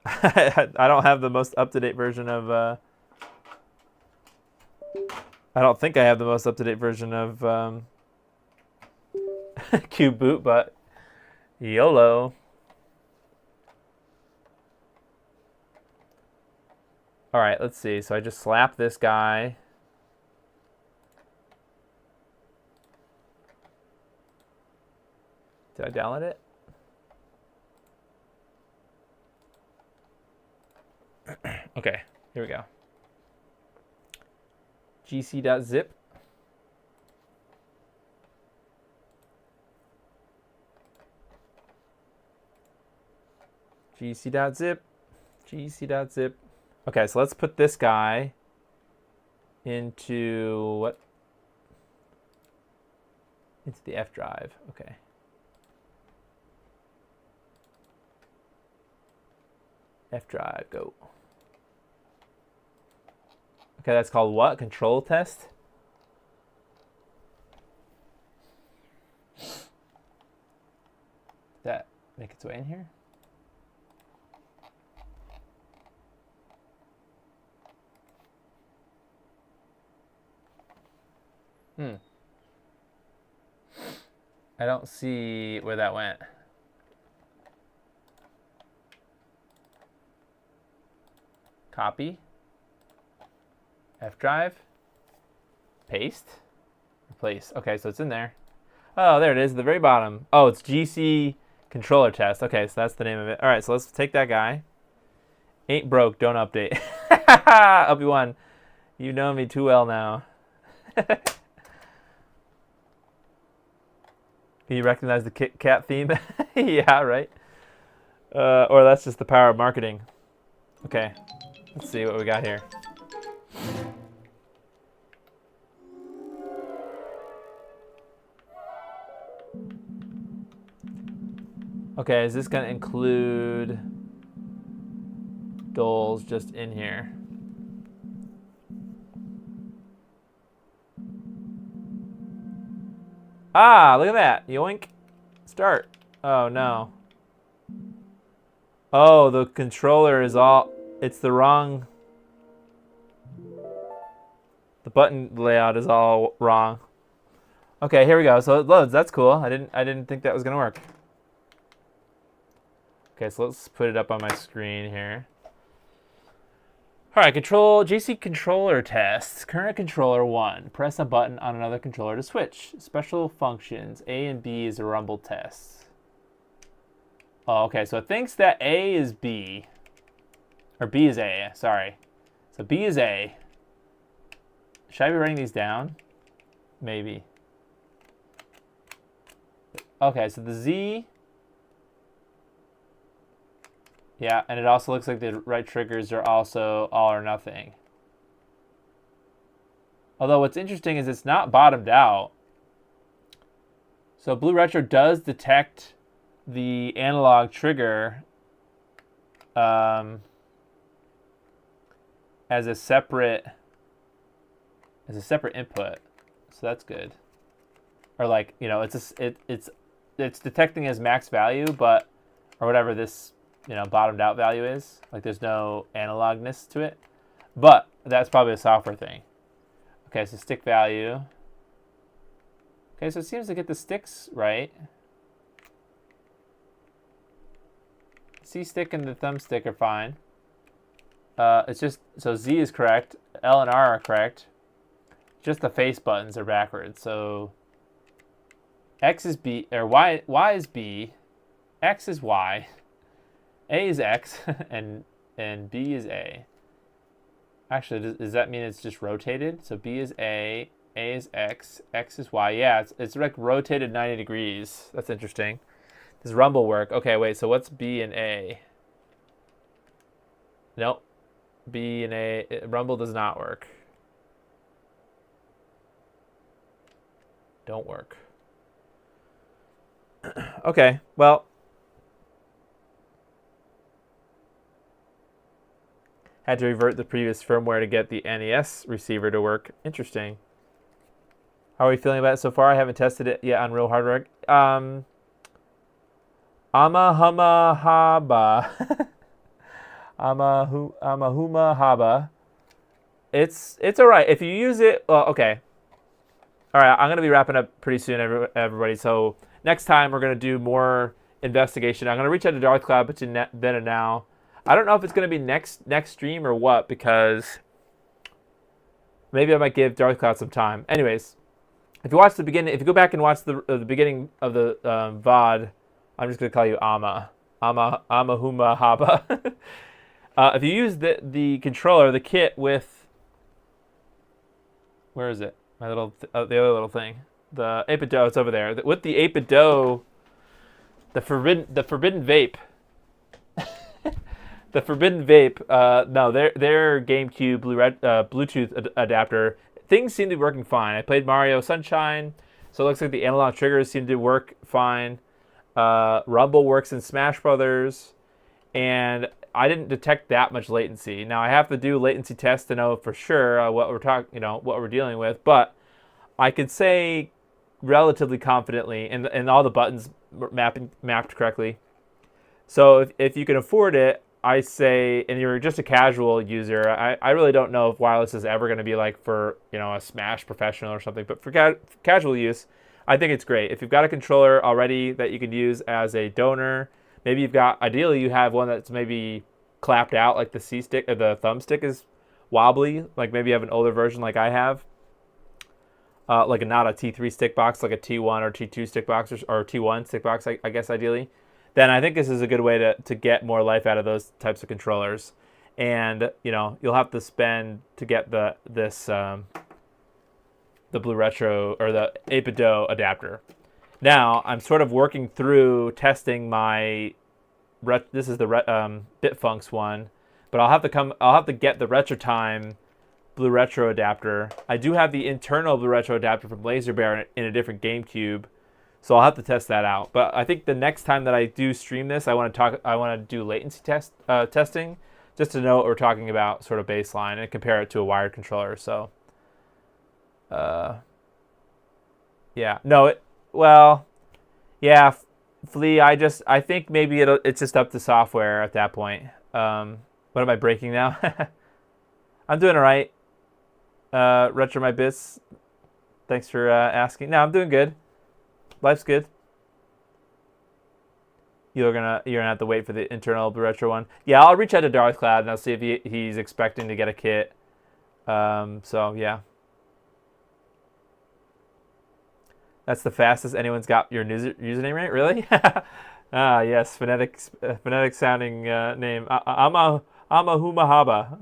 I don't have the most up-to-date version of... I don't think I have the most up-to-date version of Cube Boot, but YOLO. All right, let's see. So I just slap this guy. Did I download it? Okay, here we go. gc.zip. gc.zip. gc.zip. Okay, so let's put this guy into what? Into the F drive. Okay. F drive, go. Okay, that's called what? Control test? That make its way in here. I don't see where that went. Copy. F drive. Paste. Replace. Okay, so it's in there. Oh, there it is at the very bottom. Oh, it's GC controller test. Okay, so that's the name of it. All right, so let's take that guy. Ain't broke, don't update. Obi-Wan, you know me too well now. Can you recognize the Kit Kat theme? Yeah, right. Or that's just the power of marketing. Okay, let's see what we got here. Okay, is this going to include Doles just in here? Ah, look at that. Yoink. Start. Oh, no. Oh, the controller is all... It's the wrong... The button layout is all wrong. Okay, here we go. So it loads. That's cool. I didn't think that was going to work. Okay, so let's put it up on my screen here. All right, GC controller tests. Current controller 1. Press a button on another controller to switch. Special functions. A and B is a rumble test. Oh, okay, so it thinks that A is B. Or B is A, sorry. So B is A. Should I be writing these down? Maybe. Okay, so the Z... Yeah, and it also looks like the right triggers are also all or nothing. Although what's interesting is it's not bottomed out. So Blue Retro does detect the analog trigger as a separate input. So that's good. Or like, you know, it's detecting as max value, but or whatever this, you know, bottomed out value is. Like there's no analogness to it. But that's probably a software thing. Okay, so stick value. Okay, so it seems to get the sticks right. C stick and the thumbstick are fine. It's just, so Z is correct, L and R are correct. Just the face buttons are backwards. So X is B, or Y is B, X is Y. A is X, and B is A. Actually, does that mean it's just rotated? So B is A is X, X is Y. Yeah, it's like rotated 90 degrees. That's interesting. Does rumble work? Okay, wait, so what's B and A? Nope. B and A, rumble does not work. Don't work. Okay, well... Had to revert the previous firmware to get the NES receiver to work. Interesting. How are we feeling about it so far? I haven't tested it yet on real hardware. Amahuma Haba. Amahuma Haba. It's all right. If you use it, well, okay. All right, I'm going to be wrapping up pretty soon, everybody. So next time we're going to do more investigation. I'm going to reach out to Darth Cloud between then and now. I don't know if it's going to be next stream or what, because maybe I might give Darth Cloud some time. Anyways, if you watch the beginning, if you go back and watch the beginning of the VOD, I'm just going to call you Amahuma Haba. If you use the controller, the kit with, where is it? My little the other little thing, the 8BitDo, it's over there. With the 8BitDo, the forbidden vape. The Forbidden Vape, no, their GameCube Bluetooth adapter, things seem to be working fine. I played Mario Sunshine, so it looks like the analog triggers seem to work fine. Rumble works in Smash Brothers, and I didn't detect that much latency. Now I have to do latency tests to know for sure what we're dealing with, but I could say relatively confidently, and all the buttons mapped correctly, So if you can afford it, I say, and you're just a casual user, I really don't know if wireless is ever going to be like for, you know, a Smash professional or something, but for casual use, I think it's great. If you've got a controller already that you can use as a donor, maybe you've got, ideally you have one that's maybe clapped out, like the C stick or the thumbstick is wobbly, like maybe you have an older version like I have, like not a T3 stick box, like a T1 or T2 stick box or T1 stick box, I guess ideally. Then I think this is a good way to get more life out of those types of controllers. And, you know, you'll have to spend to get the Blue Retro or the 8BitDo adapter. Now, I'm sort of working through testing my, this is the Bitfunks one, but I'll have to get the RetroTime Blue Retro adapter. I do have the internal Blue Retro adapter from Wavebird in a different GameCube. So I'll have to test that out. But I think the next time that I do stream this, I want to do latency testing, just to know what we're talking about, sort of baseline, and compare it to a wired controller. So, yeah, no, yeah, Flea. I think maybe it's just up to software at that point. What am I breaking now? I'm doing all right. Retro my bits. Thanks for asking. No, I'm doing good. Life's good. You're gonna have to wait for the internal Blue Retro one. Yeah, I'll reach out to Darth Cloud and I'll see if he's expecting to get a kit. So yeah, that's the fastest anyone's got your username right. Really? Ah, yes, phonetic sounding name. I'm a Humahaba.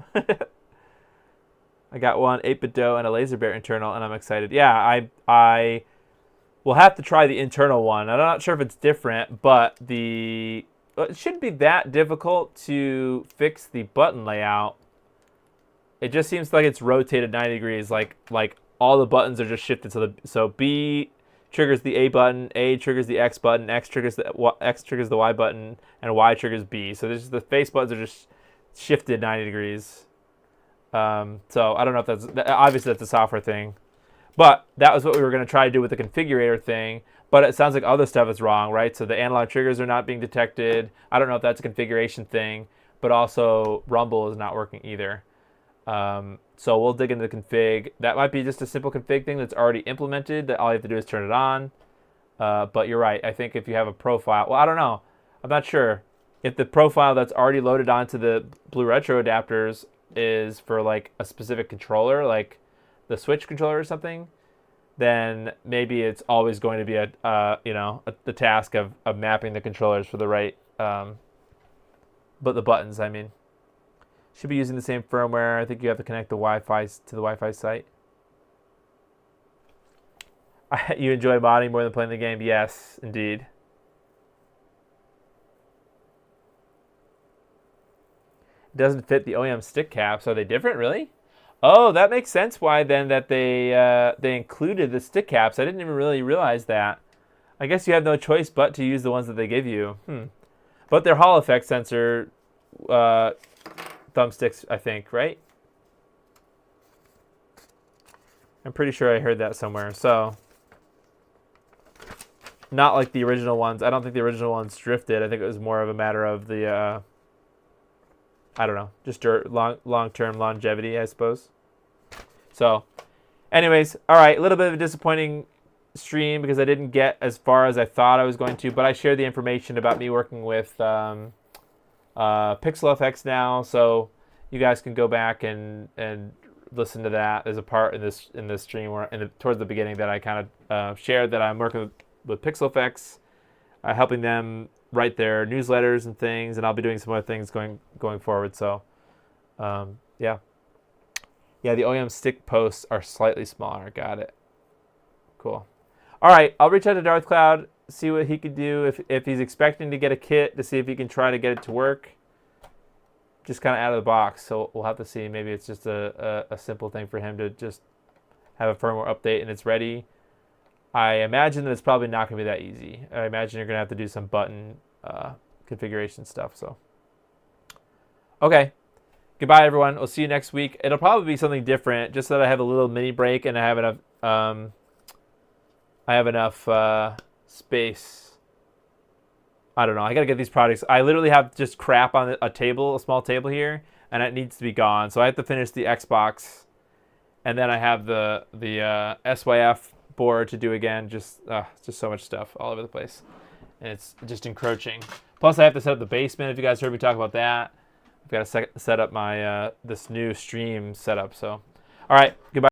I got one 8BitDo and a Laserbear internal, and I'm excited. Yeah, I we'll have to try the internal one. I'm not sure if it's different, but it shouldn't be that difficult to fix the button layout. It just seems like it's rotated 90 degrees, like all the buttons are just shifted. So B triggers the A button, A triggers the X button, X triggers the Y button, and Y triggers B. So the face buttons are just shifted 90 degrees. So I don't know if obviously that's a software thing. But that was what we were going to try to do with the configurator thing. But it sounds like other stuff is wrong, right? So the analog triggers are not being detected. I don't know if that's a configuration thing. But also Rumble is not working either. So we'll dig into the config. That might be just a simple config thing that's already implemented, that all you have to do is turn it on. But you're right. I think if you have a profile... Well, I don't know. I'm not sure. If the profile that's already loaded onto the Blue Retro adapters is for like a specific controller, like the Switch controller or something, then maybe it's always going to be the task of mapping the controllers for the right, but the buttons, I mean, should be using the same firmware. I think you have to connect the Wi-Fi to the Wi-Fi site. You enjoy modding more than playing the game? Yes, indeed. It doesn't fit the OEM stick caps. Are they different, really? Oh, that makes sense why then that they included the stick caps. I didn't even really realize that. I guess you have no choice but to use the ones that they give you. But they're Hall effect sensor thumbsticks, I think, right? I'm pretty sure I heard that somewhere. So, not like the original ones. I don't think the original ones drifted. I think it was more of a matter of the... I don't know, just long-term longevity, I suppose. So, anyways, all right, a little bit of a disappointing stream because I didn't get as far as I thought I was going to, but I shared the information about me working with Pixel FX now, so you guys can go back and listen to that. There's a part in this stream where towards the beginning that I kind of shared that I'm working with Pixel FX, helping them write their newsletters and things, and I'll be doing some other things going forward. So, yeah, the OEM stick posts are slightly smaller. Got it. Cool. All right, I'll reach out to Darth Cloud, see what he could do if he's expecting to get a kit, to see if he can try to get it to work. Just kind of out of the box. So we'll have to see. Maybe it's just a simple thing for him to just have a firmware update and it's ready. I imagine that it's probably not going to be that easy. I imagine you're going to have to do some button configuration stuff. So, okay. Goodbye, everyone. We'll see you next week. It'll probably be something different, just so that I have a little mini break and I have enough space I don't know. I gotta get these products. I literally have just crap on a table, a small table here, and it needs to be gone. So I have to finish the Xbox, and then I have the SYF board to do again. Just so much stuff all over the place, and it's just encroaching. Plus, I have to set up the basement. If you guys heard me talk about that, I've got to set up my this new stream setup. So, all right, goodbye.